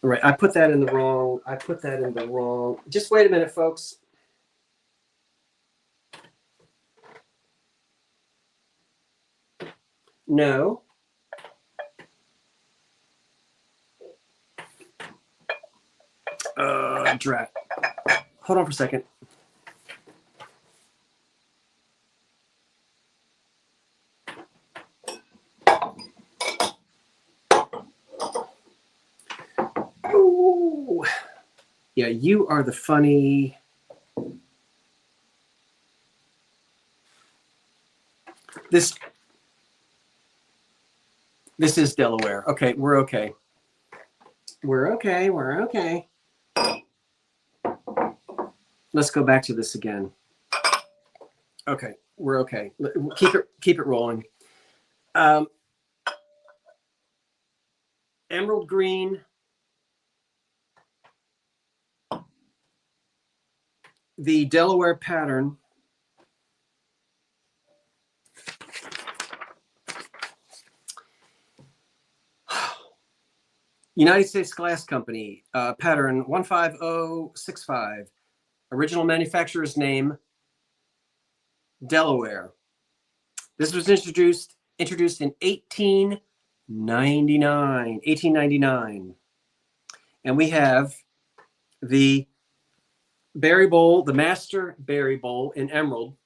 All right. I put that in the wrong. Just wait a minute, folks. No. Drat. Hold on for a second. Ooh. Yeah, you are the funny. This is Delaware. Okay, we're okay. We're okay. Let's go back to this again. Okay, we're okay. Keep it rolling. Emerald green. The Delaware pattern. United States Glass Company, pattern 15065. Original manufacturer's name, Delaware. This was introduced in 1899. And we have the berry bowl, the master berry bowl in emerald.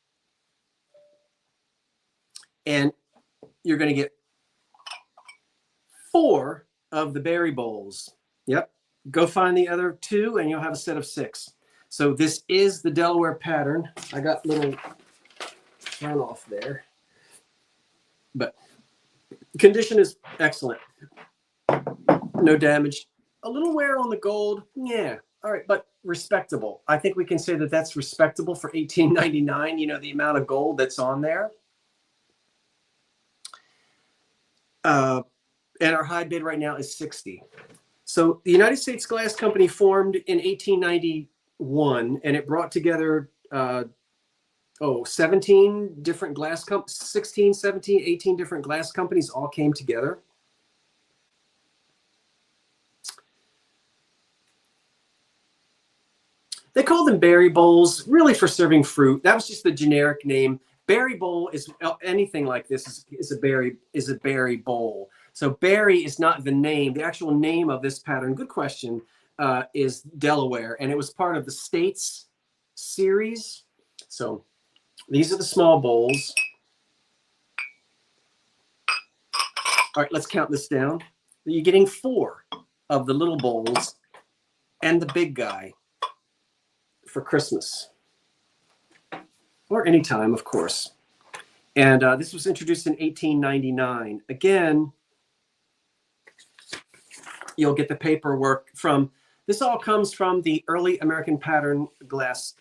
And you're going to get 4 of the berry bowls. Yep. Go find the other 2 and you'll have a set of 6. So this is the Delaware pattern. I got little run off there. But condition is excellent. No damage. A little wear on the gold. Yeah. All right. But respectable. I think we can say that that's respectable for $18.99. You know, the amount of gold that's on there. And our high bid right now is $60. So the United States Glass Company formed in 1891, and it brought together 17 different glass companies, 16, 17, 18 different glass companies all came together. They called them berry bowls, really for serving fruit. That was just the generic name. Berry bowl is anything like this is a berry bowl. So berry is not the name. The actual name of this pattern, good question, is Delaware, and it was part of the States series. So these are the small bowls. All right, let's count this down. You're getting 4 of the little bowls and the big guy for Christmas, or any time, of course. And this was introduced in 1899. Again, you'll get the paperwork from, this all comes from the early American Pattern Glass,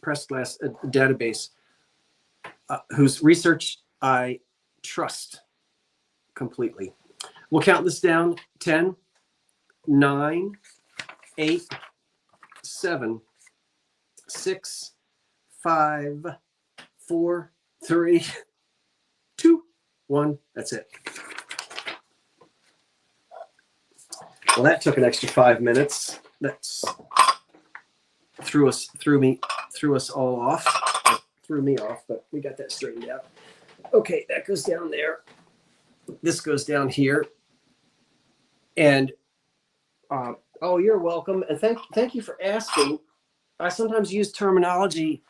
Pressed Glass database, whose research I trust completely. We'll count this down: 10, 9, 8, 7, 6, 5, 4, 3, 2, 1. That's it. Well, that took an extra 5 minutes. That's threw us all off. Threw me off, but we got that straightened out. Okay, that goes down there. This goes down here. And oh, you're welcome. And thank you for asking. I sometimes use terminology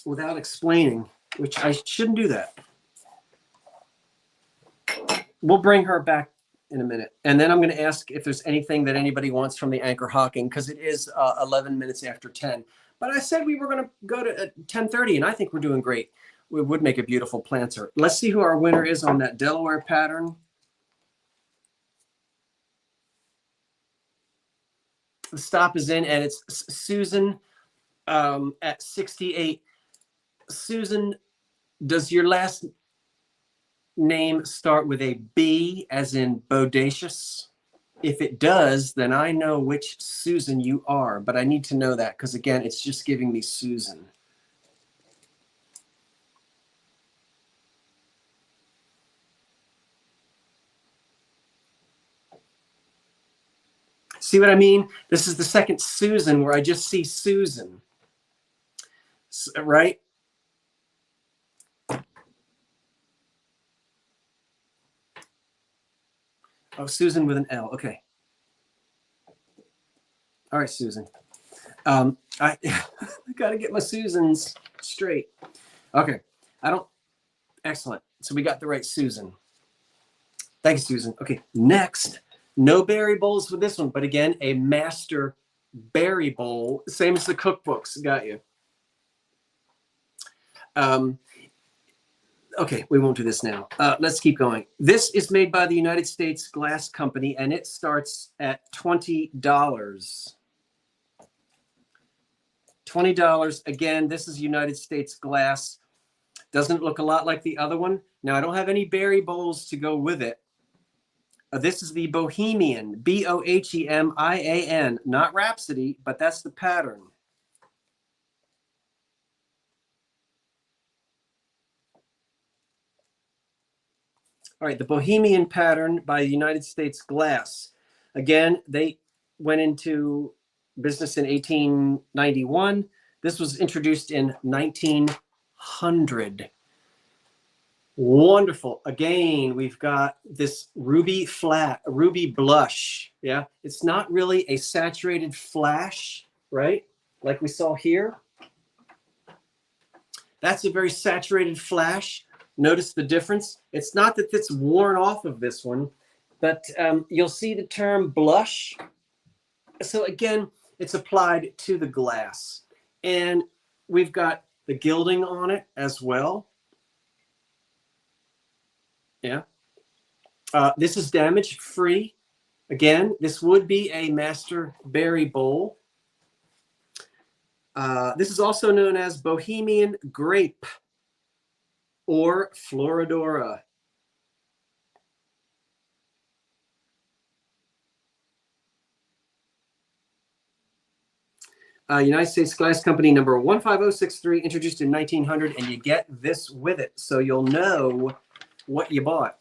without explaining, which I shouldn't do that. We'll bring her back in a minute. And then I'm going to ask if there's anything that anybody wants from the anchor hawking, because it is 11 minutes after 10. But I said we were going to go to 10:30, and I think we're doing great. We would make a beautiful planter. Let's see who our winner is on that Delaware pattern. The stop is in, and it's Susan at 68. Susan, does your last name start with a B as in bodacious? If it does, then I know which Susan you are, but I need to know that because, again, it's just giving me Susan. See what I mean? This is the second Susan where I just see Susan, right? Oh, Susan with an L. Okay. All right, Susan. I got to get my Susans straight. Okay. Excellent. So we got the right Susan. Thank you, Susan. Okay. Next, no berry bowls for this one, but again, a master berry bowl, same as the cookbooks. Got you. Okay, we won't do this now. Let's keep going. This is made by the United States Glass Company, and it starts at $20. $20. Again, this is United States Glass. Doesn't look a lot like the other one. Now, I don't have any berry bowls to go with it. This is the Bohemian, Bohemian, not Rhapsody, but that's the pattern. All right, the Bohemian pattern by United States Glass. Again, they went into business in 1891. This was introduced in 1900. Wonderful. Again, we've got this ruby flat, ruby blush. Yeah, it's not really a saturated flash, right? Like we saw here. That's a very saturated flash. Notice the difference. It's not that it's worn off of this one, but you'll see the term blush. So again, it's applied to the glass. And we've got the gilding on it as well. Yeah. This is damage free. Again, this would be a master berry bowl. This is also known as Bohemian grape or Floridora. United States Glass Company number 15063, introduced in 1900, and you get this with it, so you'll know what you bought.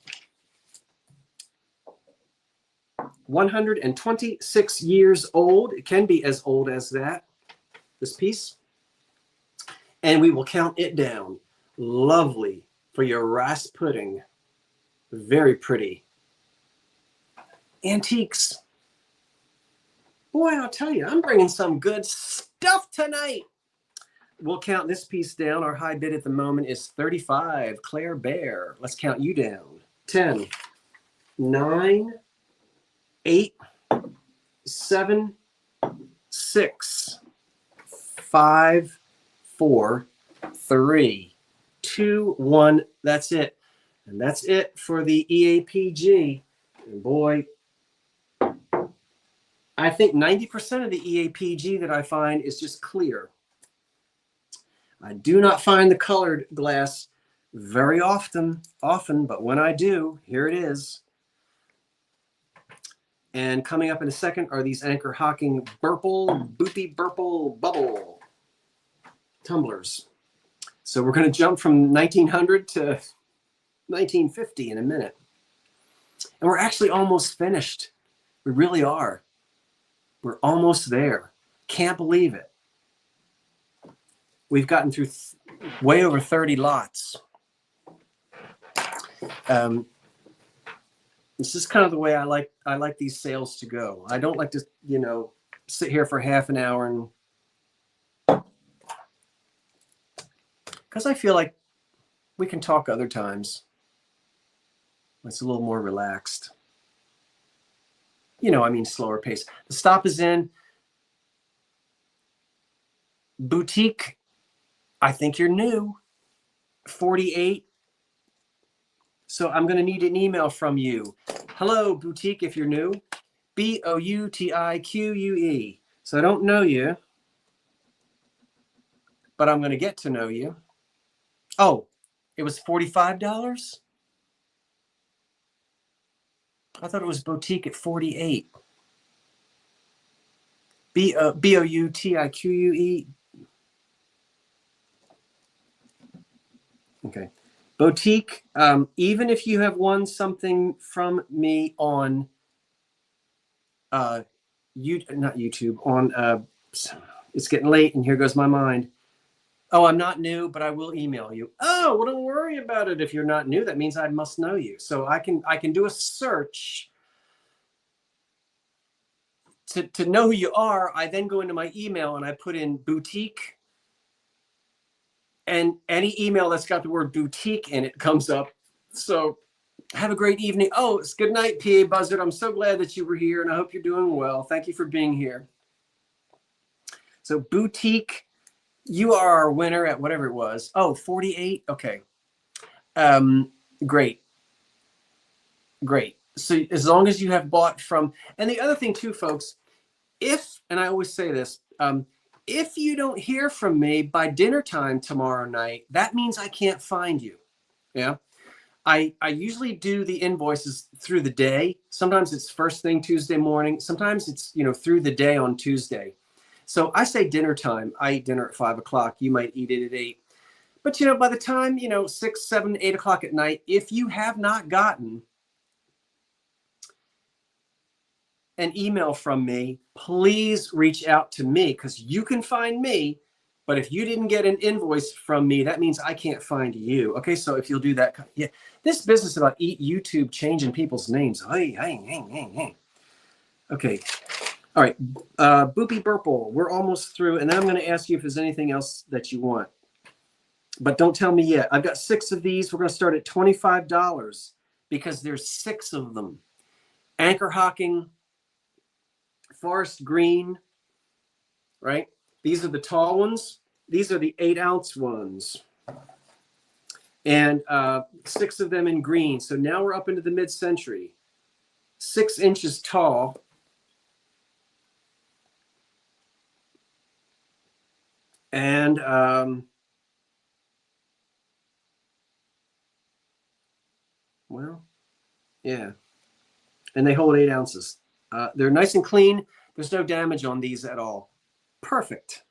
126 years old. It can be as old as that, this piece. And we will count it down. Lovely for your rice pudding. Very pretty. Antiques. Boy, I'll tell you, I'm bringing some good stuff tonight. We'll count this piece down. Our high bid at the moment is 35. Claire Bear. Let's count you down. 10, 9, 8, 7, 6, 5, 4, 3, 2, 1. That's it. And that's it for the EAPG. And boy, I think 90% of the EAPG that I find is just clear. I do not find the colored glass very often, but when I do, here it is. And coming up in a second are these Anchor Hocking Boopy Burple Bubble tumblers. So we're going to jump from 1900 to 1950 in a minute. And we're actually almost finished. We really are. We're almost there. Can't believe it. We've gotten through way over 30 lots. This is kind of the way I like these sales to go. I don't like to, sit here for half an hour and because I feel like we can talk other times. It's a little more relaxed. Slower pace. The stop is in. Boutique. I think you're new. 48. So I'm going to need an email from you. Hello, Boutique, if you're new. Boutique. So I don't know you, but I'm going to get to know you. Oh, it was $45? I thought it was Boutique at 48. Boutique. Okay. Boutique, even if you have won something from me on not YouTube, on it's getting late and here goes my mind. Oh, I'm not new, but I will email you. Oh, well, don't worry about it. If you're not new, that means I must know you. So I can do a search to know who you are. I then go into my email and I put in Boutique. And any email that's got the word boutique in it comes up. So have a great evening. Oh, it's good night, PA Buzzard. I'm so glad that you were here and I hope you're doing well. Thank you for being here. So Boutique, you are our winner at whatever it was. Oh, 48. Okay. Great. So as long as you have bought from, and the other thing too, folks, and I always say this, if you don't hear from me by dinner time tomorrow night, that means I can't find you. Yeah. I usually do the invoices through the day. Sometimes it's first thing Tuesday morning. Sometimes it's, through the day on Tuesday. So I say dinner time. I eat dinner at 5 o'clock. You might eat it at 8. But, by the time, 6, 7, 8 o'clock at night, if you have not gotten an email from me, please reach out to me because you can find me. But if you didn't get an invoice from me, that means I can't find you. Okay, so if you'll do that, yeah. This business about YouTube changing people's names. Okay. All right. Boopy Burple, we're almost through. And then I'm going to ask you if there's anything else that you want. But don't tell me yet. I've got 6 of these. We're going to start at $25 because there's 6 of them. Anchor Hocking, Forest Green, right? These are the tall ones. These are the 8-ounce ones. And 6 of them in green. So now we're up into the mid-century. 6 inches tall. And well, yeah. And they hold 8 ounces. They're nice and clean. There's no damage on these at all. Perfect.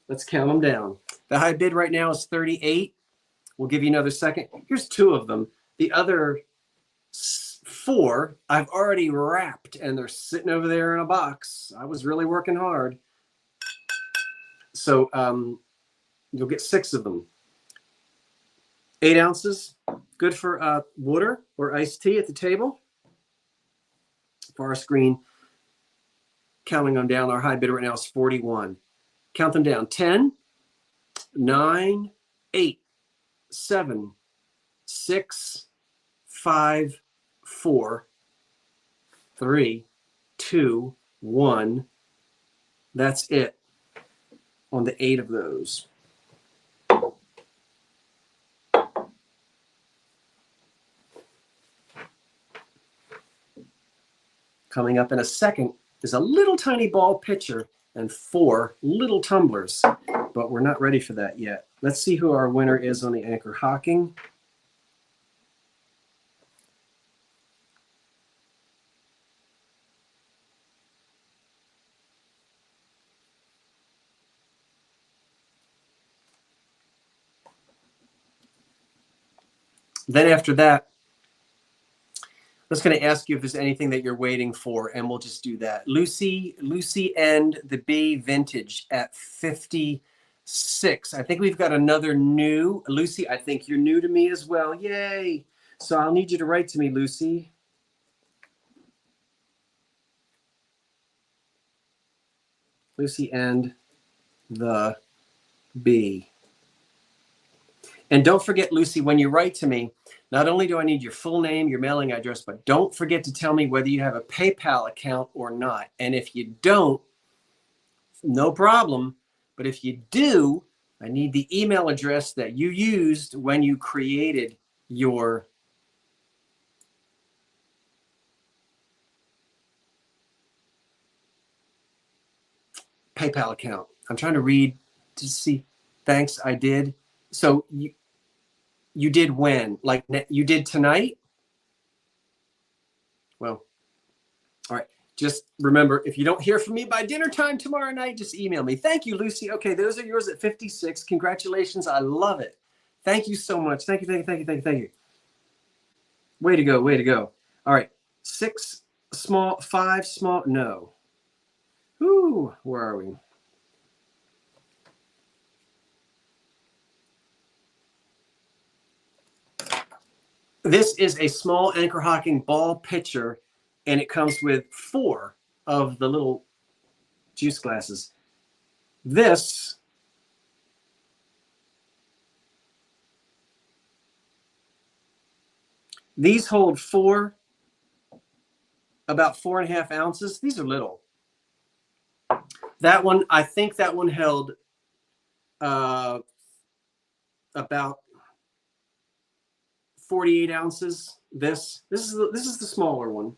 Let's count them down. The high bid right now is 38. We'll give you another second. Here's 2 of them. The other 4 I've already wrapped and they're sitting over there in a box. I was really working hard. So you'll get 6 of them. 8 ounces, good for water or iced tea at the table. For our screen, counting them down, our high bid right now is 41. Count them down. 10, 9, 8, 7, 6, 5, 4, 3, 2, 1. That's it on the 8 of those. Coming up in a second is a little tiny ball pitcher and 4 little tumblers, but we're not ready for that yet. Let's see who our winner is on the Anchor Hocking. Then after that, I was going to ask you if there's anything that you're waiting for, and we'll just do that. Lucy and the B Vintage at 56. I think we've got another new. Lucy, I think you're new to me as well. Yay. So I'll need you to write to me, Lucy. Lucy and the B. And don't forget, Lucy, when you write to me, not only do I need your full name, your mailing address, but don't forget to tell me whether you have a PayPal account or not. And if you don't, no problem. But if you do, I need the email address that you used when you created your PayPal account. I'm trying to read to see. Thanks, I did. So you did when? Like you did tonight? Well, all right. Just remember, if you don't hear from me by dinner time tomorrow night, just email me. Thank you, Lucy. Okay, those are yours at 56. Congratulations. I love it. Thank you so much. Thank you. Way to go. Way to go. All right. 6 small, 5 small. No. Ooh, where are we? This is a small Anchor Hocking ball pitcher, and it comes with 4 of the little juice glasses. These hold about 4.5 ounces. These are little. That one, I think that one held about 48 ounces. This is the smaller one,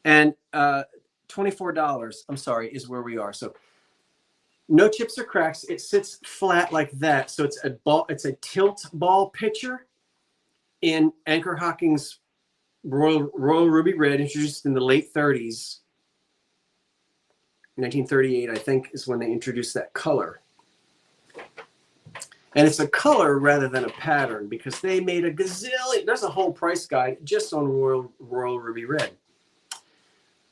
and $24. I'm sorry, is where we are. So no chips or cracks. It sits flat like that. So it's a ball. It's a tilt ball pitcher in Anchor Hocking's Royal Ruby Red, introduced in the late 30s. 1938, I think, is when they introduced that color. And it's a color rather than a pattern because they made a gazillion. There's a whole price guide just on Royal Ruby Red.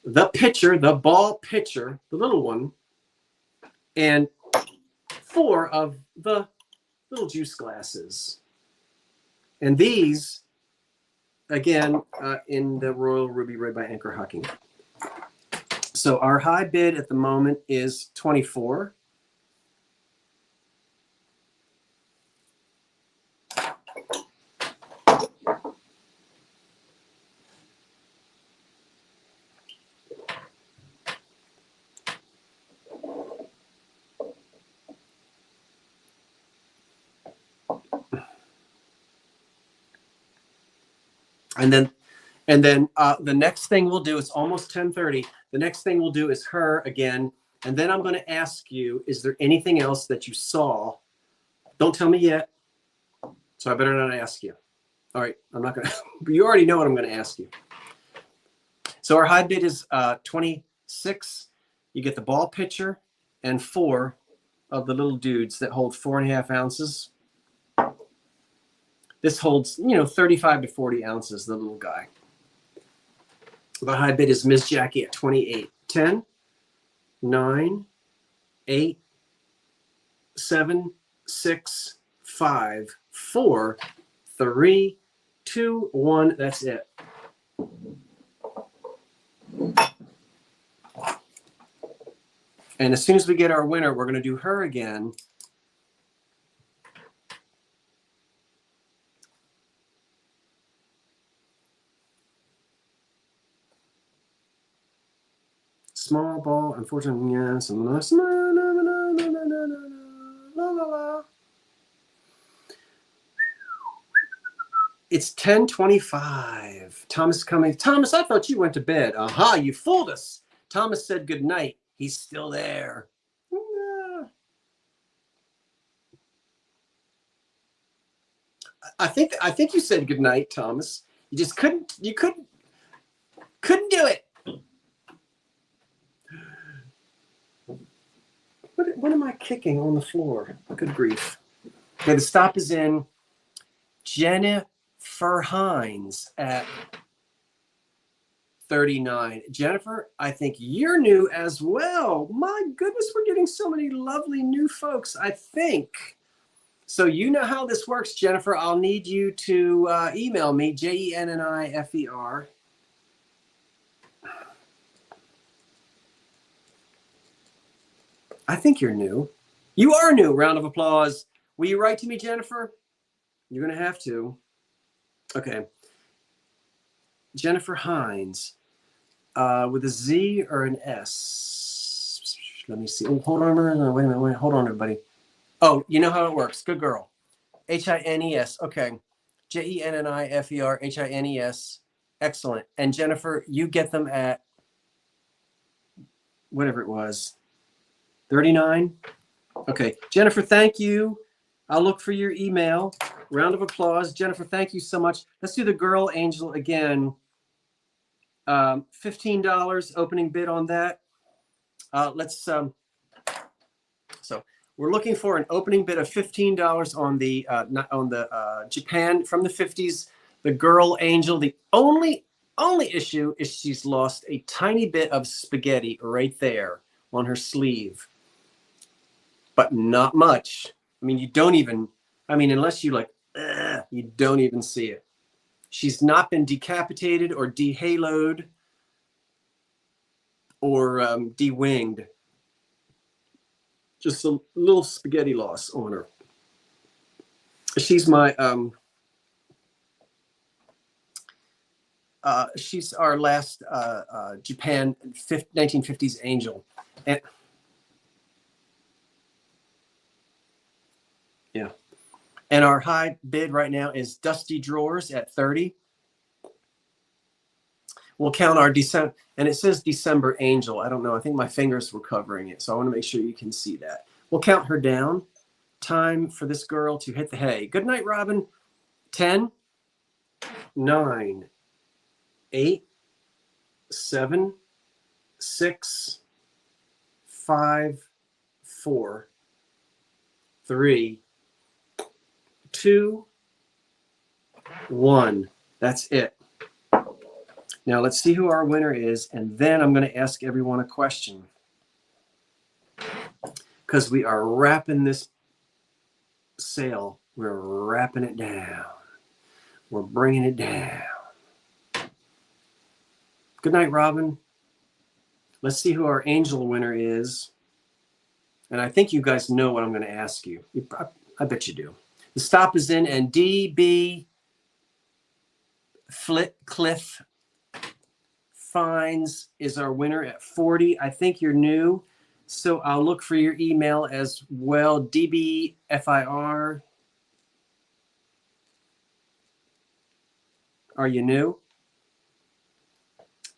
The pitcher, the ball pitcher, the little one, and 4 of the little juice glasses. And these, again, in the Royal Ruby Red by Anchor Hocking. So our high bid at the moment is 24. And then the next thing we'll do, it's almost 10:30. The next thing we'll do is her again. And then I'm going to ask you, is there anything else that you saw? Don't tell me yet. So I better not ask you. All right. I'm not going to, you already know what I'm going to ask you. So our high bid is 26. You get the ball pitcher and 4 of the little dudes that hold 4.5 ounces. This holds, 35 to 40 ounces, the little guy. The high bid is Ms. Jackie at 28. 10, 9, 8, 7, 6, 5, 4, 3, 2, 1. That's it. And as soon as we get our winner, we're going to do her again. Small ball, unfortunately, yes. It's 10:25. Thomas coming. Thomas, I thought you went to bed. Aha, you fooled us. Thomas said good night. He's still there. I think you said good night, Thomas. You just couldn't do it. What am I kicking on the floor? Good grief. Okay, the stop is in Jennifer Hines at 39. Jennifer, I think you're new as well. My goodness, we're getting so many lovely new folks, I think. So you know how this works, Jennifer. I'll need you to email me, JENNIFER. I think you're new. You are new. Round of applause. Will you write to me, Jennifer? You're going to have to. Okay. Jennifer Hines. With a Z or an S? Let me see. Oh, hold on. Wait a minute. Hold on, everybody. Oh, you know how it works. Good girl. Hines. Okay. JENNIFER, HINES. Excellent. And Jennifer, you get them at whatever it was. 39? Okay. Jennifer, thank you. I'll look for your email. Round of applause. Jennifer, thank you so much. Let's do the Girl Angel again. $15 opening bid on that. So we're looking for an opening bid of $15 on the Japan from the 50s, the Girl Angel. The only issue is she's lost a tiny bit of spaghetti right there on her sleeve, but not much. I mean, unless you you don't even see it. She's not been decapitated or dehaloed or de-winged. Just a little spaghetti loss on her. She's my she's our last Japan 1950s angel. And yeah. And our high bid right now is Dusty Drawers at 30. We'll count our December, and it says December Angel. I don't know. I think my fingers were covering it, so I want to make sure you can see that. We'll count her down. Time for this girl to hit the hay. Good night, Robin. 10, 9, 8, 7, 6, 5, 4, 3, 2, 1. That's it. Now let's see who our winner is, and then I'm going to ask everyone a question, because we are wrapping this sale. We're wrapping it down. We're bringing it down. Good night, Robin. Let's see who our angel winner is. And I think you guys know what I'm going to ask you. I bet you do. The stop is in, and DB Cliff Fines is our winner at 40. I think you're new, so I'll look for your email as well. DBFIR. Are you new?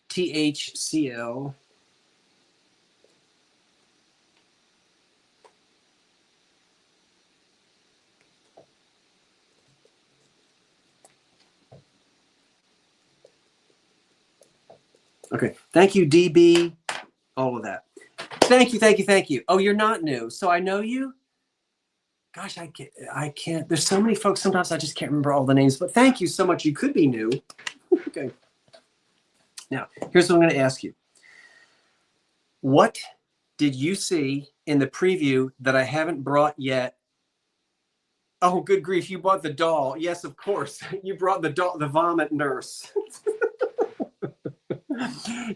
THCL. Okay, thank you, DB. All of that. Thank you, thank you, thank you. Oh, you're not new, so I know you. Gosh, I can't. There's so many folks. Sometimes I just can't remember all the names. But thank you so much. You could be new. Okay. Now, here's what I'm going to ask you. What did you see in the preview that I haven't brought yet? Oh, good grief! You bought the doll. Yes, of course. You brought the doll, the vomit nurse.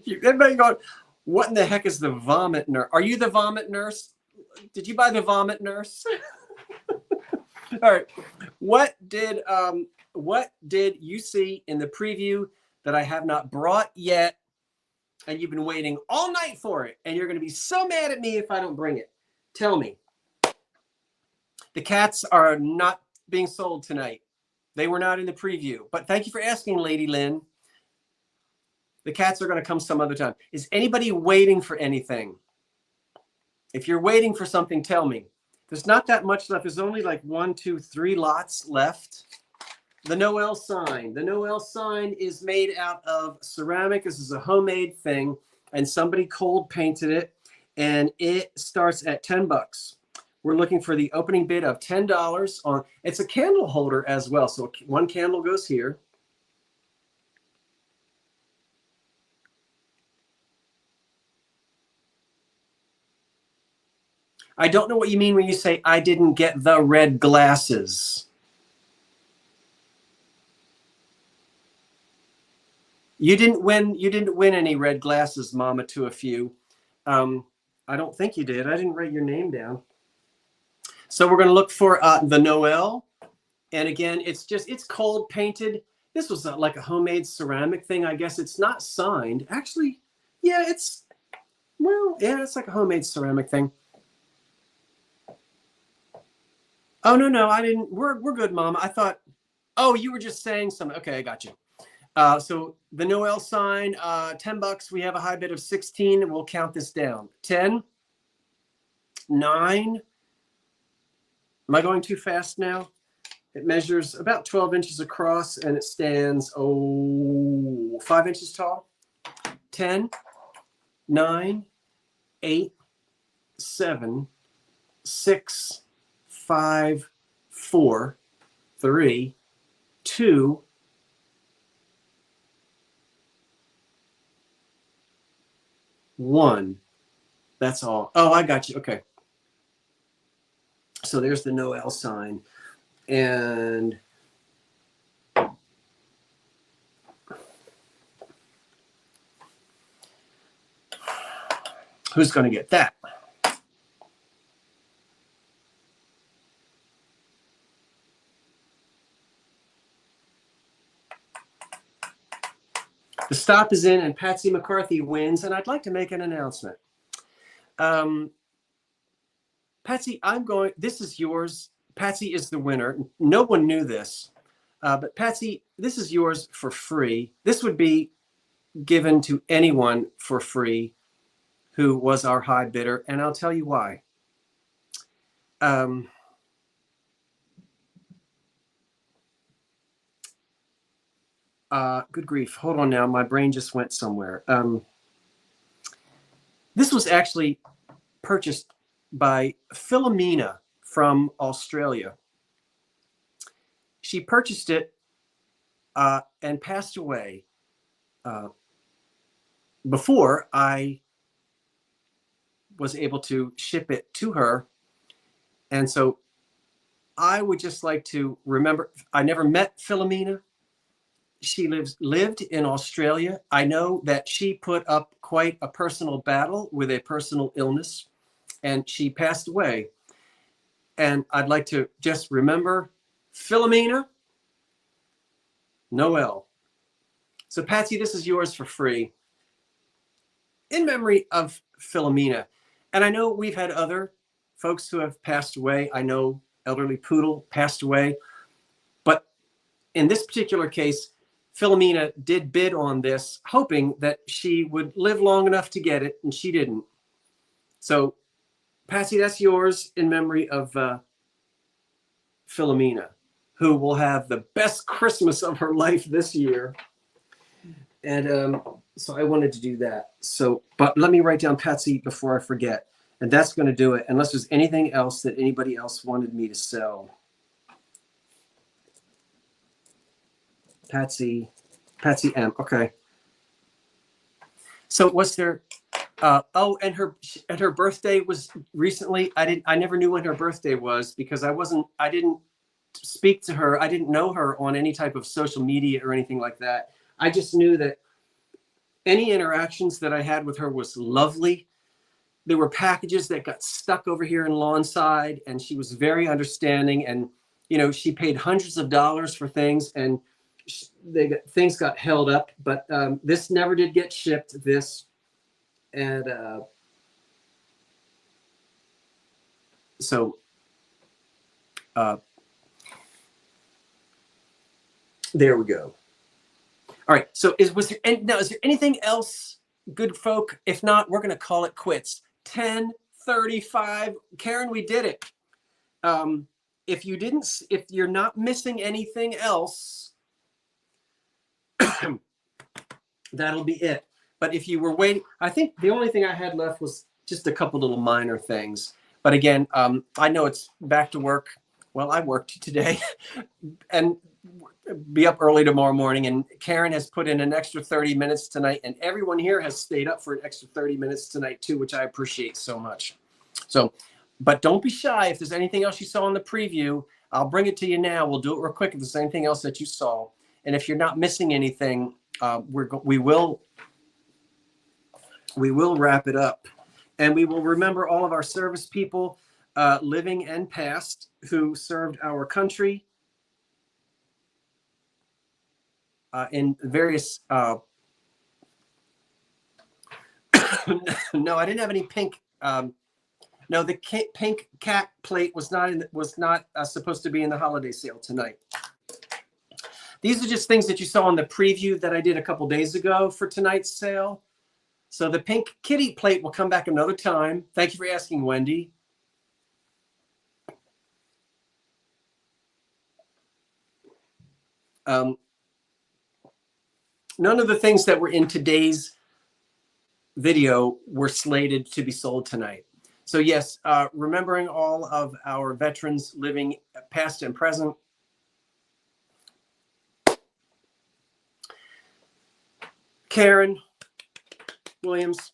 Everybody going, what in the heck is the vomit nurse? Are you the vomit nurse? Did you buy the vomit nurse? All right. What did you see in the preview that I have not brought yet, and you've been waiting all night for it, and you're going to be so mad at me if I don't bring it? Tell me. The cats are not being sold tonight. They were not in the preview. But thank you for asking, Lady Lynn. The cats are going to come some other time. Is anybody waiting for anything? If you're waiting for something, tell me. There's not that much left. There's only like 1, 2, 3 lots left. The Noel sign. The Noel sign is made out of ceramic. This is a homemade thing, and somebody cold painted it, and it starts at $10. We're looking for the opening bid of $10 on. It's a candle holder as well. So one candle goes here. I don't know what you mean when you say I didn't get the red glasses. You didn't win any red glasses, Mama, to a few. I don't think you did. I didn't write your name down. So we're going to look for the Noel. And again, it's cold painted. This was like a homemade ceramic thing. I guess it's not signed. Actually, yeah, it's like a homemade ceramic thing. Oh, no, I didn't. We're good, Mama. I thought, oh, you were just saying something. Okay, I got you. So the Noel sign, $10. We have a high bid of 16, and we'll count this down. 10, 9. Am I going too fast now? It measures about 12 inches across, and it stands, 5 inches tall. 10, 9, 8, 7, 6, 5, 4, 3, 2, 1. That's all. Oh, I got you. Okay. So there's the Noel sign. And who's going to get that? The stop is in, and Patsy McCarthy wins. And I'd like to make an announcement. Patsy, this is yours. Patsy is the winner. No one knew this, but Patsy, this is yours for free. This would be given to anyone for free who was our high bidder, and I'll tell you why. Good grief. Hold on now. My brain just went somewhere. This was actually purchased by Philomena from Australia. She purchased it and passed away before I was able to ship it to her. And so I would just like to remember, I never met Philomena. She lived in Australia. I know that she put up quite a personal battle with a personal illness, and she passed away. And I'd like to just remember Philomena Noel. So Patsy, this is yours for free in memory of Philomena. And I know we've had other folks who have passed away. I know Elderly Poodle passed away. But in this particular case, Philomena did bid on this, hoping that she would live long enough to get it, and she didn't. So, Patsy, that's yours in memory of Philomena, who will have the best Christmas of her life this year. And So I wanted to do that. So, but let me write down Patsy before I forget. And that's going to do it, unless there's anything else that anybody else wanted me to sell. Patsy M. Okay. So was there? Oh, and her birthday was recently. I never knew when her birthday was because I didn't speak to her. I didn't know her on any type of social media or anything like that. I just knew that any interactions that I had with her was lovely. There were packages that got stuck over here in Lawnside, and she was very understanding. And she paid hundreds of dollars for things, and things got held up. But this never did get shipped. And so there we go. All right. So is there anything else, good folk? If not, we're going to call it quits. 10:35. Karen, we did it. If you're not missing anything else, that'll be it. But if you were waiting, I think the only thing I had left was just a couple little minor things. But again, I know it's back to work. Well, I worked today and be up early tomorrow morning. And Karen has put in an extra 30 minutes tonight. And everyone here has stayed up for an extra 30 minutes tonight too, which I appreciate so much. So, but don't be shy. If there's anything else you saw in the preview, I'll bring it to you now. We'll do it real quick if there's anything else that you saw. And if you're not missing anything, we will wrap it up. And we will remember all of our service people, living and past, who served our country in various... No, I didn't have any pink... no, the pink cat plate was not supposed to be in the holiday sale tonight. These are just things that you saw in the preview that I did a couple days ago for tonight's sale. So the pink kitty plate will come back another time. Thank you for asking, Wendy. None of the things that were in today's video were slated to be sold tonight. So yes, remembering all of our veterans living past and present. Karen Williams,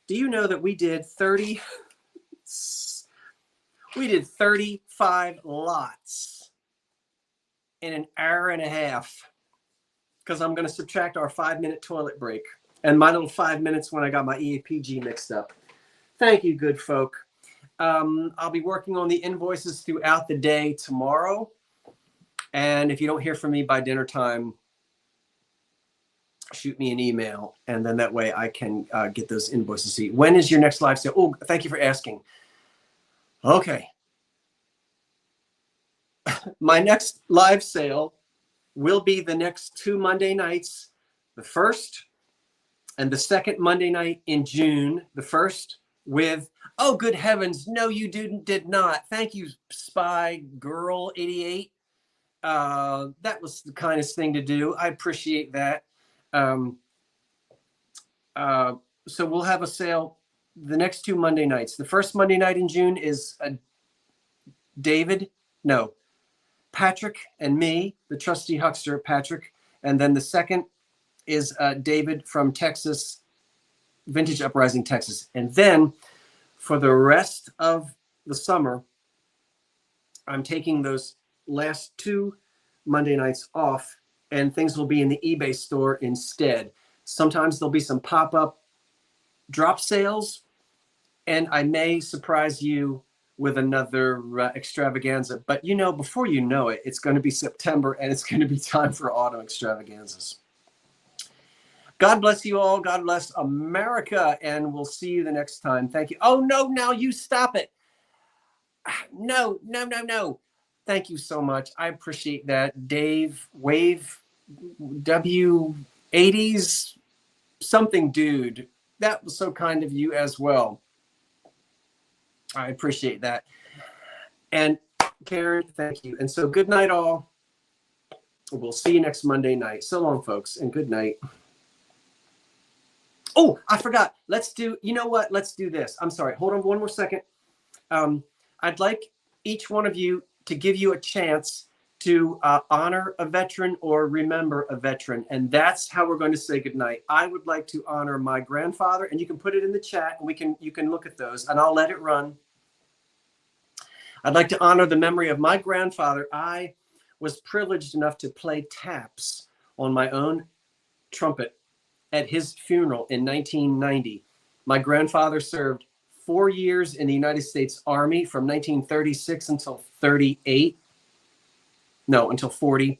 do you know that we did 35 lots in an hour and a half? Because I'm going to subtract our 5-minute toilet break and my little 5 minutes when I got my EAPG mixed up. Thank you, good folk. I'll be working on the invoices throughout the day tomorrow. And if you don't hear from me by dinner time, shoot me an email, and then that way I can get those invoices. See, when is your next live sale? Oh, thank you for asking. Okay. My next live sale will be the next 2 Monday nights, the first and the second Monday night in June. The first with, oh, good heavens, no, you did not. Thank you, Spy Girl 88. That was the kindest thing to do. I appreciate that. So we'll have a sale the next 2 Monday nights. The first Monday night in June is Patrick and me, the trusty huckster, Patrick. And then the second is David from Texas, Vintage Uprising, Texas. And then for the rest of the summer, I'm taking those last 2 Monday nights off, and things will be in the eBay store instead. Sometimes there'll be some pop-up drop sales, and I may surprise you with another extravaganza. But before you know it, it's going to be September, and it's going to be time for autumn extravaganzas. God bless you all. God bless America, and we'll see you the next time. Thank you. Oh, no, now you stop it. No. Thank you so much. I appreciate that. Dave, Wave, W80s, something dude. That was so kind of you as well. I appreciate that. And Karen, thank you. And so good night all. We'll see you next Monday night. So long, folks, and good night. Oh, I forgot. Let's do, you know what? Let's do this. I'm sorry. Hold on one more second. I'd like each one of you to give you a chance to honor a veteran or remember a veteran. And that's how we're going to say goodnight. I would like to honor my grandfather, and you can put it in the chat and you can look at those and I'll let it run. I'd like to honor the memory of my grandfather. I was privileged enough to play taps on my own trumpet at his funeral in 1990. My grandfather served 4 years in the United States Army from 1936 until 38. No, until 40.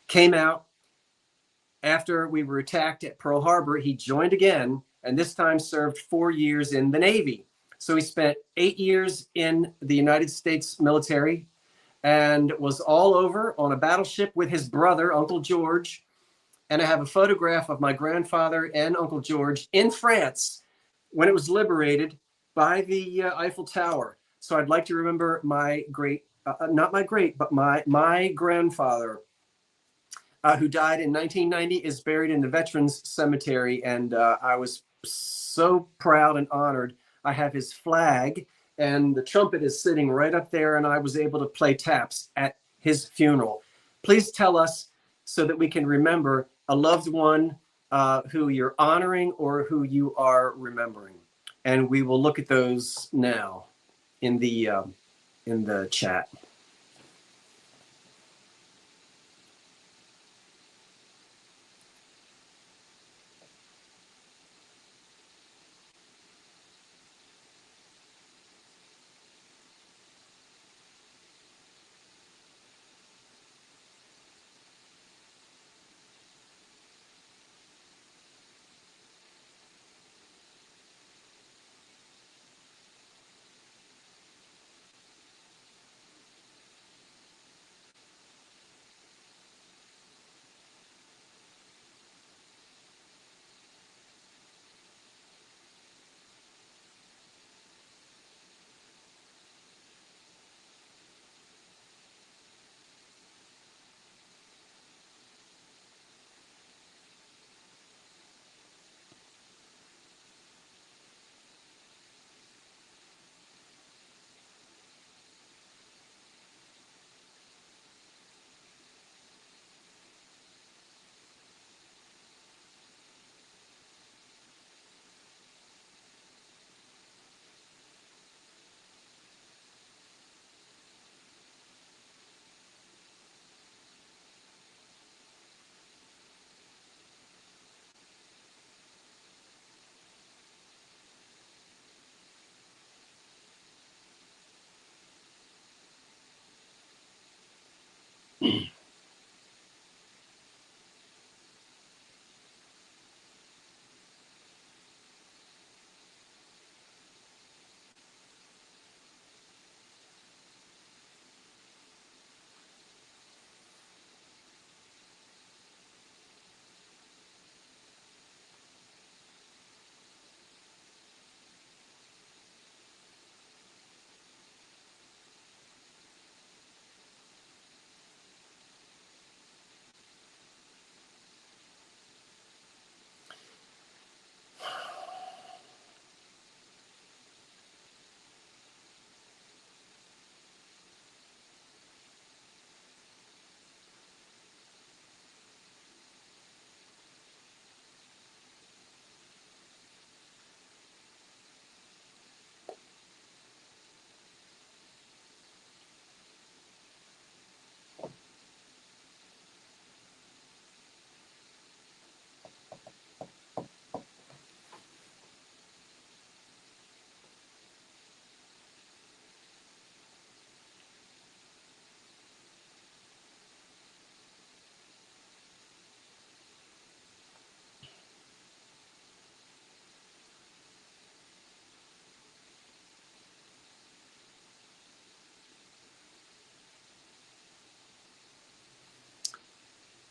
Came out after we were attacked at Pearl Harbor. He joined again, and this time served 4 years in the Navy. So he spent 8 years in the United States military and was all over on a battleship with his brother, Uncle George. And I have a photograph of my grandfather and Uncle George in France when it was liberated by the Eiffel Tower. So I'd like to remember my great, not my great, but my grandfather, who died in 1990, is buried in the Veterans Cemetery. And I was so proud and honored. I have his flag, and the trumpet is sitting right up there, and I was able to play taps at his funeral. Please tell us so that we can remember a loved one who you're honoring or who you are remembering. And we will look at those now in the chat.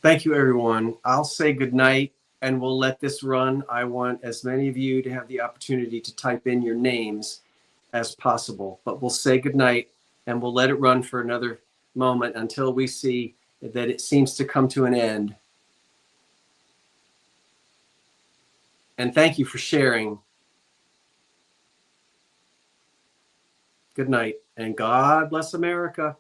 Thank you, everyone. I'll say goodnight and we'll let this run. I want as many of you to have the opportunity to type in your names as possible, but we'll say goodnight and we'll let it run for another moment until we see that it seems to come to an end. And thank you for sharing. Good night, and God bless America.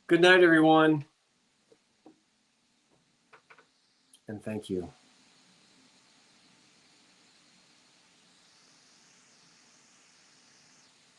Good night, everyone. And thank you.